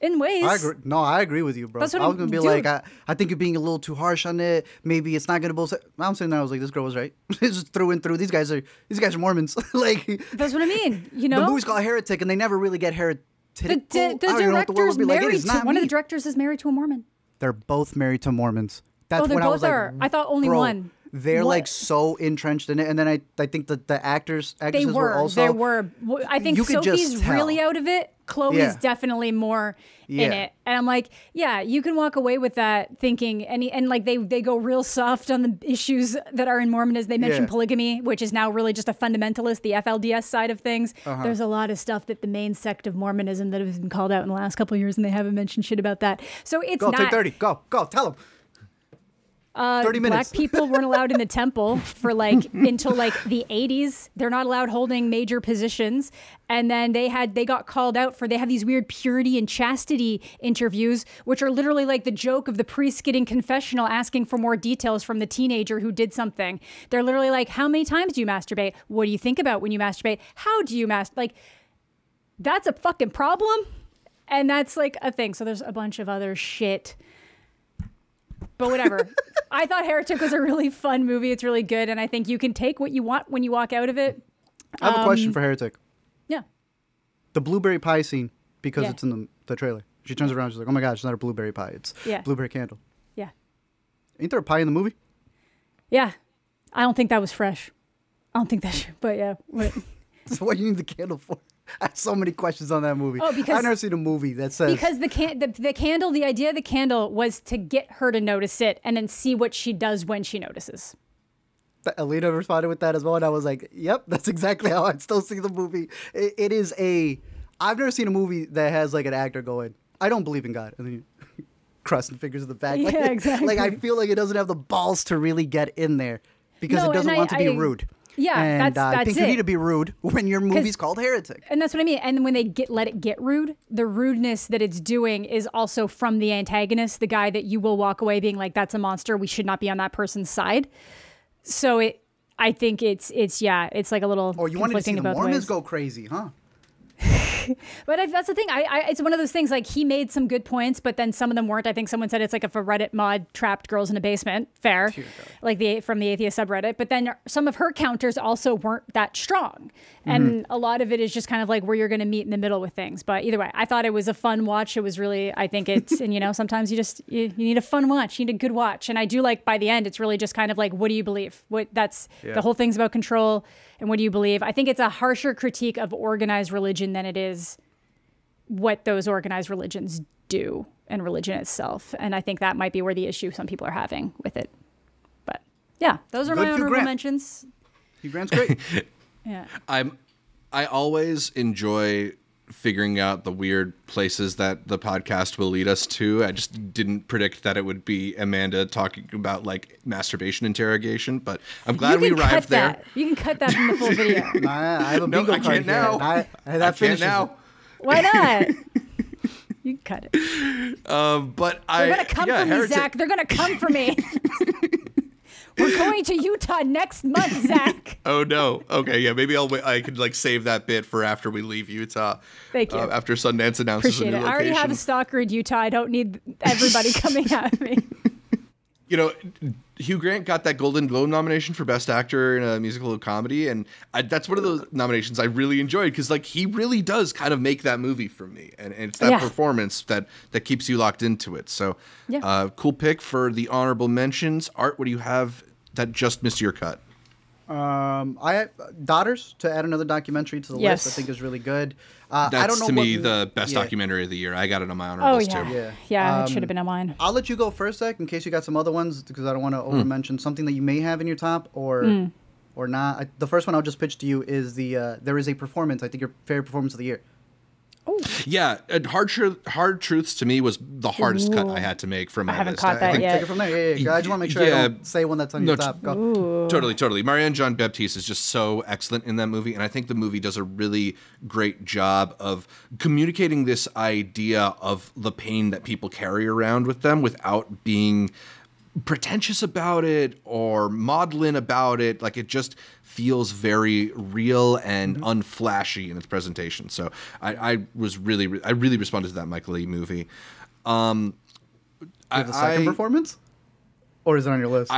in ways. I agree. No, I agree with you, bro. That's what I was gonna be dude. like, I think you're being a little too harsh on it. Maybe it's not gonna both. I'm sitting there, I was like, this girl was right. It's just through and through. These guys are Mormons. Like, That's what I mean. You know, the movie's called Heretic, and they never really get heretic. the director's married to one of the directors is married to a Mormon. They're both married to Mormons. That's They when I both was like, are. I thought only bro, one. They're What? like so entrenched in it, and then I think that the actresses They were also. They were. I think You could just Sophie's tell. really out of it. Chloe's Yeah. definitely more in Yeah. it. And I'm like, yeah, you can walk away with that thinking, and like they go real soft on the issues that are in Mormonism. They mention Yeah. polygamy, which is now really just a fundamentalist, the FLDS side of things. Uh-huh. There's a lot of stuff that the main sect of Mormonism that has been called out in the last couple of years, and they haven't mentioned shit about that. So it's Go, not. take 30. Go, tell them. 30 minutes. Black people weren't allowed in the temple for like until like the 80s. They're not allowed holding major positions. And then they got called out for, they have these weird purity and chastity interviews, which are literally like the joke of the priest getting confessional, asking for more details from the teenager who did something. They're literally like, how many times do you masturbate? What do you think about when you masturbate? How do you masturbate? Like, that's a fucking problem. And that's like a thing. So there's a bunch of other shit. But whatever. I thought Heretic was a really fun movie. It's really good. And I think you can take what you want when you walk out of it. I have a question for Heretic. Yeah. The blueberry pie scene, because Yeah. it's in the trailer. She turns around, she's like, oh my God, it's not a blueberry pie. It's Yeah. blueberry candle. Yeah. Ain't there a pie in the movie? Yeah. I don't think that was fresh. I don't think that should, but yeah. What? So what you need the candle for? I have so many questions on that movie. Oh, because- I've never seen a movie that says... Because the candle, the idea of the candle was to get her to notice it and then see what she does when she notices. Alina responded with that as well, and I was like, yep, that's exactly how I still see the movie. It is a... I've never seen a movie that has like an actor going, I don't believe in God. And then you crossing fingers in the back. Like, Yeah, exactly. Like, I feel like it doesn't have the balls to really get in there because No, it doesn't and want to be I- rude. Yeah, and that's I think it. you need to be rude when your movie's called Heretic. And that's what I mean. And when they let it get rude, the rudeness that it's doing is also from the antagonist, the guy that you will walk away being like, that's a monster. We should not be on that person's side. So I think it's like a little Oh, you wanted to see conflicting the about Mormons ways. go crazy, huh? But that's the thing. It's one of those things. Like, he made some good points, but then some of them weren't. I think someone said it's like if a Reddit mod trapped girls in a basement. Fair, like from the atheist subreddit. But then some of her counters also weren't that strong, and a lot of it is just kind of like where you're going to meet in the middle with things. But either way, I thought it was a fun watch. It was really, I think it's, and sometimes you need a fun watch. You need a good watch, and I do like by the end, it's really just kind of like, what do you believe? The whole thing's about control. And what do you believe? I think it's a harsher critique of organized religion than it is what those organized religions do and religion itself. And I think that might be where the issue some people are having with it. But yeah, those are Good my Hugh honorable Grant. mentions. Hugh Grant's great. Yeah. I always enjoy figuring out the weird places that the podcast will lead us to. I just didn't predict that it would be Amanda talking about like masturbation interrogation, but I'm glad we arrived there. That. You can cut that from the full video. I have a bingo I card can't here, now. and that I can't finishes now. it. Why not? You can cut it. But They're going to come for me, Heretic- Zach. They're going to come for me. We're going to Utah next month, Zach. Oh no. Okay, yeah, maybe I could like save that bit for after we leave Utah. Thank you. After Sundance announces Appreciate a it. new I already location. have a stalker in Utah. I don't need everybody coming at me. Hugh Grant got that Golden Globe nomination for Best Actor in a Musical Comedy, and that's one of those nominations I really enjoyed because, like, he really does kind of make that movie for me, and it's that performance that keeps you locked into it. So, cool pick for the honorable mentions. Art, what do you have that just missed your cut? I had Daughters, to add another documentary to the list. I think is really good. That's I don't know to me what, the best documentary of the year. I got it on my honorables too. Yeah, it should have been on mine. I'll let you go first, Zach, in case you got some other ones, because I don't want to over-mention something that you may have in your top, or or not. The first one I'll just pitch to you is there is a performance. I think your favorite performance of the year. Oh. Yeah, Hard Truths to me was the hardest cut I had to make from my I haven't list. caught that Take yet. it from there. Yeah. I just want to make sure I don't say one that's on your top. Go. Ooh. Totally. Marianne Jean-Baptiste is just so excellent in that movie, and I think the movie does a really great job of communicating this idea of the pain that people carry around with them without being pretentious about it or maudlin about it. Like, it just feels very real and unflashy in its presentation. So I really responded to that Michael Lee movie. Do you have the second performance? Or is it on your list?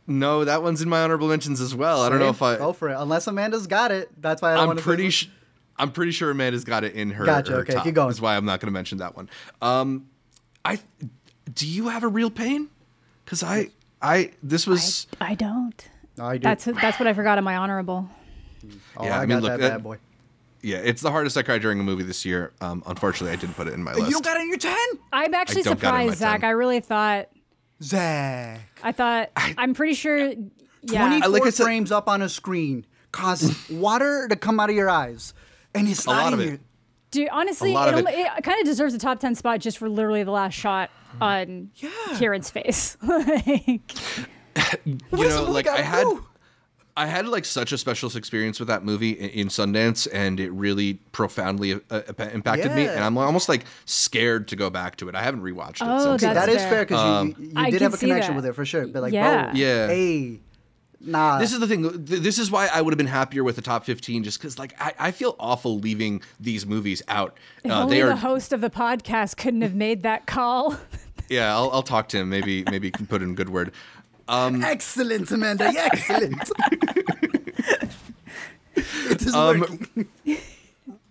No, that one's in my honorable mentions as well. I don't know if I... Go for it. Unless Amanda's got it. That's why I don't want to... I'm pretty sure Amanda's got it in her, gotcha, her okay, top. keep going. That's why I'm not going to mention that one. Do you have a real pain? Because this was... I don't. No, I do. That's what I forgot on my honorable. Oh, Yeah, I mean, got look, that bad boy. Yeah, it's the hardest I cried during a movie this year. Unfortunately, I didn't put it in my list. You don't got it in your 10? I'm actually don't got it in my surprised, Zach. 10. I really thought... Zach. I'm pretty sure... Yeah. 24 like I said- frames up on a screen cause water to come out of your eyes. And it's not lot in of your... it. Dude, honestly, lot of it kind of deserves a top 10 spot just for literally the last shot on Kieran's face. Like, You know, like I had like such a special experience with that movie in Sundance, and it really profoundly impacted me. And I'm almost like scared to go back to it. I haven't rewatched it. Oh, since. that's That is fair. fair because you I did can have a see connection that. with it for sure. But like, Yeah. bro, Yeah. hey, nah. This is the thing. This is why I would have been happier with the top 15, just because like I feel awful leaving these movies out. if only the host of the podcast couldn't have made that call. Yeah, I'll talk to him. Maybe he can put in a good word. Excellent, Amanda. Excellent. It is working.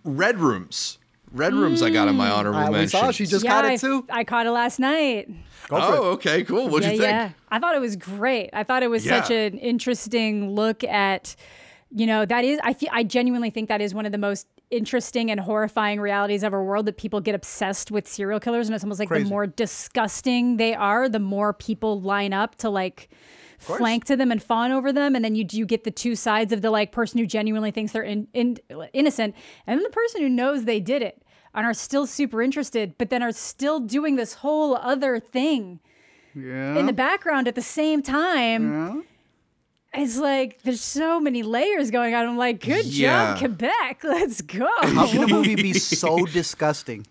Red Rooms. I got on my honorable We mention. saw she just caught it too. I caught it last night. Go for it. Okay, cool. What'd you think? Yeah. I thought it was great. I thought it was such an interesting look at, that is, I genuinely think that is one of the most interesting and horrifying realities of our world, that people get obsessed with serial killers. And it's almost like Crazy. the more disgusting they are, the more people line up to like flank to them and fawn over them. And then you get the two sides of the like person who genuinely thinks they're innocent, and then the person who knows they did it and are still super interested, but then are still doing this whole other thing in the background at the same time. It's like there's so many layers going on. I'm like, good job, Quebec. Let's go. How can a movie be so disgusting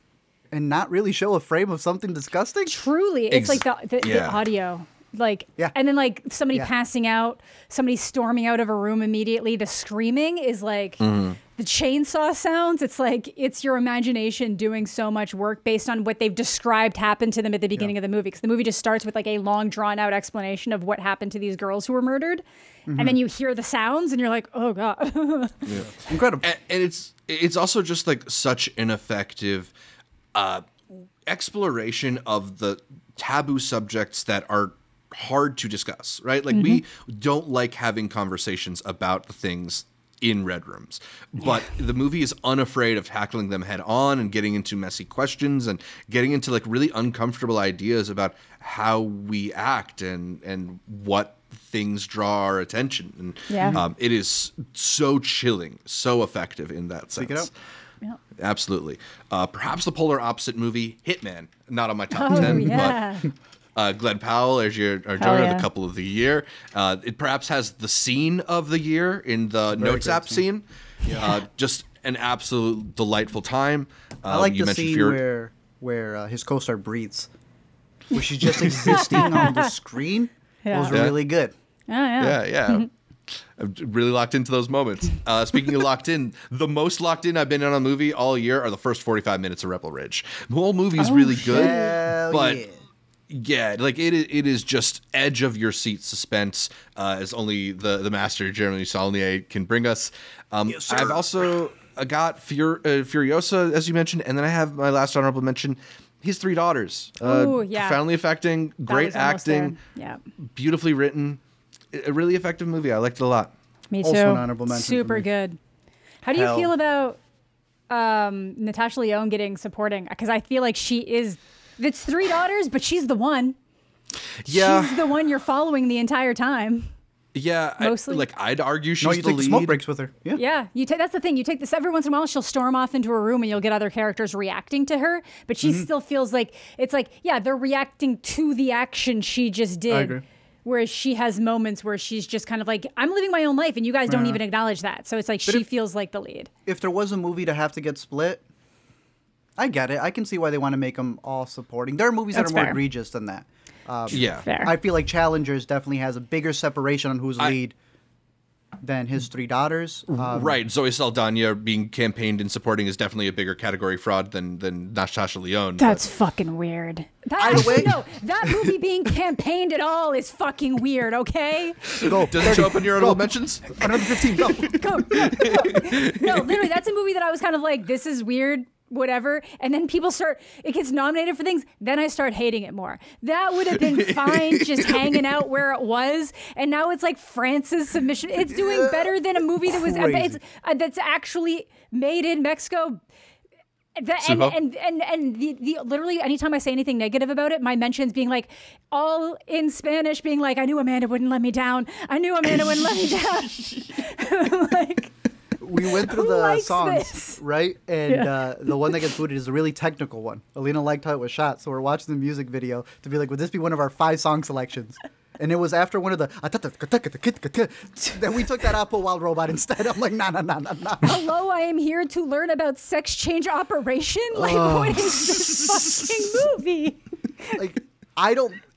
and not really show a frame of something disgusting? Truly, it's like the audio. Like, and then like somebody passing out, somebody storming out of a room immediately. The screaming is like the chainsaw sounds. It's like it's your imagination doing so much work based on what they've described happened to them at the beginning of the movie. Because the movie just starts with like a long drawn out explanation of what happened to these girls who were murdered. And then you hear the sounds and you're like, oh God. Incredible. And it's also just like such an effective exploration of the taboo subjects that are hard to discuss, right? Like we don't like having conversations about the things in Red Rooms, but the movie is unafraid of tackling them head on and getting into messy questions and getting into like really uncomfortable ideas about how we act and what things draw our attention. And it is so chilling, so effective in that sense. Speak it up. Yeah. Absolutely. Perhaps the polar opposite movie, Hitman. Not on my top 10, but Glenn Powell as your Jonah, the couple of the year. It perhaps has the scene of the year in the Notes app scene. Just an absolute delightful time. I like the scene where his co-star breathes, where she's just existing on the screen. It was really good. Yeah. I'm really locked into those moments. Speaking of locked in, the most locked in I've been on a movie all year are the first 45 minutes of Rebel Ridge. The whole movie is really good, but like it is just edge of your seat suspense, as only the master Jeremy Saulnier can bring us. I've also got Furiosa, as you mentioned, and then I have my last honorable mention. His Three Daughters. Profoundly affecting, great acting, beautifully written. A really effective movie. I liked it a lot. Me too. Also an honorable mention Super good. How do you feel about Natasha Lyonne getting supporting? Because I feel like she is. It's Three Daughters, but she's the one. Yeah, she's the one you're following the entire time. Yeah, Mostly? I'd argue she's No, you the take the lead. smoke breaks with her. Yeah. Yeah, that's the thing. You take this every once in a while. She'll storm off into a room, and you'll get other characters reacting to her. But she still feels like it's like, yeah, they're reacting to the action she just did. I agree. Whereas she has moments where she's just kind of like, I'm living my own life, and you guys don't even acknowledge that. So it's like she feels like the lead. If there was a movie to have to get split, I get it. I can see why they want to make them all supporting. There are movies that are more fair. egregious than that. Yeah. Fair. I feel like Challengers definitely has a bigger separation on who's lead than his three daughters. Right, Zoe Saldana being campaigned and supporting is definitely a bigger category fraud than Natasha Lyonne. That's fucking weird. That movie being campaigned at all is fucking weird, okay? Go. Does it show up in your honorable mentions? Another 15, go. Go. No, literally, that's a movie that I was kind of like, this is weird, whatever. And then it gets nominated for things. Then I start hating it more. That would have been fine just hanging out where it was. And now it's like France's submission. It's doing better than a movie that was that's actually made in Mexico. And the literally anytime I say anything negative about it, my mentions being like all in Spanish, being like, I knew Amanda wouldn't let me down. I knew Amanda wouldn't let me down. Like, we went through the songs, right? And the one that gets booted is a really technical one. Alina liked how it was shot, so we're watching the music video to be like, would this be one of our 5 song selections? And it was after one of the... Then we took that Apple Wild Robot instead. I'm like, nah. hello, I am here to learn about sex change operation? Like, what is this fucking movie? Like,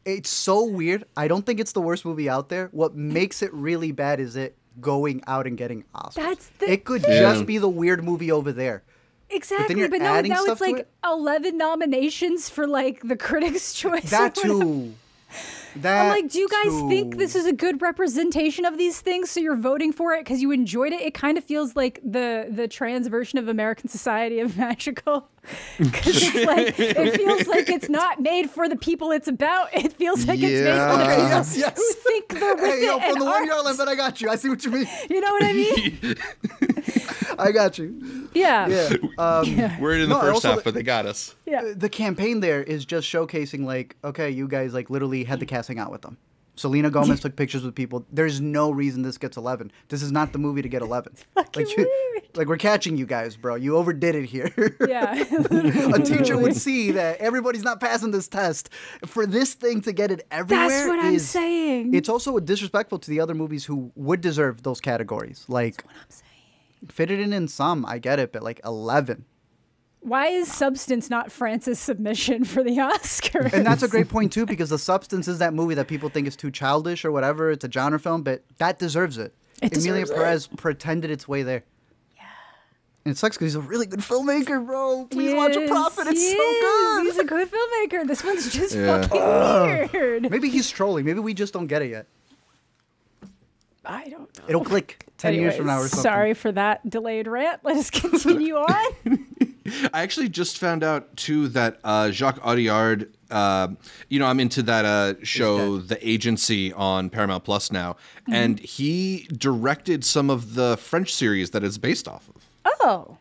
it's so weird. I don't think it's the worst movie out there. What makes it really bad is it going out and getting Oscars. It could just be the weird movie over there. Exactly, but now it's like 11 nominations for like the Critics' Choice. That too. I'm like, do you guys think this is a good representation of these things? So you're voting for it because you enjoyed it? It kind of feels like the trans version of American Society of Magical. Because it's like, it feels like it's not made for the people it's about. It feels like it's made for the people who think they're with it. From the 1 yard line, but I got you. I see what you mean. You know what I mean? I got you. Yeah. We're in the first half, but they got us. Yeah. The campaign there is just showcasing, like, okay, you guys like literally had the casting out with them. Selena Gomez took pictures with people. There's no reason this gets 11. This is not the movie to get 11. Like we're catching you guys, bro. You overdid it here. Yeah. A teacher would see that everybody's not passing this test. For this thing to get it everywhere, that's what I'm saying. It's also disrespectful to the other movies who would deserve those categories. Like, that's what I'm saying. Fit it in some, I get it, but like 11. Why is Substance not France's submission for the Oscars? And that's a great point, too, because The Substance is that movie that people think is too childish or whatever. It's a genre film, but that deserves it. Emilia Perez pretended its way there. Yeah. And it sucks because he's a really good filmmaker, bro. Please watch A Prophet. It's so good. He's a good filmmaker. This one's just fucking weird. Maybe he's trolling. Maybe we just don't get it yet. I don't know. It'll click 10 years from now or something. Sorry for that delayed rant. Let us continue on. I actually just found out, too, that Jacques Audiard, I'm into that show, The Agency, on Paramount Plus now, and he directed some of the French series that it's based off of. Oh.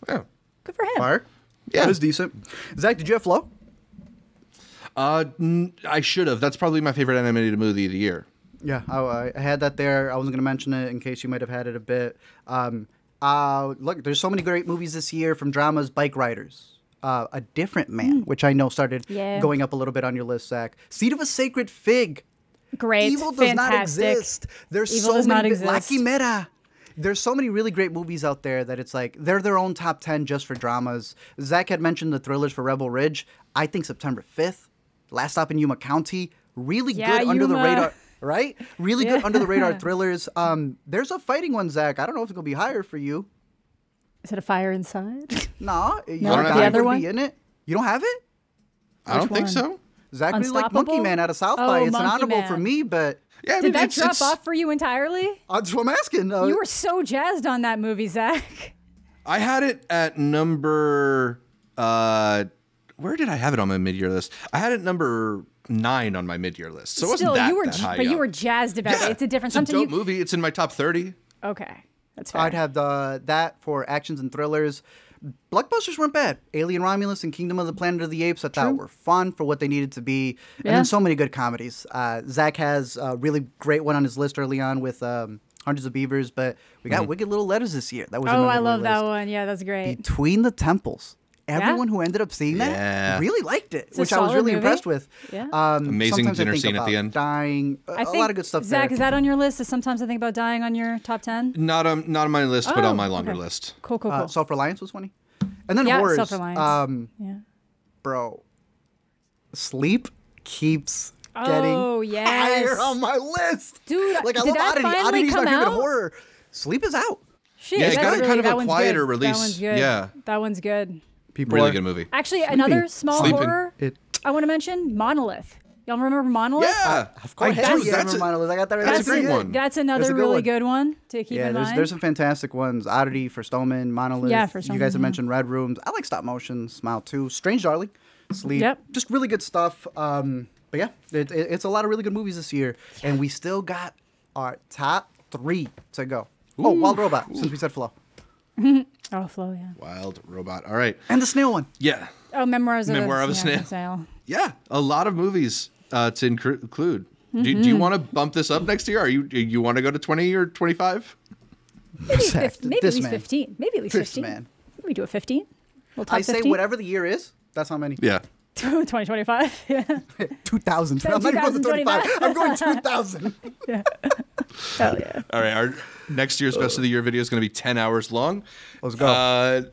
Yeah. Good for him. Fire? Yeah. That was decent. Zach, did you have Flow? I should have. That's probably my favorite animated movie of the year. Yeah, I had that there. I wasn't going to mention it in case you might have had it a bit. Look, there's so many great movies this year from dramas. Bike Riders, A Different Man, which I know started going up a little bit on your list, Zach. Seed of a Sacred Fig. Great, Evil does not exist. There's so many. La Quimera. There's so many really great movies out there that it's like they're their own top 10 just for dramas. Zach had mentioned the thrillers for Rebel Ridge. I think September 5th, Last Stop in Yuma County, really good under the radar. Right? Really good under the radar thrillers. There's a fighting one, Zach. I don't know if it's going to be higher for you. Is it A Fire Inside? No. The other one? Be in it. You don't have it? I don't think so. Zach really liked Monkey Man out of South by. It's an honorable for me, but... Yeah, Did that drop off for you entirely? That's what I'm asking. You were so jazzed on that movie, Zach. I had it at number... where did I have it on my mid-year list? I had it number 9 on my mid-year list, so it wasn't that high. But you were jazzed about it. It's a different. It's a dope movie. It's in my top 30. Okay, that's fair. I'd have that for actions and thrillers. blockbusters weren't bad. Alien Romulus and Kingdom of the Planet of the Apes I thought were fun for what they needed to be. And then so many good comedies. Zach has a really great one on his list early on with Hundreds of Beavers, but we got Wicked Little Letters this year. That was I love that one. Yeah, that's great. Between the Temples. Everyone who ended up seeing that really liked it, which I was really impressed with. Yeah. Amazing dinner scene at the end. Dying. A lot of good stuff Zach, there. is that on your list? Sometimes I think about dying on your top 10? Not on my list, but on my longer list. Cool. Self-Reliance was funny. And then horrors. Self-Reliance. Bro, Sleep keeps getting higher on my list. Dude, like, I did love that Oddity. finally Oddity's come my favorite out? horror. Sleep is out. Shit, Yeah, it got really, kind of that a one's quieter good. release. That one's good. Yeah. That one's good. Really good movie. Actually, another small Sleeping. horror I want to mention, Monolith. Y'all remember Monolith? Yeah, Of course. I do. That's I got that right. that's a great one. That's another really good one to keep in mind. There's some fantastic ones. Oddity for Stoneman, Monolith. Yeah, for Stoneman, you guys have mentioned Red Rooms. I like stop motion, Smile 2, Strange Darling, Sleep. Yep. Just really good stuff. But yeah, it's a lot of really good movies this year. And we still got our top 3 to go. Oh, Wild Robot, since we said Flow. Oh, Flow, yeah. Wild Robot. All right. And the snail one. Yeah. Oh, Memoirs of a Snail. Yeah, a lot of movies to include. Do you want to bump this up next year? Are you want to go to 20 or 25? Maybe at least 15. Maybe at least 15. Man. We do a 15. We'll top I say 15. whatever the year is, that's how many. Yeah. 2025. Yeah. 2000. I'm not even going 25. I'm going 2000. Yeah. Hell yeah. All right. Our next year's Best of the Year video is going to be 10 hours long. Let's go.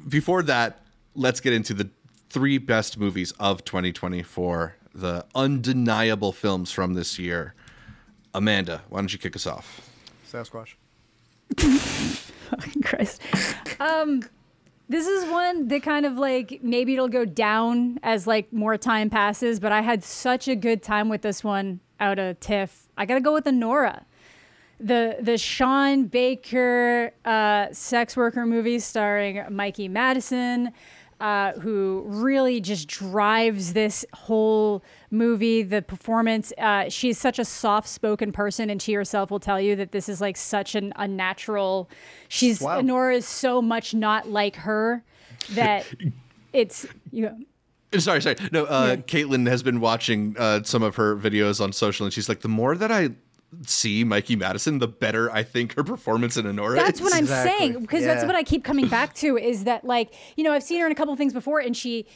Before that, let's get into the 3 best movies of 2024, the undeniable films from this year. Amanda, why don't you kick us off? Sasquatch. Fucking Christ. This is one that kind of like, maybe it'll go down as like more time passes, but I had such a good time with this one out of TIFF. I gotta go with Anora. The Sean Baker sex worker movie starring Mikey Madison, who really just drives this whole movie. The performance, she's such a soft-spoken person, and she herself will tell you that this is like such an unnatural. Anora is so much not like her that it's Sorry. No, Caitlin has been watching some of her videos on social, and she's like, the more that I see Mikey Madison, the better I think her performance in Anora is. That's what I'm saying, because that's what I keep coming back to, is that, like, I've seen her in a couple of things before, and she's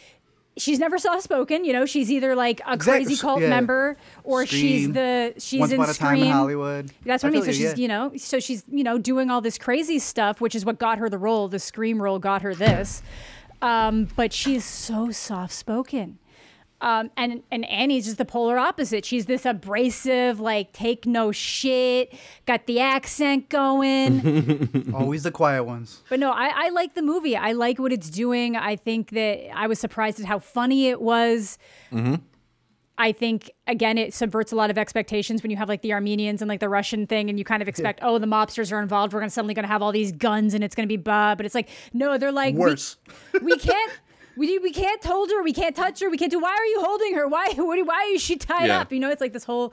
never soft-spoken. She's either like a crazy cult member, or Scream. she's Once in Upon a Time in Scream. Hollywood. That's what I mean. So she's doing all this crazy stuff, which is what got her the role. The Scream role got her this. But she's so soft-spoken. And Annie's just the polar opposite. She's this abrasive, like, take no shit, got the accent going. Always the quiet ones. But no, I like the movie. I like what it's doing. I think that I was surprised at how funny it was. Mm-hmm. I think, again, it subverts a lot of expectations when you have like the Armenians and like the Russian thing, and you kind of expect, oh, the mobsters are involved. We're suddenly going to have all these guns and it's going to be blah. But it's like, no, they're like, worse. We can't. We can't hold her. We can't touch her. We can't do. Why are you holding her? Why is she tied up? It's like this whole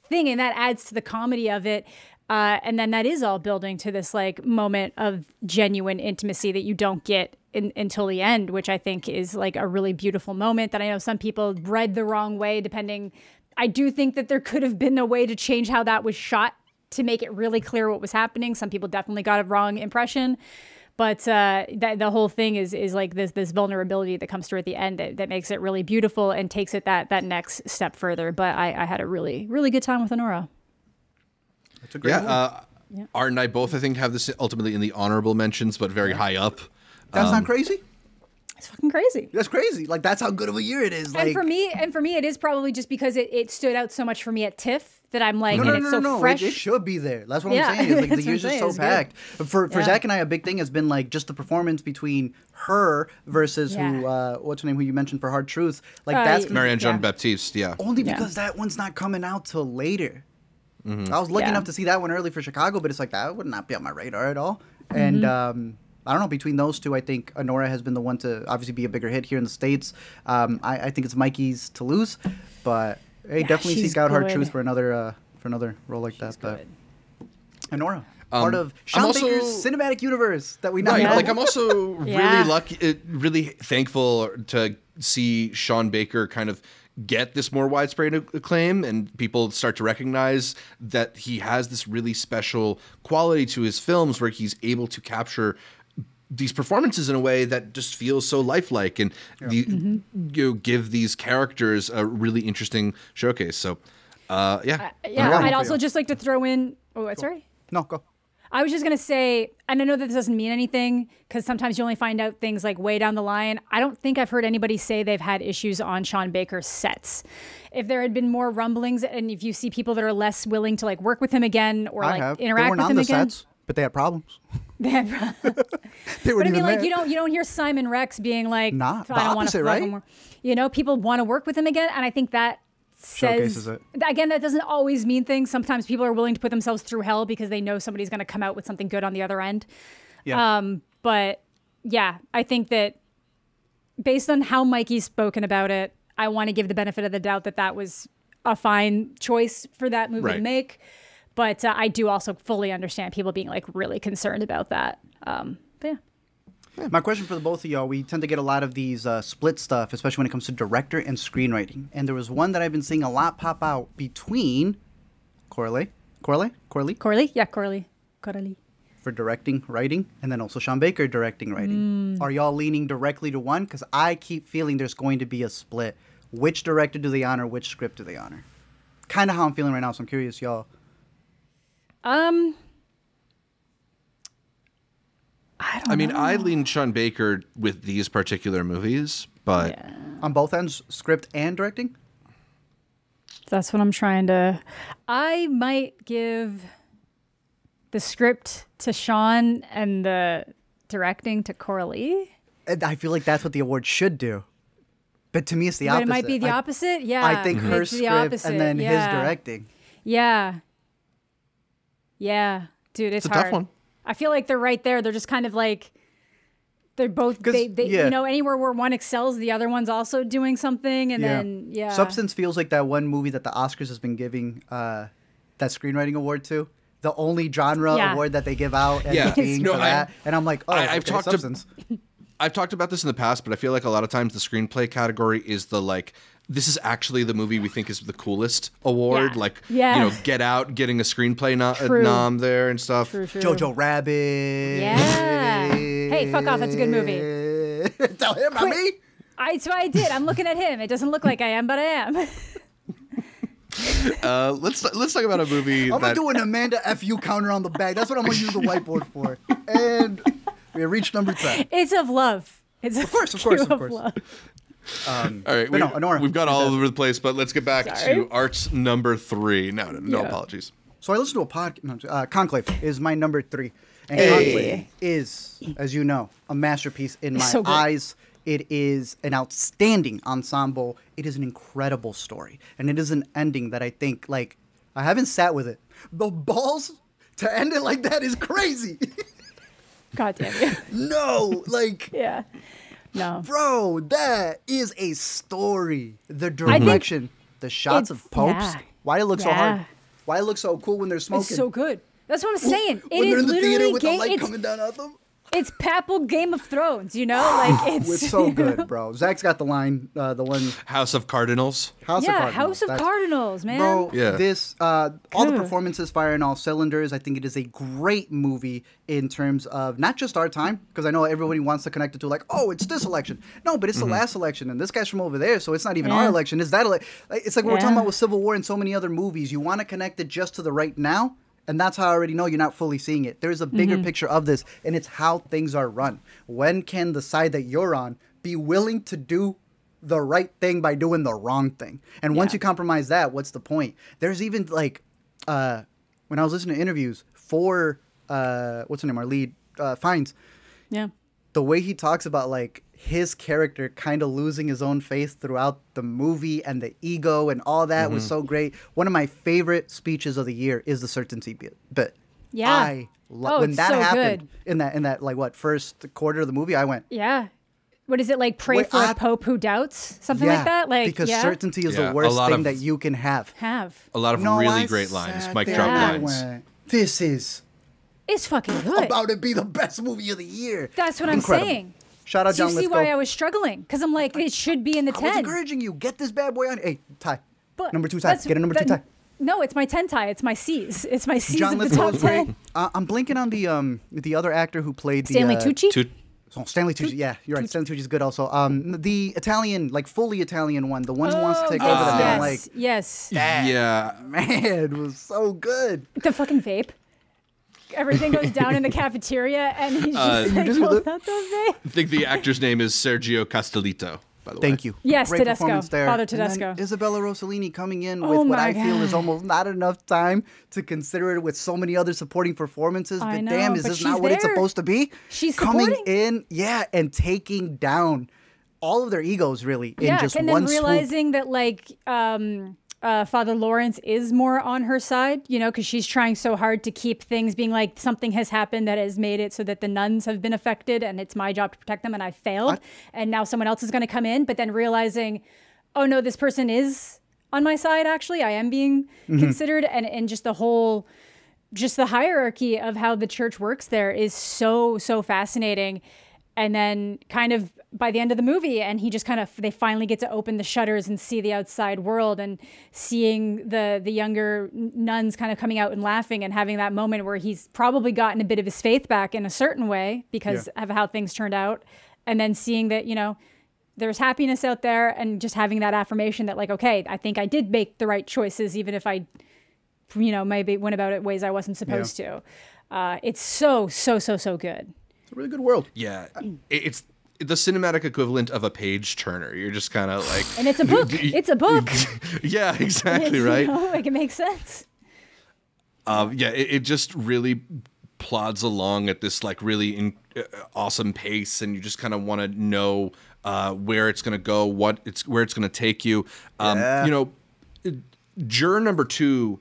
thing, and that adds to the comedy of it. And then that is all building to this like moment of genuine intimacy that you don't get until the end, which I think is like a really beautiful moment that I know some people read the wrong way. I do think that there could have been a way to change how that was shot to make it really clear what was happening. Some people definitely got a wrong impression. But the whole thing is like this vulnerability that comes through at the end that makes it really beautiful and takes it that next step further. But I had a really, really good time with Anora. That's a great one. Art and I both, I think, have this ultimately in the honorable mentions, but very high up. That's not crazy? It's fucking crazy. That's crazy. Like, that's how good of a year it is. And for me, it is probably just because it stood out so much for me at TIFF that I'm like, it's so fresh. It should be there. That's what I'm saying. Like, the year's just so packed. For Zach and I, a big thing has been like just the performance between her versus what's her name, who you mentioned for Hard Truth. Like that's Marianne Jean-Baptiste. Yeah. Only because that one's not coming out till later. Mm-hmm. I was lucky enough to see that one early for Chicago, but it's like that would not be on my radar at all. And I don't know. Between those two, I think Anora has been the one to obviously be a bigger hit here in the States. I think it's Mikey's to lose, but hey, definitely seek out Hard Truth for another role like that. But Anora. Part of Sean Baker's cinematic universe that we now know. Like I'm also really thankful to see Sean Baker kind of get this more widespread acclaim, and people start to recognize that he has this really special quality to his films where he's able to capture these performances in a way that just feels so lifelike, and give these characters a really interesting showcase. So, I'd also just like to throw in. Oh, sorry. No, go. I was just going to say, and I know that this doesn't mean anything because sometimes you only find out things like way down the line. I don't think I've heard anybody say they've had issues on Sean Baker's sets. If there had been more rumblings, and if you see people that are less willing to like work with him again or like interact with him again. Sets, but they had problems. They had problems. They but I mean, like, you don't hear Simon Rex being like, nah, I don't want to fuck him more. You know, people want to work with him again, and I think that says again, that doesn't always mean things. Sometimes people are willing to put themselves through hell because they know somebody's going to come out with something good on the other end. But yeah, I think that based on how Mikey's spoken about it, I want to give the benefit of the doubt that that was a fine choice for that movie to make. But I do also fully understand people being like really concerned about that. But yeah. My question for the both of y'all, we tend to get a lot of these split stuff, especially when it comes to director and screenwriting. And there was one that I've been seeing a lot pop out between Corley for directing, writing, and then also Sean Baker directing, writing. Are y'all leaning directly to one? Because I keep feeling there's going to be a split. Which director do they honor? Which script do they honor? Kind of how I'm feeling right now, so I'm curious, y'all. I mean, I lean Sean Baker with these particular movies, but on both ends, script and directing. That's what I'm trying to. I might give the script to Sean and the directing to Coralie. I feel like that's what the award should do. But to me, it's the opposite. But it might be the opposite? Yeah. I think her script and then his directing. Yeah. Yeah. Dude, it's hard. A tough one. I feel like they're right there. They're just kind of like, they're both, you know, anywhere where one excels, the other one's also doing something. And then, Substance feels like that one movie that the Oscars has been giving that screenwriting award to. The only genre award that they give out and being for that. And I'm like, I've talked about this in the past, but I feel like a lot of times the screenplay category is the like, this is actually the movie we think is the coolest award. You know, Get Out getting a screenplay nom there and stuff. True. Jojo Rabbit. Yeah. Hey, fuck off. That's a good movie. Tell him, not me. That's what I did. I'm looking at him. It doesn't look like I am, but I am. Let's talk about a movie. I'm gonna do an Amanda FU counter on the back. That's what I'm gonna use the whiteboard for. And we reached number 10. It's of love. It's of course. Love. All right, Anora, we've got all over the place, but let's get back to Art's number 3. No apologies. So I listened to a podcast. Conclave is my number 3. And Conclave is, as you know, a masterpiece in my eyes. It is an outstanding ensemble. It is an incredible story. And it is an ending that I think, like, I haven't sat with it. The balls to end it like that is crazy. God damn you. No, like... Yeah. No. Bro, that is a story. The direction, the shots of popes. Why it looks so hard. Why it looks so cool when they're smoking. It's so good. That's what I'm saying. When they're in the theater with the light coming down at them. It's papal Game of Thrones, you know? Like it's so good, bro. Zach's got the line, the one... House of Cardinals. House of Cardinals, man. Bro, this, all the performances fire in all cylinders. I think it is a great movie in terms of not just our time, because I know everybody wants to connect it to like, oh, it's this election. No, but it's the last election, and this guy's from over there, so it's not even our election. It's that It's like what we're talking about with Civil War and so many other movies. You want to connect it just to the right now, and that's how I already know you're not fully seeing it. There's a bigger picture of this, and it's how things are run. When can the side that you're on be willing to do the right thing by doing the wrong thing? And once you compromise that, what's the point? There's even, like, when I was listening to interviews for, what's her name, our lead, Fiennes. Yeah. The way he talks about, like, his character kind of losing his own faith throughout the movie and the ego and all that was so great. One of my favorite speeches of the year is the certainty bit. Yeah. When that happened in that like what first quarter of the movie, I went, what is it, like pray for a pope who doubts, something like that? Like because certainty is the worst thing that you can have. A lot of really great lines, mic drop lines. This is It's fucking good. About to be the best movie of the year. That's what I'm Incredible. saying. Shout out, Do John you see Lithgow. why I was struggling? Because I'm like, it should be in the I was 10. encouraging you. Get this bad boy on. Hey, Ty. But Number 2 tie. Get a number 2 tie. No, it's my 10 tie. It's my C's. It's my C's John of the Lithgow top is great. 10. I'm blinking on the other actor who played Stanley the Tucci? Oh, Stanley Tucci. Yeah, you're right. Stanley Tucci's good also. The Italian, like fully Italian one, the one who wants to take over the man, like yes. Yeah. man, it was so good. The fucking vape. Everything goes down in the cafeteria, and he's just like, just "Hold hear the- out those vape." I think the actor's name is Sergio Castellito, by the way. Thank you. Yes, Great Tedesco. performance there. Father And then Tedesco. Isabella Rossellini coming in Oh with what my I feel is God. almost not enough time to consider it with so many other supporting performances. I But know, damn, is but this she's not what it's there. supposed to be? She's coming supporting. in, yeah, and taking down all of their egos really in just and one then swoop. realizing that like Father Lawrence is more on her side, you know, because she's trying so hard to keep things being like something has happened that has made it so that the nuns have been affected, and it's my job to protect them, and I failed, and now someone else is going to come in. But then realizing, oh no, this person is on my side. Actually, I am being considered, and just the whole. Just the hierarchy of how the church works there is so fascinating. And then kind of by the end of the movie, and he just kind of, they finally get to open the shutters and see the outside world, and seeing the younger nuns kind of coming out and laughing and having that moment where he's probably gotten a bit of his faith back in a certain way because of how things turned out. And then seeing that, you know, there's happiness out there, and just having that affirmation that like, okay, I think I did make the right choices, even if I, you know, maybe went about it ways I wasn't supposed to. It's so good. It's a really good world. Yeah. It's the cinematic equivalent of a page turner. You're just kind of like... And it's a book. It's a book. Yeah, exactly, It's, right? You know, like it makes sense. Yeah, it just really plods along at this like really awesome pace, and you just kind of want to know where it's going to go, where it's going to take you. You know, juror number 2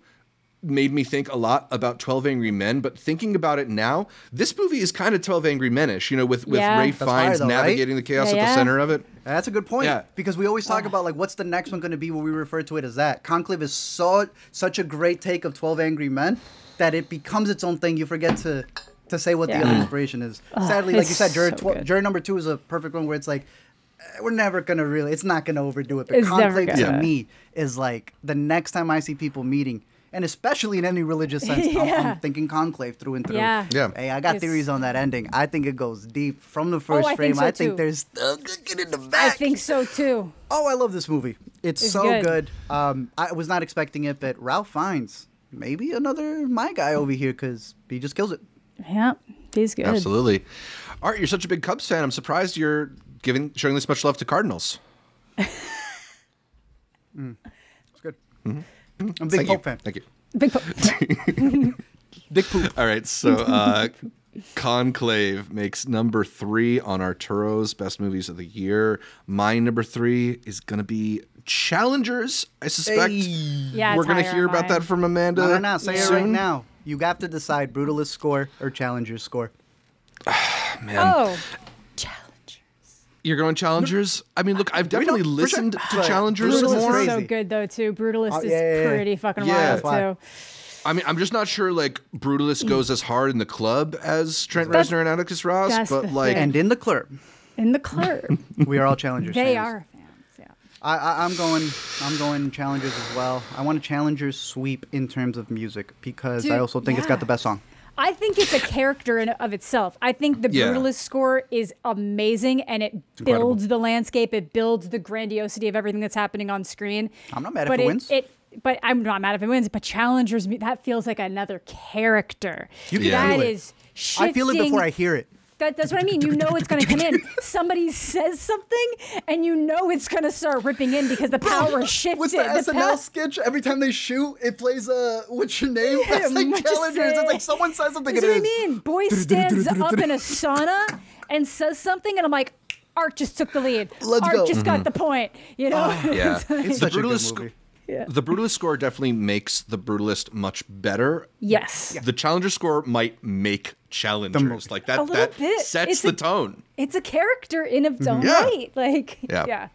made me think a lot about 12 Angry Men, but thinking about it now, this movie is kind of 12 Angry Men-ish, you know, with Ray Fiennes navigating the chaos at the center of it. That's a good point. Yeah. Because we always talk about like what's the next one going to be when we refer to it as that. Conclave is such a great take of 12 Angry Men that it becomes its own thing. You forget to say what the other inspiration is. Sadly, like you said, juror number 2 is a perfect one where it's like, we're never going to really, it's not going to overdo it. But It's never Conclave gonna. to me is like the next time I see people meeting, and especially in any religious sense, I'm thinking Conclave through and through. Yeah. Hey, I got theories on that ending. I think it goes deep from the first I frame. think so I think too. there's still good in the back. I think so too. Oh, I love this movie. It's so good. I was not expecting it, but Ralph Fiennes, maybe another my guy over here, because he just kills it. Yeah, he's good. Absolutely. Art, you're such a big Cubs fan. I'm surprised you're showing this much love to Cardinals. It's good. I'm a big Pope fan. Thank you. Big Big poop. All right, so Conclave makes number 3 on Arturo's best movies of the year. My number 3 is going to be Challengers. I suspect Yeah, we're it's going to higher hear on about mine. that from Amanda. No. Say it soon. right now. You have to decide Brutalist score or Challenger's score. Man. Oh, challenge. You're going Challengers? I mean, look, I've definitely for listened sure. to Challengers Brutalist is more. Brutalist is so crazy. good though too. Brutalist yeah. is pretty fucking Yeah. wild too. I mean, I'm just not sure, like, Brutalist goes as hard in the club as Trent Reznor and Atticus Ross, that's but, the like... thing. And in the club, In the club, we are all Challengers they fans. are fans. Yeah. I'm going Challengers as well. I want a Challengers sweep in terms of music because Dude, I also think it's got the best song. I think it's a character in of itself. I think the Yeah. Brutalist score is amazing, and it incredible. builds the landscape. It builds the grandiosity of everything that's happening on screen. I'm not mad but if it wins. But I'm not mad if it wins. But Challengers, that feels like another character. You can That feel it. is shifting. I feel it before I hear it. That's what I mean. You know it's going to come in. Somebody says something, and you know it's going to start ripping in because the power shifted. What's the SNL sketch? Every time they shoot, it plays what's your name? That's like what you Challengers. say. It's like someone says something. That's it what I is. mean. Boy stands up in a sauna and says something, and I'm like, Art just took the lead. Let's Art go. just got the point. You know? Yeah. It's such a good movie. The Brutalist score definitely makes the Brutalist much better. Yes. The Challenger score might make Challengers. Like A that little bit. sets It's the a- tone. It's a character in its own Yeah. right. Like, Yeah. yeah.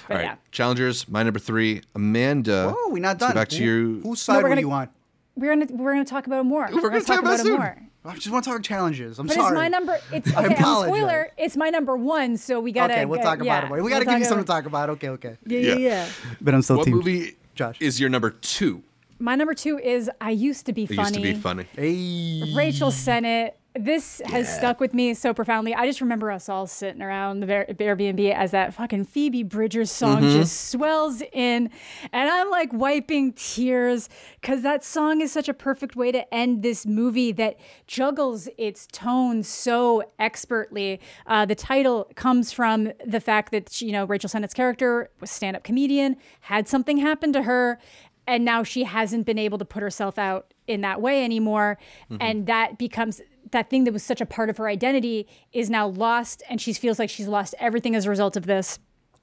But All right. yeah. Challengers, my number 3. Amanda. Oh, we're not so done. back to you. Whose side we're were gonna- you on? We're gonna talk about it more. We're gonna talk about it soon. I just want to talk challenges. I'm But sorry. it's my number. It's I okay. apologize. Spoiler. It's my number 1, so we gotta. Okay, we'll talk about it. We gotta give you something to talk about. Okay. Yeah. But I'm still What team movie Josh. is your number 2? My number 2 is I Used to Be It Funny. used to be funny. Hey. Rachel Sennett. This has stuck with me so profoundly. I just remember us all sitting around the Airbnb as that fucking Phoebe Bridgers song just swells in. And I'm like wiping tears because that song is such a perfect way to end this movie that juggles its tone so expertly. The title comes from the fact that, Rachel Sennett's character was a stand-up comedian, had something happen to her, and now she hasn't been able to put herself out in that way anymore. And that becomes that thing that was such a part of her identity is now lost. And she feels like she's lost everything as a result of this.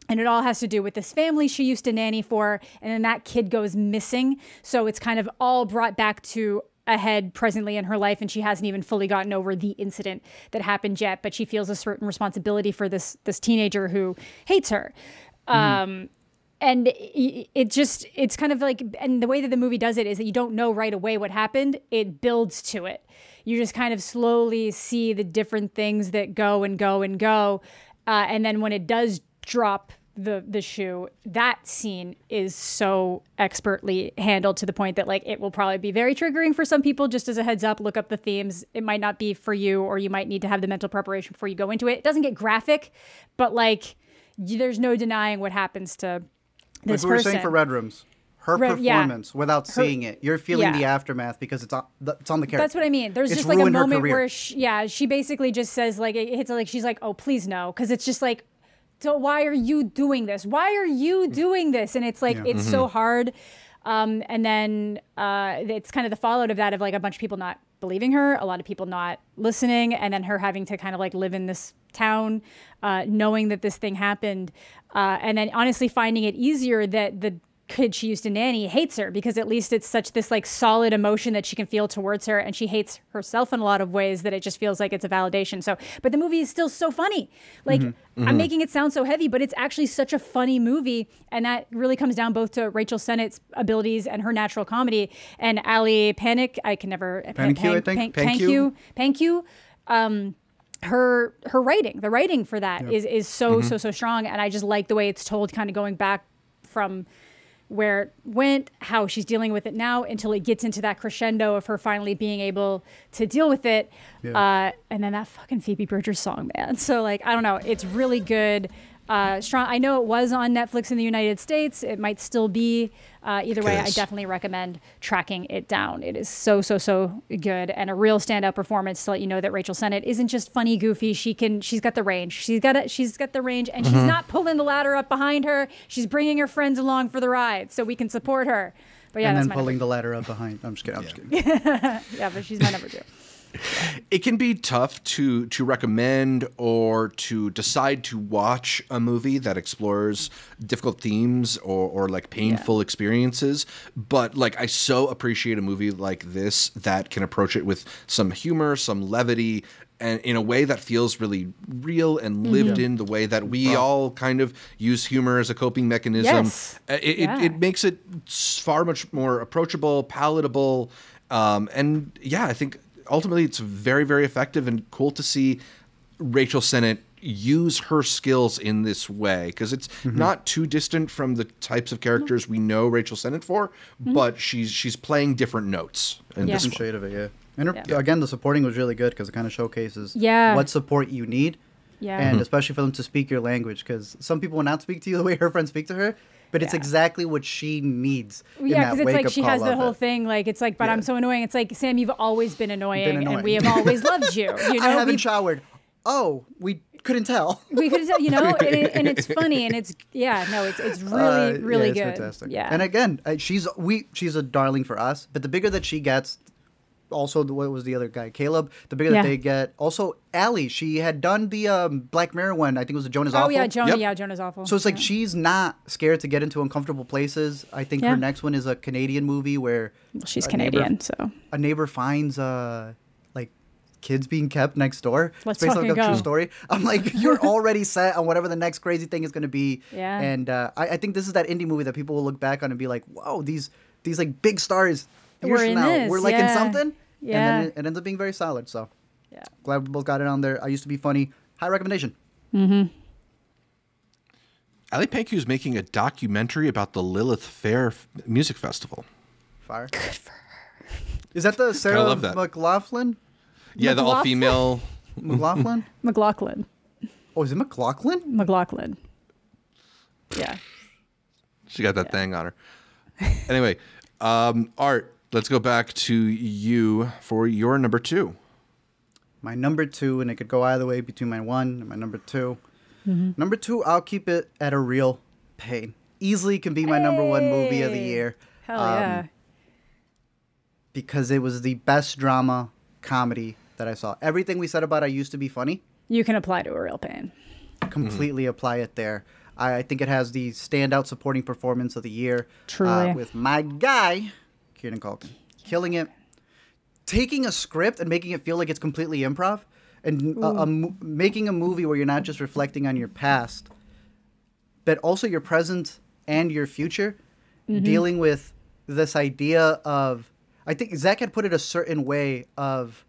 And it all has to do with this family she used to nanny for. And then that kid goes missing. So it's kind of all brought back to a head presently in her life. And she hasn't even fully gotten over the incident that happened yet. But she feels a certain responsibility for this teenager who hates her. And it's kind of like, and the way that the movie does it is that you don't know right away what happened. It builds to it. You just kind of slowly see the different things that go and go and go. And then when it does drop the shoe, that scene is so expertly handled to the point that like it will probably be very triggering for some people. Just as a heads up, look up the themes. It might not be for you, or you might need to have the mental preparation before you go into it. It doesn't get graphic, but like there's no denying what happens to this we were person. saying for Red Rooms, her performance without seeing it, you're feeling the aftermath because it's on the character. That's what I mean. There's just like a moment where she basically just says like it hits like she's like, oh please no, because it's just like, so why are you doing this? Why are you doing this? And it's like it's so hard. And then it's kind of the fallout of that, of like a bunch of people not believing her, a lot of people not listening, and then her having to kind of like live in this town, knowing that this thing happened, and then honestly finding it easier that the kid she used to nanny hates her, because at least it's such this like solid emotion that she can feel towards her, and she hates herself in a lot of ways that it just feels like it's a validation. So, but the movie is still so funny. Like I'm making it sound so heavy, but it's actually such a funny movie, and that really comes down both to Rachel Sennett's abilities and her natural comedy, and Ali Panic. I can never Panku. Her writing, the writing for that is so strong, and I just like the way it's told, kind of going back from where it went, how she's dealing with it now, until it gets into that crescendo of her finally being able to deal with it. And then that fucking Phoebe Bridgers song, man. So like, I don't know, it's really good. Strong. I know it was on Netflix in the United States. It might still be. Either way, I definitely recommend tracking it down. It is so good, and a real standout performance to let you know that Rachel Sennett isn't just funny, goofy. She's got the range. She's got the range, and she's not pulling the ladder up behind her. She's bringing her friends along for the ride, so we can support her. But yeah, and that's then pulling the ladder up behind. I'm just kidding. Yeah, but she's my number 2. It can be tough to recommend or to decide to watch a movie that explores difficult themes or like painful experiences. But like, I so appreciate a movie like this that can approach it with some humor, some levity, and in a way that feels really real and lived in, the way that we all kind of use humor as a coping mechanism. Yes. It makes it far much more approachable, palatable. And yeah, I think ultimately it's very, very effective, and cool to see Rachel Sennett use her skills in this way, because it's not too distant from the types of characters we know Rachel Sennett for, but she's playing different notes in this one. Shade of it, And again, the supporting was really good because it kind of showcases what support you need, and especially for them to speak your language, because some people will not speak to you the way her friends speak to her. But it's exactly what she needs. Yeah, because it's like she has the whole thing. Like, it's like, but I'm so annoying. It's like, Sam, you've always been annoying, and we have always loved you. You know, I haven't showered. Oh, we couldn't tell. We couldn't tell, and it's funny, and it's really good. Fantastic. Yeah. And again, she's a darling for us. But the bigger that she gets, also, what was the other guy? Caleb. The bigger that they get. Also, Allie. She had done the Black Mirror one. I think it was the Jonah's Awful. Oh, yeah, Jonah. Yeah, Jonah's Awful. So it's like she's not scared to get into uncomfortable places. I think her next one is a Canadian movie where... Well, she's Canadian, so... A neighbor finds, like, kids being kept next door. Let's based on fucking a true go. story. I'm like, you're already set on whatever the next crazy thing is going to be. Yeah. And I think this is that indie movie that people will look back on and be like, whoa, these like big stars years We're from in now. this, We're like in something. Yeah. And then it ends up being very solid. So Yeah. glad we both got it on there. I used to be funny. High recommendation. Ali Panku is making a documentary about the Lilith Fair Music Festival. Fire. Good for her. Is that the Sarah love that. McLaughlin? Yeah, the McLaughlin? all-female. McLaughlin? McLaughlin. Oh, is it McLaughlin? McLaughlin. Yeah. She got that thing on her. Anyway, Art, let's go back to you for your number 2. My number 2, and it could go either way between my 1 and my number 2. Number 2, I'll keep it at a real pain. Easily can be my number 1 movie of the year. Hell yeah. Because it was the best drama comedy that I saw. Everything we said about I Used to Be Funny, You can apply to a real pain. completely apply it there. I think it has the standout supporting performance of the year. Truly. With my guy, Kieran Culkin. Killing it. Taking a script and making it feel like it's completely improv. And making a movie where you're not just reflecting on your past, but also your present and your future. Dealing with this idea of... I think Zach had put it a certain way of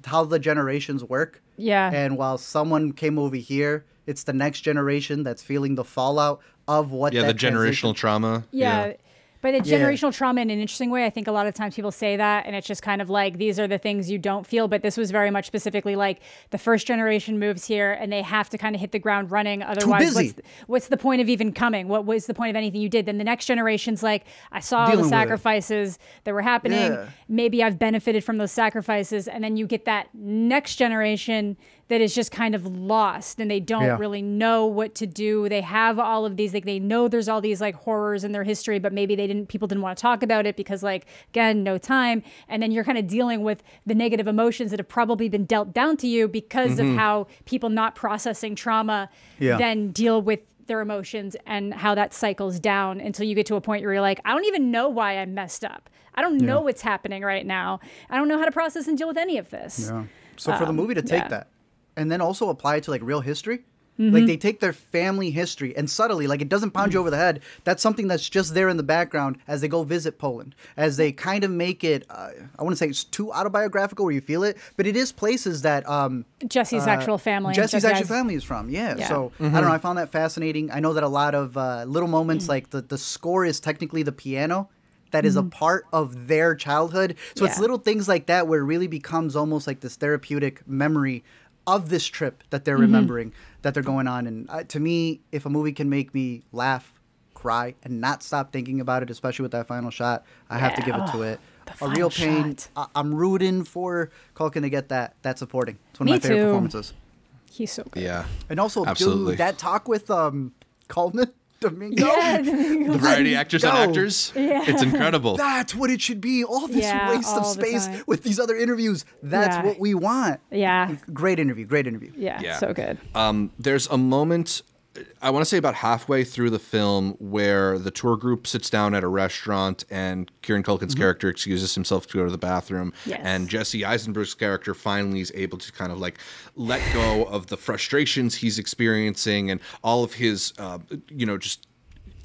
how the generations work. Yeah. And while someone came over here, it's the next generation that's feeling the fallout of what Yeah, that the generational trauma. Yeah. But the generational trauma in an interesting way, I think a lot of times people say that, and it's just kind of like, these are the things you don't feel. But this was very much specifically like the first generation moves here and they have to kind of hit the ground running. Otherwise, what's the point of even coming? What was the point of anything you did? Then the next generation's like, I saw all the sacrifices that were happening. Yeah. Maybe I've benefited from those sacrifices. And then you get that next generation that is just kind of lost and they don't really know what to do. They have all of these, like they know there's all these like horrors in their history, but maybe people didn't want to talk about it because like, again, no time. And then you're kind of dealing with the negative emotions that have probably been dealt down to you because of how people not processing trauma then deal with their emotions and how that cycles down until you get to a point where you're like, I don't even know why I messed up. I don't know what's happening right now. I don't know how to process and deal with any of this. Yeah. So for the movie to take that and then also apply it to like real history, like they take their family history and subtly, like it doesn't pound you over the head. That's something that's just there in the background as they go visit Poland, as they kind of make it, I want to say it's too autobiographical where you feel it, but it is places that Jesse's actual family. Jesse's actual family is from. So I don't know. I found that fascinating. I know that a lot of little moments like the score is technically the piano that is a part of their childhood. So it's little things like that where it really becomes almost like this therapeutic memory of this trip that they're remembering, that they're going on. And to me, if a movie can make me laugh, cry, and not stop thinking about it, especially with that final shot, I have to give it to it. A real pain. I'm rooting for Culkin to get that supporting. It's one of my favorite performances. He's so good. Yeah. And also, absolutely. dude, that talk with Coleman Domingo. The variety actors and actors. Yeah. It's incredible. That's what it should be. All this waste of space with these other interviews. That's what we want. Yeah. Great interview. Great interview. Yeah. So good. There's a moment, I want to say about halfway through the film, where the tour group sits down at a restaurant and Kieran Culkin's character excuses himself to go to the bathroom. Yes. And Jesse Eisenberg's character finally is able to kind of like let go of the frustrations he's experiencing and all of his, just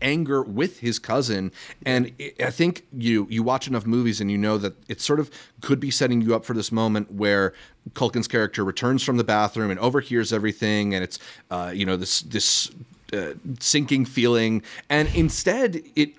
anger with his cousin. And I think you watch enough movies and you know that it sort of could be setting you up for this moment where Culkin's character returns from the bathroom and overhears everything, and it's this sinking feeling, and instead it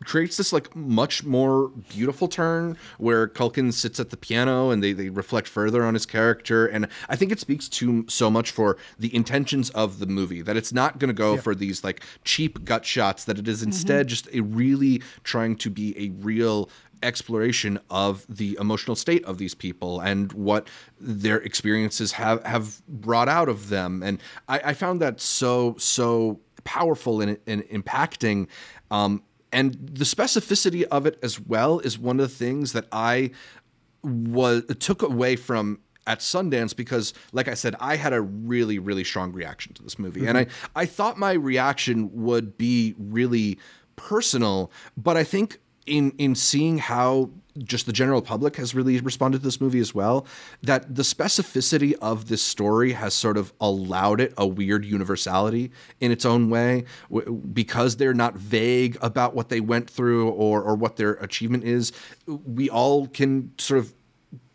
creates this like much more beautiful turn where Culkin sits at the piano and they reflect further on his character. And I think it speaks to so much for the intentions of the movie, that it's not going to go for these like cheap gut shots, that it is instead just a really trying to be a real exploration of the emotional state of these people and what their experiences have brought out of them. And I found that so powerful and impacting. And the specificity of it as well is one of the things that I took away from at Sundance, because like I said, I had a really, really strong reaction to this movie. And I thought my reaction would be really personal, but I think in seeing how just the general public has really responded to this movie as well, that the specificity of this story has sort of allowed it a weird universality in its own way, because they're not vague about what they went through or what their achievement is. We all can sort of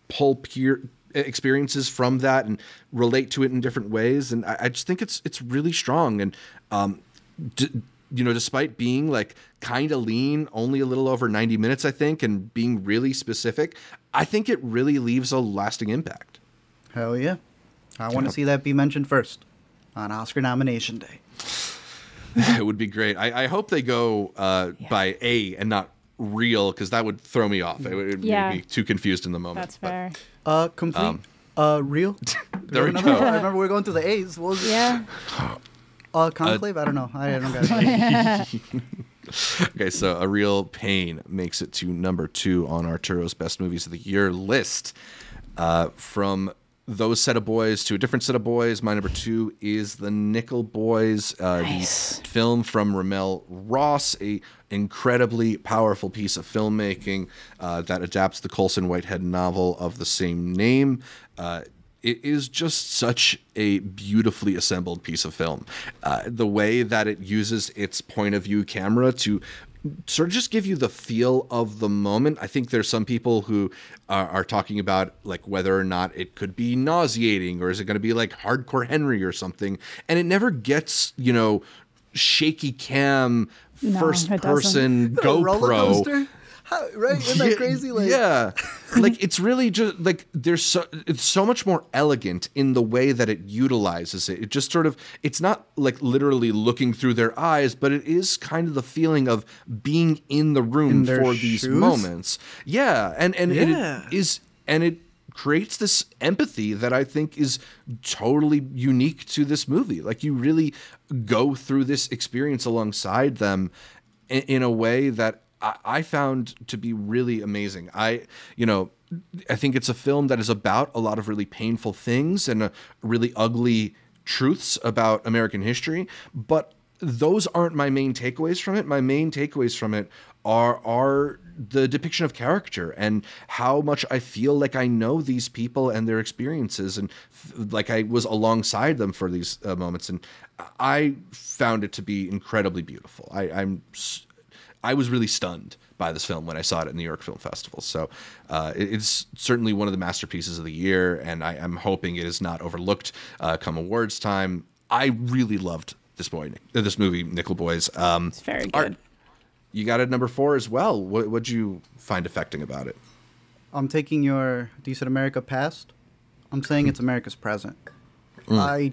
pull peer experiences from that and relate to it in different ways. And I just think it's really strong. And, despite being like kind of lean, only a little over 90 minutes, I think, and being really specific, I think it really leaves a lasting impact. Hell yeah. I want to see that be mentioned first on Oscar nomination day. It would be great. I hope they go by A and not real, because that would throw me off. It would make me too confused in the moment. That's fair. Complete. Real. There we go. I remember we were going through the A's. What was it? Yeah. Conclave? I don't know. I don't got it. Okay, so A Real Pain makes it to number 2 on Arturo's Best Movies of the Year list. From those set of boys to a different set of boys, my number 2 is The Nickel Boys, Nice. the film from Ramel Ross, a incredibly powerful piece of filmmaking that adapts the Colson Whitehead novel of the same name. It is just such a beautifully assembled piece of film. The way that it uses its point of view camera to sort of just give you the feel of the moment. I think there's some people who are talking about like whether or not it could be nauseating, or is it going to be like Hardcore Henry or something. And it never gets, shaky cam, first person GoPro. Right? Isn't that crazy? Yeah. Like, it's really just like it's so much more elegant in the way that it utilizes it. It just sort of, it's not like literally looking through their eyes, but it is kind of the feeling of being in the room for these moments. Yeah. And it creates this empathy that I think is totally unique to this movie. Like, you really go through this experience alongside them in a way that I found to be really amazing. I think it's a film that is about a lot of really painful things and really ugly truths about American history, but those aren't my main takeaways from it. My main takeaways from it are the depiction of character and how much I feel like I know these people and their experiences, and like I was alongside them for these moments. And I found it to be incredibly beautiful. I was really stunned by this film when I saw it at New York Film Festival. So it's certainly one of the masterpieces of the year, and I'm hoping it is not overlooked come awards time. I really loved this movie, Nickel Boys. It's very good. Art, you got it at number 4 as well. What'd you find affecting about it? I'm taking you said America past? I'm saying it's America's present. The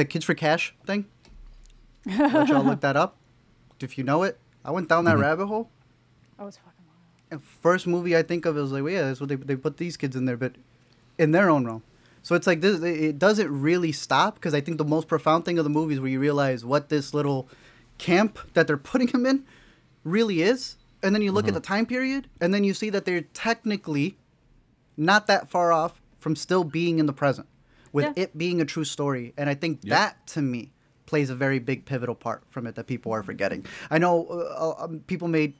Kids for Cash thing, let y'all look that up if you know it. I went down that rabbit hole. Oh, it's fucking wild. And first movie I think of is like, well, yeah, that's what they put these kids in there, but in their own realm. So it's like this. It doesn't really stop, because I think the most profound thing of the movie is where you realize what this little camp that they're putting them in really is, and then you look at the time period, and then you see that they're technically not that far off from still being in the present, with it being a true story. And I think that, to me, plays a very big pivotal part from it that people are forgetting. I know people may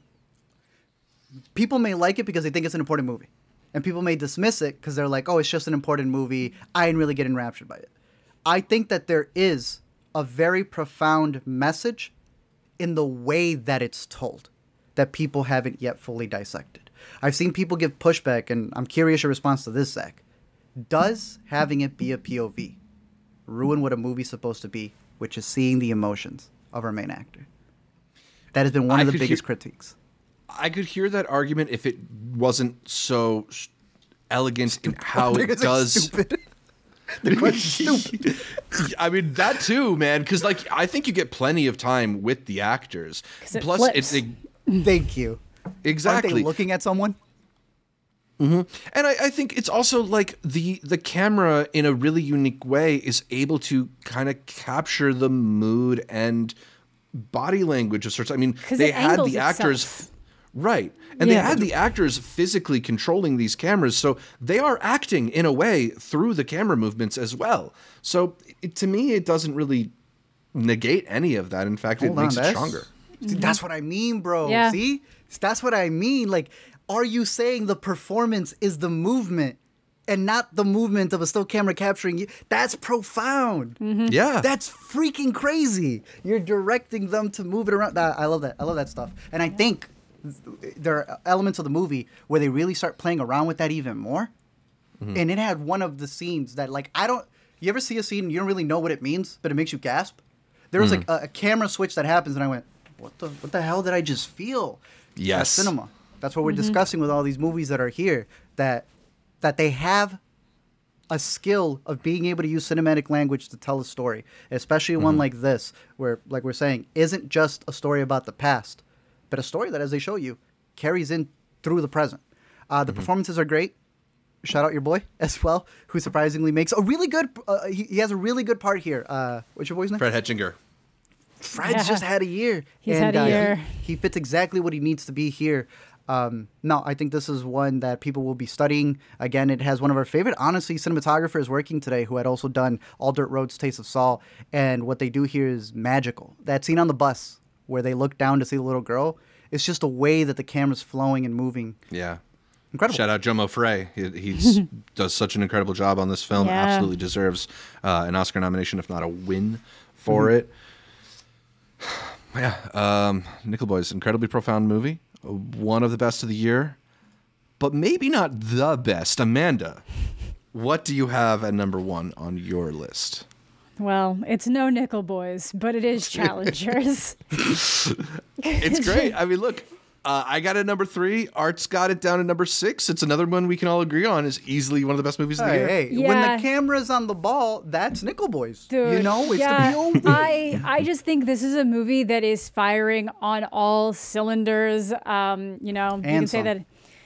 like it because they think it's an important movie, and people may dismiss it because they're like, oh, it's just an important movie, I didn't really get enraptured by it. I think that there is a very profound message in the way that it's told that people haven't yet fully dissected. I've seen people give pushback, and I'm curious your response to this, Zach. Does having it be a POV ruin what a movie's supposed to be, which is seeing the emotions of our main actor? That has been one of the biggest critiques. I could hear that argument if it wasn't so elegant in how it does. Stupid. The question's stupid. I mean, that too, man, because like I think you get plenty of time with the actors. Plus, it's Thank you. Exactly. Aren't they looking at someone? And I think it's also like the camera in a really unique way is able to kind of capture the mood and body language of sorts. I mean, they had the actors, right? And they had the actors physically controlling these cameras, so they are acting in a way through the camera movements as well. So to me, it doesn't really negate any of that. In fact, it makes it stronger. That's what I mean, bro. Yeah. See? That's what I mean. Like, are you saying the performance is the movement and not the movement of a still camera capturing you? That's profound. Yeah. That's freaking crazy. You're directing them to move it around. I love that. I love that stuff. And I think there are elements of the movie where they really start playing around with that even more. and it had one of the scenes that like you ever see a scene and you don't really know what it means, but it makes you gasp? There was like a camera switch that happens, and I went, what the hell did I just feel? Yes. That's cinema. That's what we're discussing with all these movies that are here, that they have a skill of being able to use cinematic language to tell a story, especially one like this, where, like we're saying, isn't just a story about the past, but a story that, as they show you, carries in through the present. The performances are great. Shout out your boy as well, who surprisingly makes a really good. He has a really good part here. What's your boy's name? Fred Hetchinger. Fred's just had a year. He's had a year. He fits exactly what he needs to be here. No, I think this is one that people will be studying. Again, it has one of our favorite, honestly, cinematographers working today, who had also done All Dirt Road's Taste of Saul. And what they do here is magical. That scene on the bus where they look down to see the little girl, it's just a way that the camera's flowing and moving. Yeah. Incredible. Shout out Jomo Frey. He does such an incredible job on this film. Yeah. Absolutely deserves an Oscar nomination, if not a win for it. Yeah. Nickel Boys, incredibly profound movie. One of the best of the year, but maybe not the best. Amanda, what do you have at number 1 on your list? Well, it's no Nickel Boys, but it is Challengers. It's great. I mean, look, I got it at number 3. Art's got it down at number 6. It's another one we can all agree on is easily one of the best movies of the year. Hey, Yeah. when the camera's on the ball, that's Nickel Boys. Dude, You know, it's yeah, the POV. I just think this is a movie that is firing on all cylinders. You know, you can say some. that.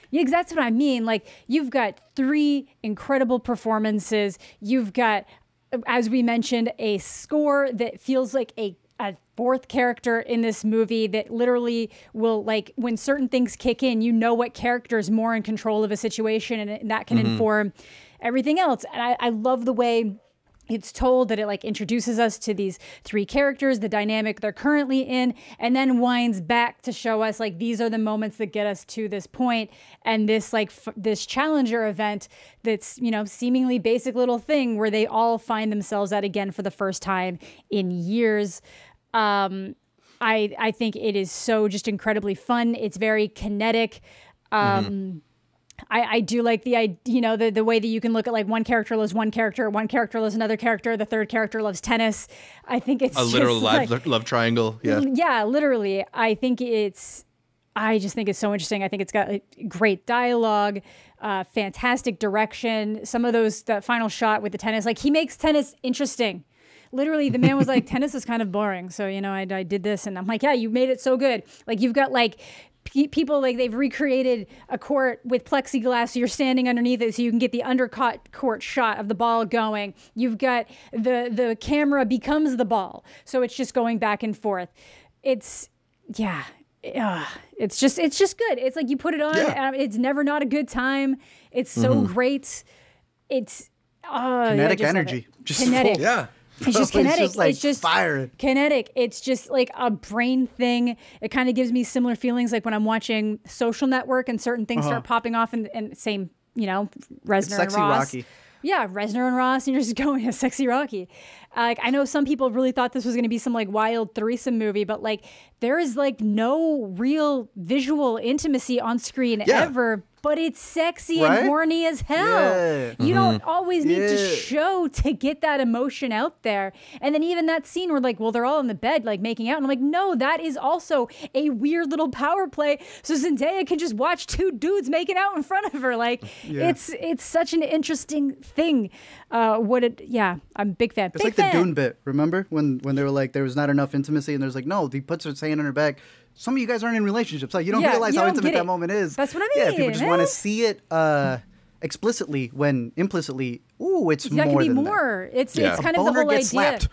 Yeah, that's what I mean. Like, you've got 3 incredible performances. You've got, as we mentioned, a score that feels like a 4th character in this movie that literally will, like, when certain things kick in, you know what character is more in control of a situation, and that can inform everything else. And I love the way it's told, that it like introduces us to these 3 characters, the dynamic they're currently in, and then winds back to show us like these are the moments that get us to this point. And this like this Challenger event that's, you know, seemingly basic little thing where they all find themselves at again for the first time in years. I think it is so just incredibly fun. It's very kinetic. I do like the way that you can look at like one character loves one character loves another character, the third character loves tennis. I think it's A literal love triangle. Yeah. Yeah, literally. I just think it's so interesting. I think it's got great dialogue, fantastic direction. Some of that final shot with the tennis, like he makes tennis interesting. Literally, the man was like, tennis is kind of boring. So, you know, I did this, and I'm like, yeah, you made it so good. Like, you've got like people, like they've recreated a court with plexiglass. So you're standing underneath it so you can get the undercut court shot of the ball going. You've got the camera becomes the ball. So it's just going back and forth. It's just good. It's like you put it on. Yeah. It's never not a good time. It's so great. It's Kinetic energy. Just kinetic. full. Yeah. It's just kinetic. It's just like it's just firing. kinetic. It's just like a brain thing. It kind of gives me similar feelings like when I'm watching Social Network and certain things start popping off and same, you know, Reznor and Sexy Ross. Rocky. Yeah, Reznor and Ross, and you're just going Sexy Rocky. Like, I know some people really thought this was going to be some like wild threesome movie, but like there is like no real visual intimacy on screen ever. But it's sexy and horny as hell. Yeah. You don't always need to show to get that emotion out there. And then even that scene where like, well, they're all in the bed like making out. And I'm like, no, that is also a weird little power play. So Zendaya can just watch 2 dudes making out in front of her. Like it's such an interesting thing. I'm a big fan. It's like the Dune bit. Remember when they were like, there was not enough intimacy, and there's like, no, he puts his hand on her back. Some of you guys aren't in relationships. Like, you don't realize how intimate that moment is. That's what I mean. Yeah, people just want to see it explicitly when implicitly, ooh, it's more can be than more. that. It's kind of the boner whole gets idea. slapped.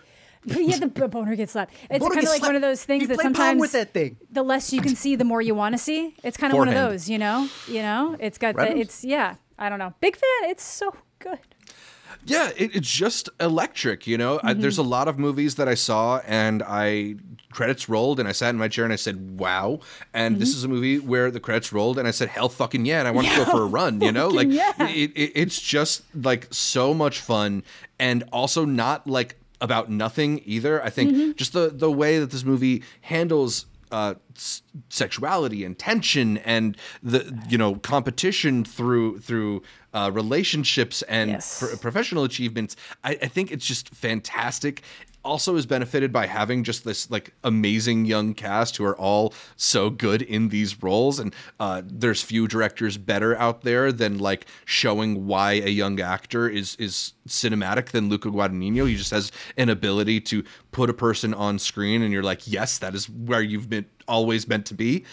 Yeah, the boner gets slapped. It's Boner kind of gets like one of those things You that play Pong sometimes with that thing. the less you can see, the more you want to see. It's kind of one of Forehand. those, you know. It's got Reynolds? I don't know. Big fan. It's so good. Yeah, it's just electric, you know? There's a lot of movies that I saw and credits rolled and I sat in my chair and I said, wow. And this is a movie where the credits rolled and I said, hell fucking yeah. And I want to go for a run, you know? Like, it's just like so much fun and also not like about nothing either. I think just the way that this movie handles sexuality and tension and the competition through relationships and Yes. professional achievements. I think it's just fantastic. Also is benefited by having just this like amazing young cast who are all so good in these roles, and there's few directors better out there than like showing why a young actor is cinematic than Luca Guadagnino. He just has an ability to put a person on screen and you're like, yes, that is where you've been always meant to be.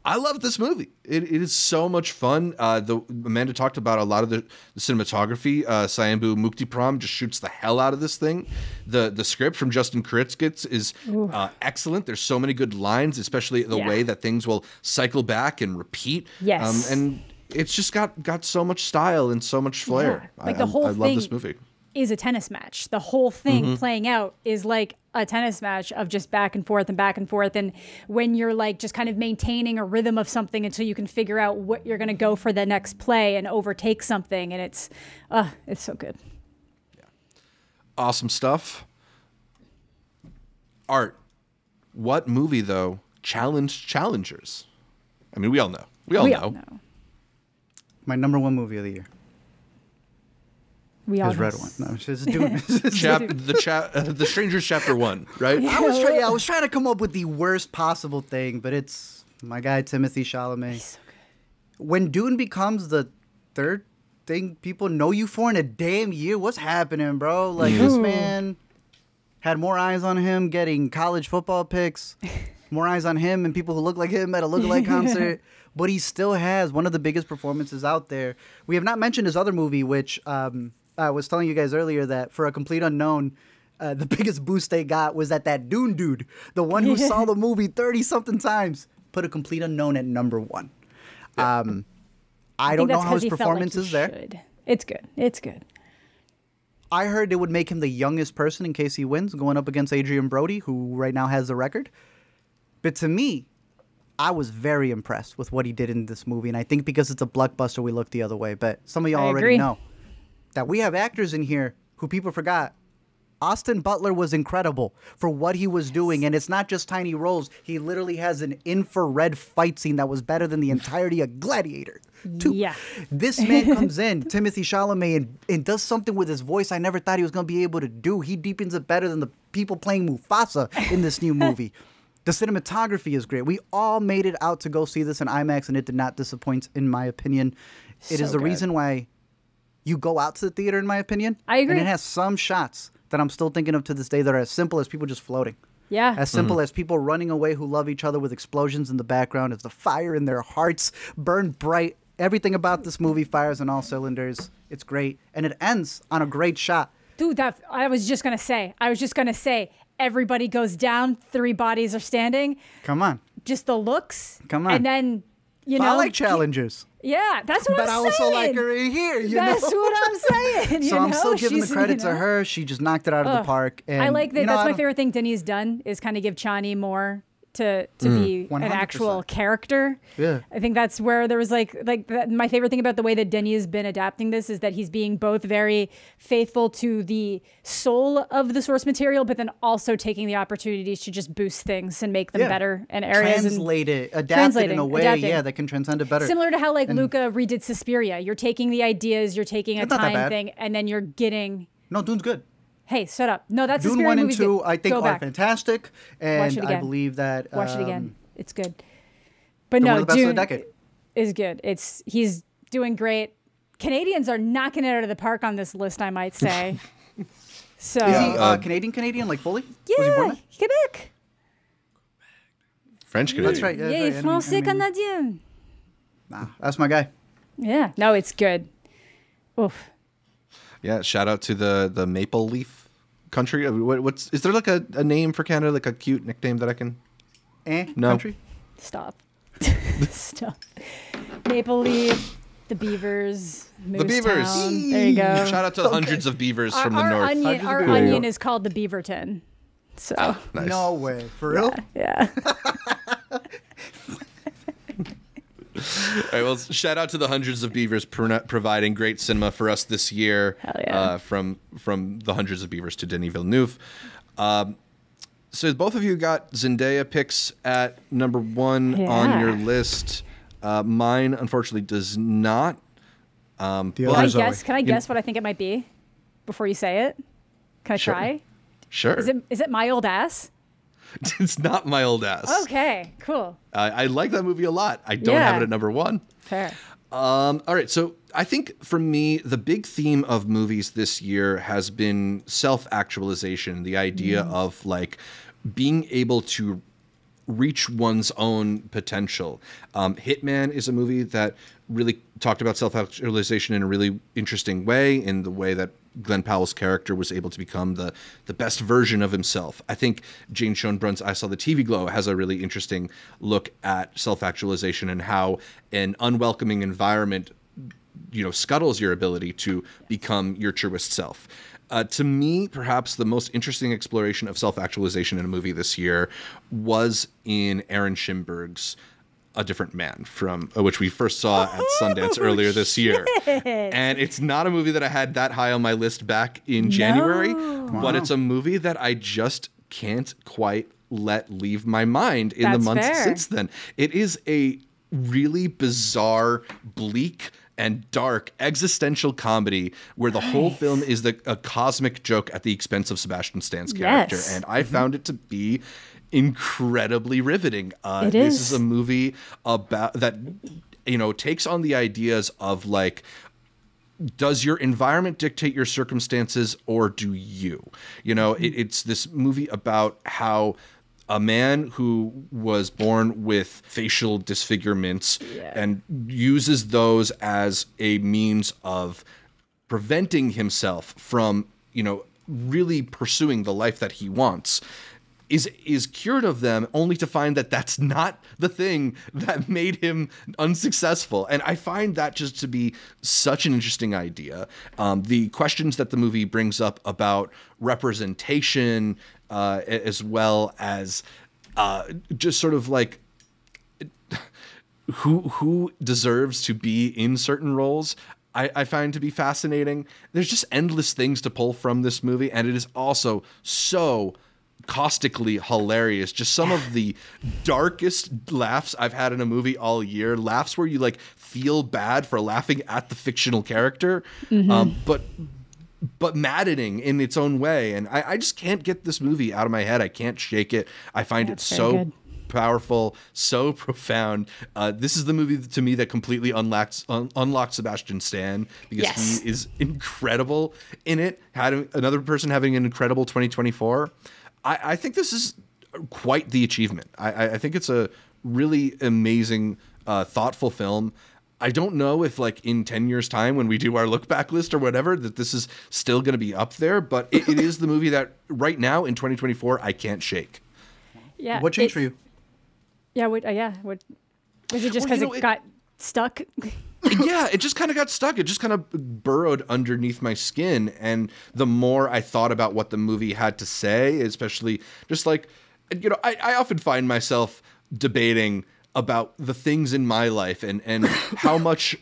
I love this movie. It is so much fun. Amanda talked about a lot of the cinematography. Sayambu Muktipram just shoots the hell out of this thing. The script from Justin Kuritzkits is excellent. There's so many good lines, especially the way that things will cycle back and repeat. Yes. And it's just got so much style and so much flair. Yeah. Like the whole I love this movie. Is a tennis match. The whole thing playing out is like a tennis match of just back and forth and back and forth. And when you're like just kind of maintaining a rhythm of something until you can figure out what you're going to go for the next play and overtake something. And it's so good. Yeah. Awesome stuff. Art. What movie though challenged challengers? I mean, we all know. We all know. My #1 movie of the year. We all His red one. No, it's just Dune. The Strangers Chapter 1, right? I was trying to come up with the worst possible thing, but it's my guy Timothée Chalamet. So When Dune becomes the third thing people know you for in a damn year, what's happening, bro? Like this man had more eyes on him getting college football picks, more eyes on him and people who look like him at a lookalike concert. But he still has one of the biggest performances out there. We have not mentioned his other movie, which I was telling you guys earlier that for a complete unknown, the biggest boost they got was that Dune dude, the one who saw the movie 30-something times, put a complete unknown at #1. I don't know how his performance is there. It's good. It's good. I heard it would make him the youngest person in case he wins, going up against Adrian Brody, who right now has the record. But to me, I was very impressed with what he did in this movie. And I think because it's a blockbuster, we look the other way. But some of y'all already know that we have actors in here who people forgot. Austin Butler was incredible for what he was doing. And it's not just tiny roles. He literally has an infrared fight scene that was better than the entirety of Gladiator 2. Yeah. This man comes in, Timothée Chalamet, and does something with his voice I never thought he was going to be able to do. He deepens it better than the people playing Mufasa in this new movie. The cinematography is great. We all made it out to go see this in IMAX, and it did not disappoint, in my opinion. It is the reason why you go out to the theater, in my opinion. I agree. And it has some shots that I'm still thinking of to this day that are as simple as people just floating. Yeah. As simple as people running away who love each other with explosions in the background, as the fire in their hearts burn bright. Everything about this movie fires on all cylinders. It's great. And it ends on a great shot. Dude, I was just going to say, everybody goes down, 3 bodies are standing. Come on. Just the looks. Come on. And then, you know. I like challengers. Yeah, that's what I'm saying. But I also like her in here, That's what I'm saying. So I'm still giving the credit to her. She just knocked it out of the park. And, I like that. That's my favorite thing Denis done is kind of give Chani more to be 100%. an actual character. Yeah. I think that's where there was my favorite thing about the way that Denis has been adapting this is that he's being both very faithful to the soul of the source material, but then also taking the opportunities to just boost things and make them better in areas. Translate it, adapt it in a way, that can transcend it better. Similar to how Luca redid Suspiria. You're taking the ideas, you're taking a time thing, and then you're getting... No, Dune's good. Hey, shut up. No, that's Dune 1 and 2, I think, are fantastic. And I believe that... Watch it again. It's good. But one no, of the best Dune of the decade. Is good. He's doing great. Canadians are knocking it out of the park on this list, I might say. So is he Canadian, like fully? Yeah, Quebec. French Canadian. That's right. Yeah, Français Canadien. Nah, that's my guy. Yeah, no, it's good. Oof. Yeah, shout out to the Maple Leaf country. Is there like a name for Canada, like a cute nickname that I can? No. Country? Stop. Stop. Maple Leaf, the Beavers, The Beavers. Town. There you go. Shout out to the hundreds of beavers from the north. Our onion is called the Beaverton. So. Nice. No way. For real? Yeah. All right, well, shout out to the hundreds of beavers providing great cinema for us this year. Hell yeah. From the hundreds of beavers to Denis Villeneuve. So both of you got Zendaya picks at #1 on your list. Mine, unfortunately, does not. Can I guess what I think it might be before you say it? Can I try? Sure. Is it My Old Ass? It's not My Old Ass. Okay, cool. I like that movie a lot. I don't have it at number 1. Fair. All right, so I think for me, the big theme of movies this year has been self-actualization, the idea of like being able to reach one's own potential. Hitman is a movie that really talked about self-actualization in a really interesting way, in the way that Glenn Powell's character was able to become the best version of himself. I think Jane Schoenbrun's I Saw the TV Glow has a really interesting look at self-actualization and how an unwelcoming environment, scuttles your ability to become your truest self. To me, perhaps the most interesting exploration of self-actualization in a movie this year was in Aaron Schimberg's A Different Man, from which we first saw at Sundance earlier this year. And it's not a movie that I had that high on my list back in January, but it's a movie that I just can't quite let leave my mind in the months since then. It is a really bizarre, bleak, and dark existential comedy where the whole film is a cosmic joke at the expense of Sebastian Stan's character. And I found it to be incredibly riveting. This is a movie about that, takes on the ideas of like, does your environment dictate your circumstances, or do you? It's this movie about how a man who was born with facial disfigurements and uses those as a means of preventing himself from, really pursuing the life that he wants, is cured of them, only to find that that's not the thing that made him unsuccessful. And I find that just to be such an interesting idea. The questions that the movie brings up about representation, as well as just sort of like who deserves to be in certain roles, I find to be fascinating. There's just endless things to pull from this movie, and it is also so caustically hilarious. Just some of the darkest laughs I've had in a movie all year. Laughs where you like feel bad for laughing at the fictional character, but maddening in its own way. And I just can't get this movie out of my head. I can't shake it. I find it so powerful, so profound. This is the movie to me that completely unlocks Sebastian Stan, because he is incredible in it. Another person having an incredible 2024. I think this is quite the achievement. I think it's a really amazing, thoughtful film. I don't know if like in 10 years time when we do our look back list or whatever, that this is still going to be up there, but it is the movie that right now in 2024, I can't shake. Yeah. What changed for you? Yeah. Was it just because it got stuck? Yeah, it just kind of got stuck. It just kind of burrowed underneath my skin. And the more I thought about what the movie had to say, especially just like, I often find myself debating about the things in my life and how much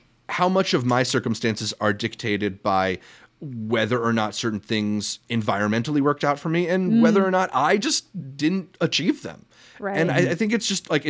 of my circumstances are dictated by whether or not certain things environmentally worked out for me and whether or not I just didn't achieve them. Right. And I think it's just like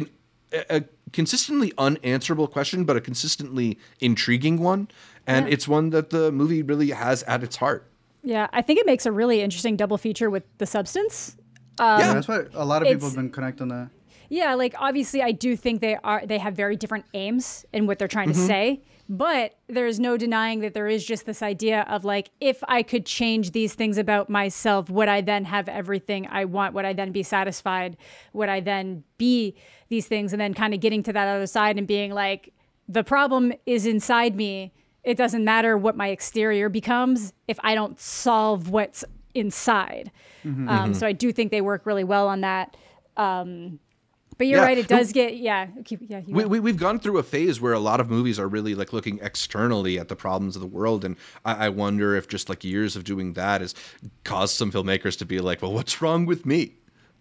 a consistently unanswerable question, but a consistently intriguing one. And it's one that the movie really has at its heart. Yeah, I think it makes a really interesting double feature with The Substance. That's why a lot of people have been connecting that. Yeah, like obviously I do think they have very different aims in what they're trying to say, but there's no denying that there is just this idea of like, if I could change these things about myself, would I then have everything I want? Would I then be satisfied? Would I then be these things? And then kind of getting to that other side and being like, the problem is inside me. It doesn't matter what my exterior becomes if I don't solve what's inside. So I do think they work really well on that. But you're right. It does get We've gone through a phase where a lot of movies are really like looking externally at the problems of the world, and I wonder if just like years of doing that has caused some filmmakers to be like, well, what's wrong with me?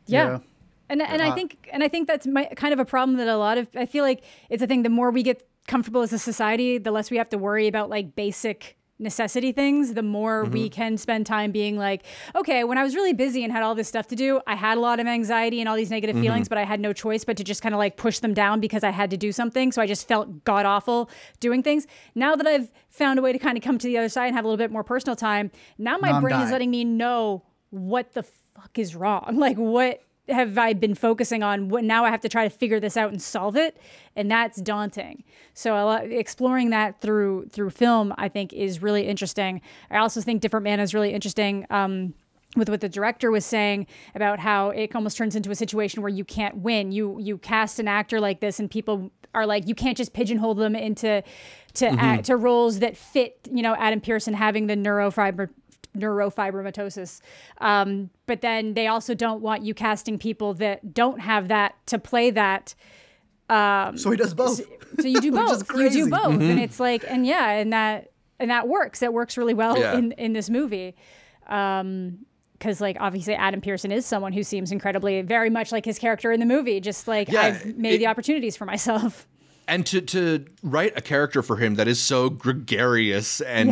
Yeah. And I think that's kind of a problem that I feel like it's a thing. The more we get comfortable as a society, the less we have to worry about like basic necessity things, the more we can spend time being like, okay, when I was really busy and had all this stuff to do, I had a lot of anxiety and all these negative feelings, but I had no choice but to just kind of like push them down because I had to do something. So I just felt god awful doing things. Now that I've found a way to kind of come to the other side and have a little bit more personal time, now my brain is letting me know what the fuck is wrong. Like, what have I been focusing on? What now I have to try to figure this out and solve it, and that's daunting. So exploring that through film, I think, is really interesting. I also think Different Man is really interesting. With what the director was saying about how it almost turns into a situation where you can't win. You cast an actor like this, and people are like, you can't just pigeonhole them into to roles that fit. You know, Adam Pearson having the neurofibromatosis. But then they also don't want you casting people that don't have that to play that. So he does both. So you do both. You do both. And it's like, and that works. It works really well in this movie. Because like obviously Adam Pearson is someone who seems incredibly very much like his character in the movie. Just like I've made the opportunities for myself. And to write a character for him that is so gregarious and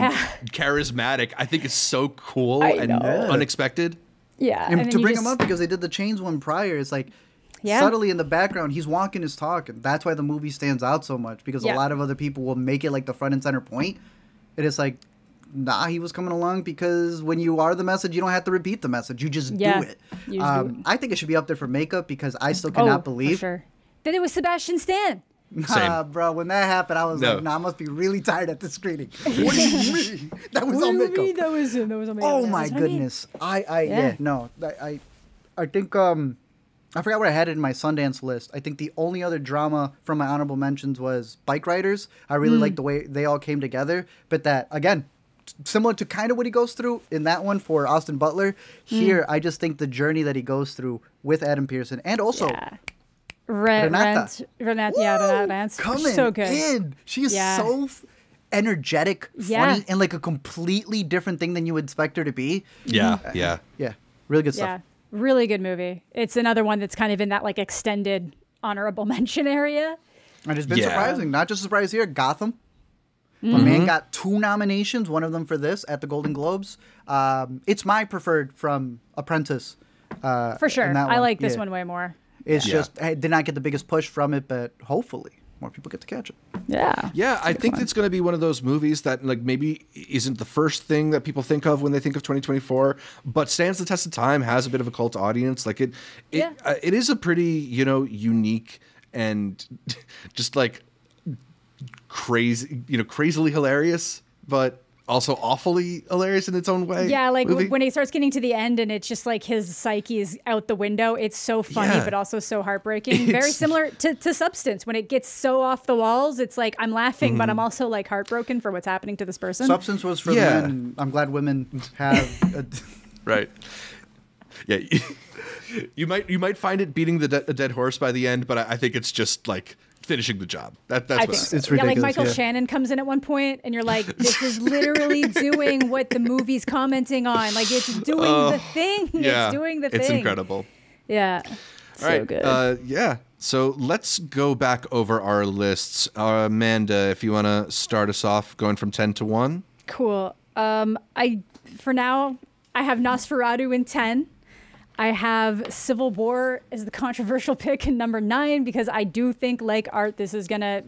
charismatic, I think is so cool and unexpected. Yeah. And to bring him up because they did the Chains one prior, it's like subtly in the background, he's walking his talk. And that's why the movie stands out so much, because a lot of other people will make it like the front and center point. And it's like, nah, he was coming along because when you are the message, you don't have to repeat the message. You just do it. I think it should be up there for makeup because I still cannot believe that it was Sebastian Stan. Nah, bro, when that happened, I was like, nah, I must be really tired at the screening. What do you mean? That was on makeup. That was on makeup. Oh my goodness. I think, I forgot where I had it in my Sundance list. I think the only other drama from my honorable mentions was Bike Riders. I really liked the way they all came together. But that, again, similar to kind of what he goes through in that one for Austin Butler. Here, I just think the journey that he goes through with Adam Pearson and also... Renata coming so good. in. She is so energetic, funny, and like a completely different thing than you would expect her to be. Yeah. Really good stuff. Yeah, really good movie. It's another one that's kind of in that like extended honorable mention area. And it's been surprising. Not just surprised here. Gotham. My man got 2 nominations, one of them for this at the Golden Globes. It's my preferred from Apprentice. For sure. I like this one way more. It's just, I did not get the biggest push from it, but hopefully more people get to catch it. Yeah, I think it's going to be one of those movies that like maybe isn't the first thing that people think of when they think of 2024, but stands the test of time, has a bit of a cult audience. Like it is a pretty, unique and just like crazily hilarious, but also awfully hilarious in its own way. Yeah, like when he starts getting to the end and it's just like his psyche is out the window. It's so funny, but also so heartbreaking. Very similar to Substance. When it gets so off the walls, it's like I'm laughing, but I'm also like heartbroken for what's happening to this person. Substance was for men. I'm glad women have... Right. Yeah. You might find it beating a dead horse by the end, but I think it's just like... finishing the job. That's what so. It's ridiculous. Like Michael Shannon comes in at one point and you're like, this is literally doing what the movie's commenting on. Like it's doing the thing. It's doing the thing. It's incredible. Yeah. All right. Good. So let's go back over our lists. Amanda, if you want to start us off going from 10 to 1. Cool. For now, I have Nosferatu in 10. I have Civil War as the controversial pick in number 9 because I do think, like art, it's gonna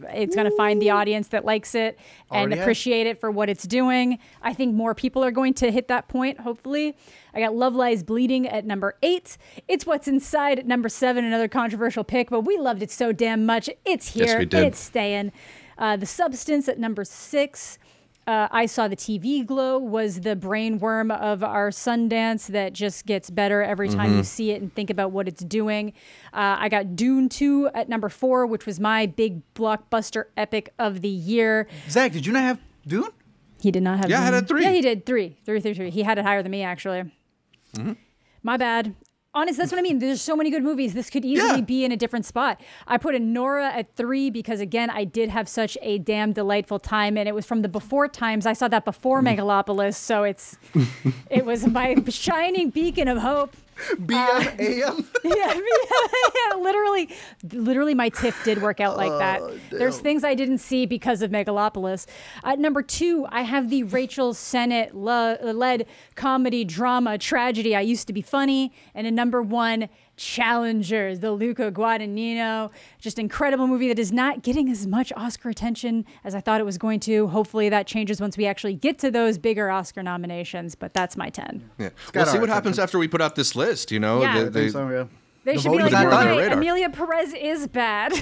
find the audience that likes it and appreciate it for what it's doing. I think more people are going to hit that point, hopefully. I got Love Lies Bleeding at number 8. It's What's Inside at number 7, another controversial pick, but we loved it so damn much. It's here. Yes, we did. It's staying. The Substance at number 6. I Saw the TV Glow was the brainworm of our Sundance that just gets better every time you see it and think about what it's doing. I got Dune 2 at number 4, which was my big blockbuster epic of the year. Zach, did you not have Dune? He did not have Dune. Yeah, I had it 3. Yeah, he did. 3. He had it higher than me, actually. My bad. Honest, that's what I mean. There's so many good movies. This could easily be in a different spot. I put Anora at 3 because, again, I did have such a damn delightful time, and it was from the before times. I saw that before Megalopolis, so it was my shining beacon of hope. BM AM. Yeah, literally, my TIFF did work out like that. There's things I didn't see because of Megalopolis. At number 2, I have the Rachel Sennett led comedy drama tragedy I Used to Be Funny, and at number 1, Challengers, the Luca Guadagnino, just incredible movie that is not getting as much Oscar attention as I thought it was going to. Hopefully that changes once we actually get to those bigger Oscar nominations, but that's my 10. Yeah. We'll see what happens after we put out this list, you know? Yeah. They should be like, you're right, Amelia Perez is bad.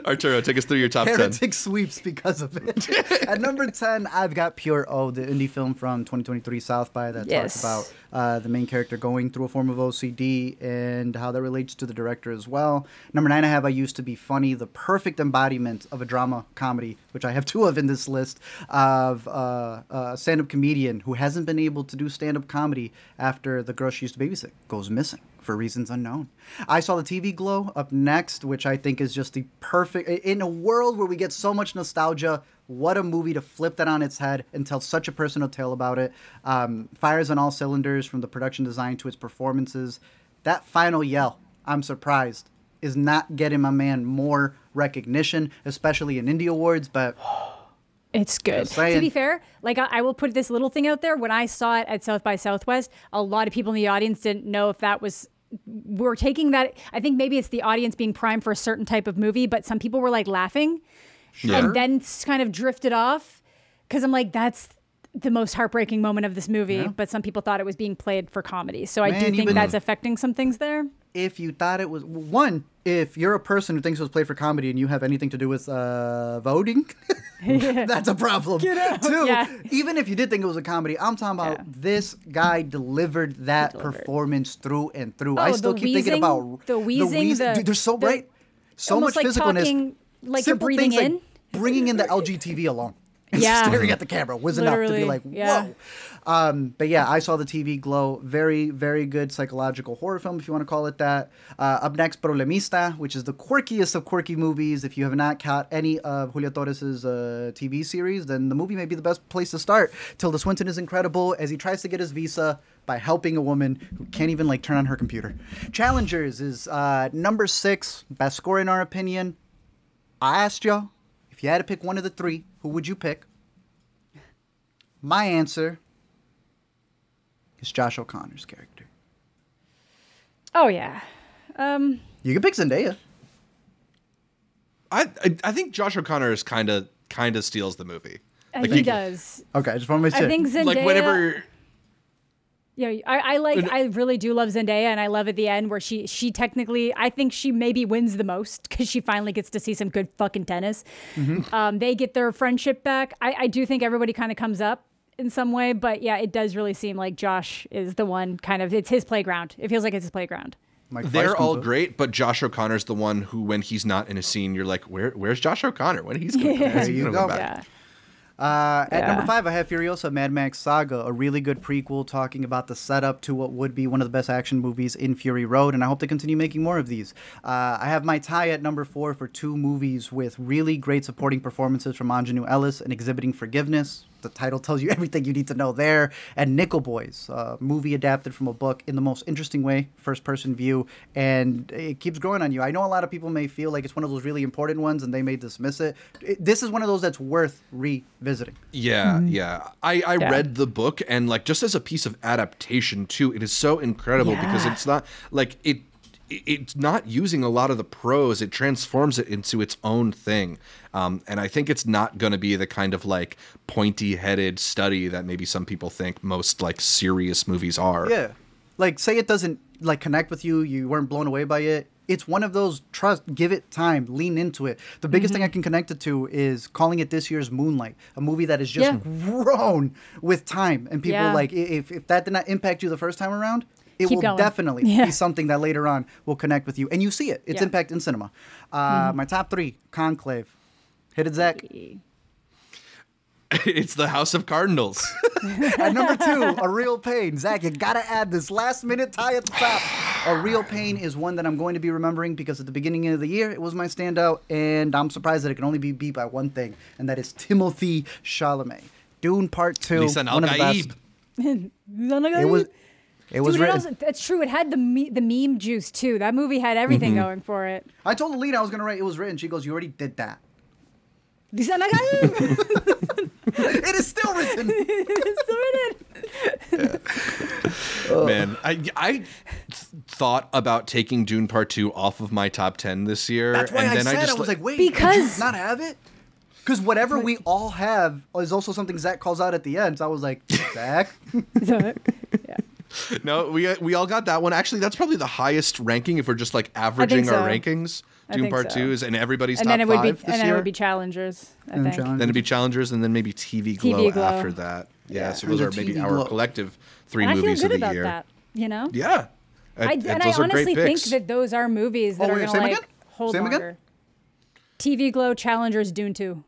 Arturo, take us through your top 10. Heretic sweeps because of it. At number 10, I've got Pure O, the indie film from 2023 South by that talks about the main character going through a form of OCD and how that relates to the director as well. Number 9, I have I Used to Be Funny, the perfect embodiment of a drama comedy, which I have 2 of in this list, of a stand-up comedian who hasn't been able to do stand-up comedy after the girl she used to babysit goes missing for reasons unknown. I saw the TV Glow up next, which I think is just the perfect, in a world where we get so much nostalgia, what a movie to flip that on its head and tell such a personal tale about it. Fires on all cylinders, from the production design to its performances. That final yell, I'm surprised, is not getting my man more recognition, especially in indie awards, but... It's good. To be fair, like I will put this little thing out there. When I saw it at South by Southwest, a lot of people in the audience didn't know if that was, we're taking that. I think maybe it's the audience being primed for a certain type of movie, but some people were like laughing and then kind of drifted off. Cause I'm like, that's the most heartbreaking moment of this movie. Yeah. But some people thought it was being played for comedy. So I do think that's affecting some things there. If you thought it was, one, if you're a person who thinks it was played for comedy and you have anything to do with voting, that's a problem. Two, even if you did think it was a comedy, I'm talking about this guy delivered that performance through and through. I still keep thinking about the wheezing. Dude, they're so bright. So much like physicalness. Talking, like simple you're breathing things in. Like bringing in the LGTV along. And staring at the camera was enough to be like, whoa. But yeah, I saw the TV Glow. Very, very good psychological horror film, if you want to call it that. Up next, Problemista, which is the quirkiest of quirky movies. If you have not caught any of Julia Torres' TV series, then the movie may be the best place to start. Tilda Swinton is incredible as he tries to get his visa by helping a woman who can't even like turn on her computer. Challengers is number 6, best score in our opinion. I asked y'all, if you had to pick one of the 3, who would you pick? My answer is Josh O'Connor's character. Oh, yeah. You can pick Zendaya. I think Josh O'Connor is kind of steals the movie. Like, he does. Okay, I just want to make sure. I think Zendaya... Like, whenever... Yeah, I really do love Zendaya, and I love at the end where she technically, I think she maybe wins the most because she finally gets to see some good fucking tennis. Mm-hmm. They get their friendship back. I do think everybody kind of comes up in some way, but yeah, it does really seem like Josh is the one kind of, it's his playground. It feels like it's his playground. They're all great, but Josh O'Connor's the one who, when he's not in a scene, you're like, where's Josh O'Connor? When he's going to come back? At number 5, I have Furiosa, Mad Max Saga, a really good prequel talking about the setup to what would be one of the best action movies in Fury Road, and I hope they continue making more of these. I have my tie at number 4 for 2 movies with really great supporting performances from Anjanou Ellis and Exhibiting Forgiveness. The title tells you everything you need to know there. And Nickel Boys, a movie adapted from a book in the most interesting way, first-person view, and it keeps growing on you. I know a lot of people may feel like it's one of those really important ones and they may dismiss it. This is one of those that's worth revisiting. Yeah. I read the book, and like just as a piece of adaptation too, it is so incredible because it's not like it's not using a lot of the prose. It transforms it into its own thing. And I think it's not going to be the kind of like pointy-headed study that maybe some people think most like serious movies are. Yeah. Like, say it doesn't like connect with you. You weren't blown away by it. It's one of those, trust, give it time, lean into it. The biggest thing I can connect it to is calling it this year's Moonlight, a movie that has just grown with time. And people like, if that did not impact you the first time around, it will definitely be something that later on will connect with you. And you see it. Its impact in cinema. My top 3, Conclave. Hit it, Zach. It's the House of Cardinals. At number 2, A Real Pain. Zach, you got to add this last-minute tie at the top. A Real Pain is one that I'm going to be remembering because at the beginning of the year, it was my standout, and I'm surprised that it can only be beat by one thing, and that is Timothée Chalamet. Dune Part 2, one of the best. It was Dude, written. that's true. It had the meme juice too. That movie had everything going for it. I told Alina I was gonna write. It was written. She goes, "You already did that." It It is still written. Man, I thought about taking Dune Part 2 off of my top 10 this year. That's why and then I was like, wait, because did you not have it? Because whatever we all have is also something Zach calls out at the end. So I was like, Zach. yeah. No, we all got that one. Actually, that's probably the highest ranking if we're just like averaging our rankings. Dune Part 2 is in everybody's top 5 this year. And then it would be Challengers, I think. Then it'd be Challengers, and then maybe TV Glow after that. Yeah, so those are maybe our collective 3 movies of the year. I feel good about that, you know? Yeah. I honestly think that those are movies that are going to like hold longer. TV Glow, Challengers, Dune 2.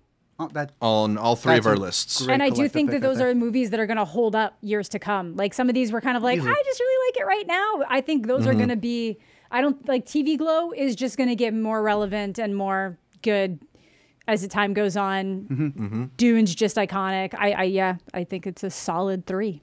On all 3 of our lists. And I do think that those are movies that are going to hold up years to come. Like some of these were kind of like, I just really like it right now. I think those are going to be, I don't like TV Glow is just going to get more relevant and more good as the time goes on. Dune's just iconic. I think it's a solid 3.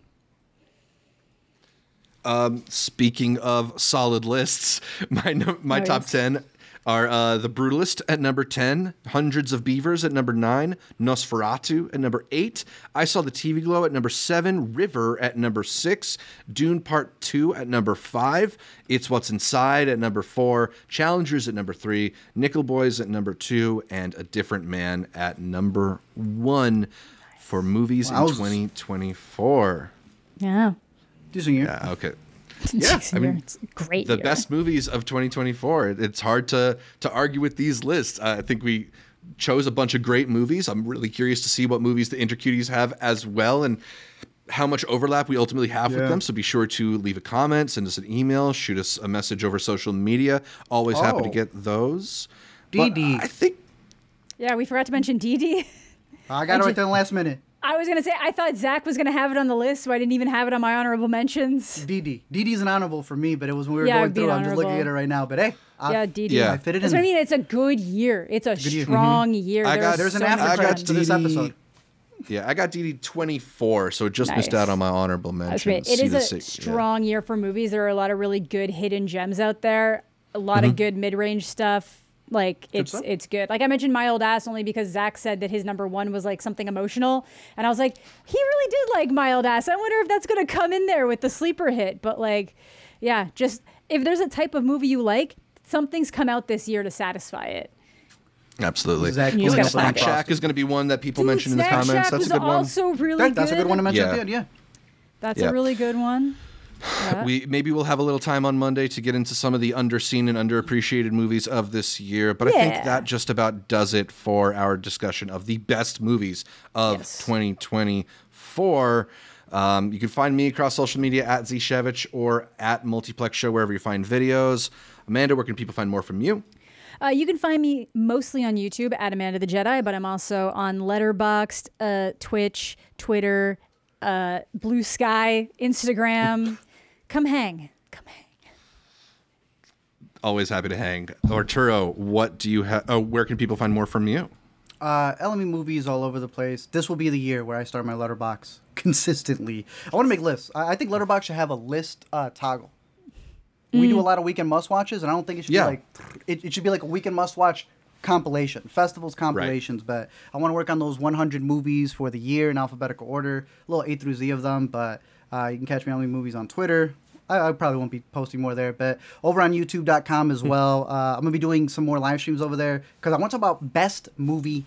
Speaking of solid lists, my top 10 are The Brutalist at number 10, Hundreds of Beavers at number 9, Nosferatu at number 8, I Saw the TV Glow at number 7, River at number 6, Dune Part 2 at number 5, It's What's Inside at number 4, Challengers at number 3, Nickel Boys at number 2, and A Different Man at number 1 for movies in 2024. Yeah. Decent year. Yeah, okay. Yeah, I mean, it's great. The best movies of 2024. It's hard to argue with these lists. I think we chose a bunch of great movies. I'm really curious to see what movies the Intercuties have as well, and how much overlap we ultimately have with them. So be sure to leave a comment, send us an email, shoot us a message over social media. Always happy to get those. DD. I think. Yeah, we forgot to mention DD. I got it right there in the last minute. I was going to say, I thought Zach was going to have it on the list, so I didn't even have it on my honorable mentions. DD's an honorable for me, but it was when we were going through. I'm just looking at it right now. But hey, DD. I fit it in. That's what I mean. It's a good year. It's a strong year. There's an after credits to this episode. Yeah, I got DD 24, so it just missed out on my honorable mentions. It is a strong year for movies. There are a lot of really good hidden gems out there. A lot of good mid-range stuff. Like it's good. Like I mentioned My Old Ass only because Zach said that his number 1 was like something emotional. And I was like, he really did like My Old Ass. I wonder if that's going to come in there with the sleeper hit. But like, yeah, just if there's a type of movie you like, something's come out this year to satisfy it. Absolutely. Snack Shack is going to be one that people mention in the comments. Shack That's a good one. Also really That's a good one to mention. That's a really good one. Yeah. We'll have a little time on Monday to get into some of the underseen and underappreciated movies of this year, but I think that just about does it for our discussion of the best movies of 2024. You can find me across social media at Zshevich or at Multiplex Show wherever you find videos. Amanda, where can people find more from you? You can find me mostly on YouTube at Amanda the Jedi, but I'm also on Letterboxd, Twitch, Twitter, Blue Sky, Instagram. Come hang. Always happy to hang. Arturo, what do you have? Where can people find more from you? LME movies all over the place. This will be the year where I start my Letterboxd consistently. I want to make lists. I think Letterboxd should have a list toggle. We do a lot of weekend must-watches, and I don't think it should be like... It should be like a weekend must-watch compilation. Festivals, compilations, but I want to work on those 100 movies for the year in alphabetical order. A little A through Z of them, but... you can catch me on LME Movies on Twitter. I probably won't be posting more there, but over on YouTube.com as well. I'm going to be doing some more live streams over there because I want to talk about best movie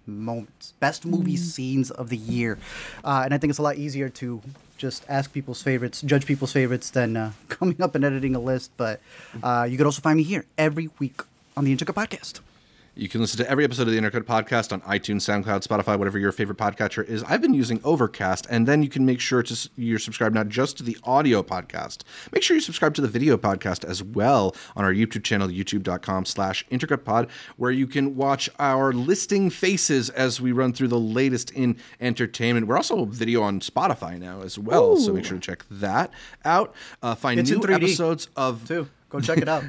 moments, best movie scenes of the year. And I think it's a lot easier to just ask people's favorites, judge people's favorites than coming up and editing a list. But you could also find me here every week on the Intercut Podcast. You can listen to every episode of the Intercut Podcast on iTunes, SoundCloud, Spotify, whatever your favorite podcatcher is. I've been using Overcast, and then you can make sure you're subscribed not just to the audio podcast. Make sure you subscribe to the video podcast as well on our YouTube channel, youtube.com/IntercutPod, where you can watch our listing faces as we run through the latest in entertainment. We're also video on Spotify now as well, so make sure to check that out. Find new episodes of... Too. Go check it out.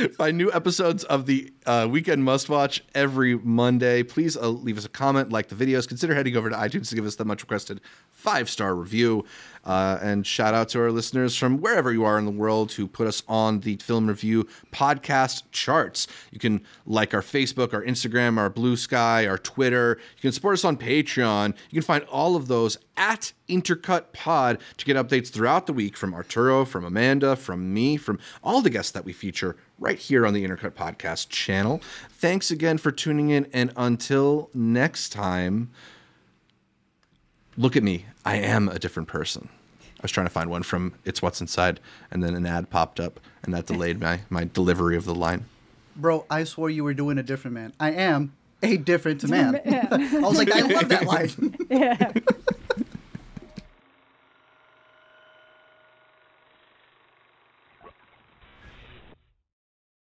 Find new episodes of the Weekend Must Watch every Monday. Please leave us a comment, like the videos. Consider heading over to iTunes to give us the much requested 5-star review. And shout out to our listeners from wherever you are in the world who put us on the Film Review podcast charts. You can like our Facebook, our Instagram, our Blue Sky, our Twitter. You can support us on Patreon. You can find all of those at Intercut Pod to get updates throughout the week from Arturo, from Amanda, from me, from all the guests that we feature right here on the Intercut Podcast channel. Thanks again for tuning in, and until next time, look at me. I am a different person. I was trying to find one from It's What's Inside, and then an ad popped up, and that delayed my delivery of the line. Bro, I swore you were doing a different man. I am a different man. I was like, I love that line. Yeah.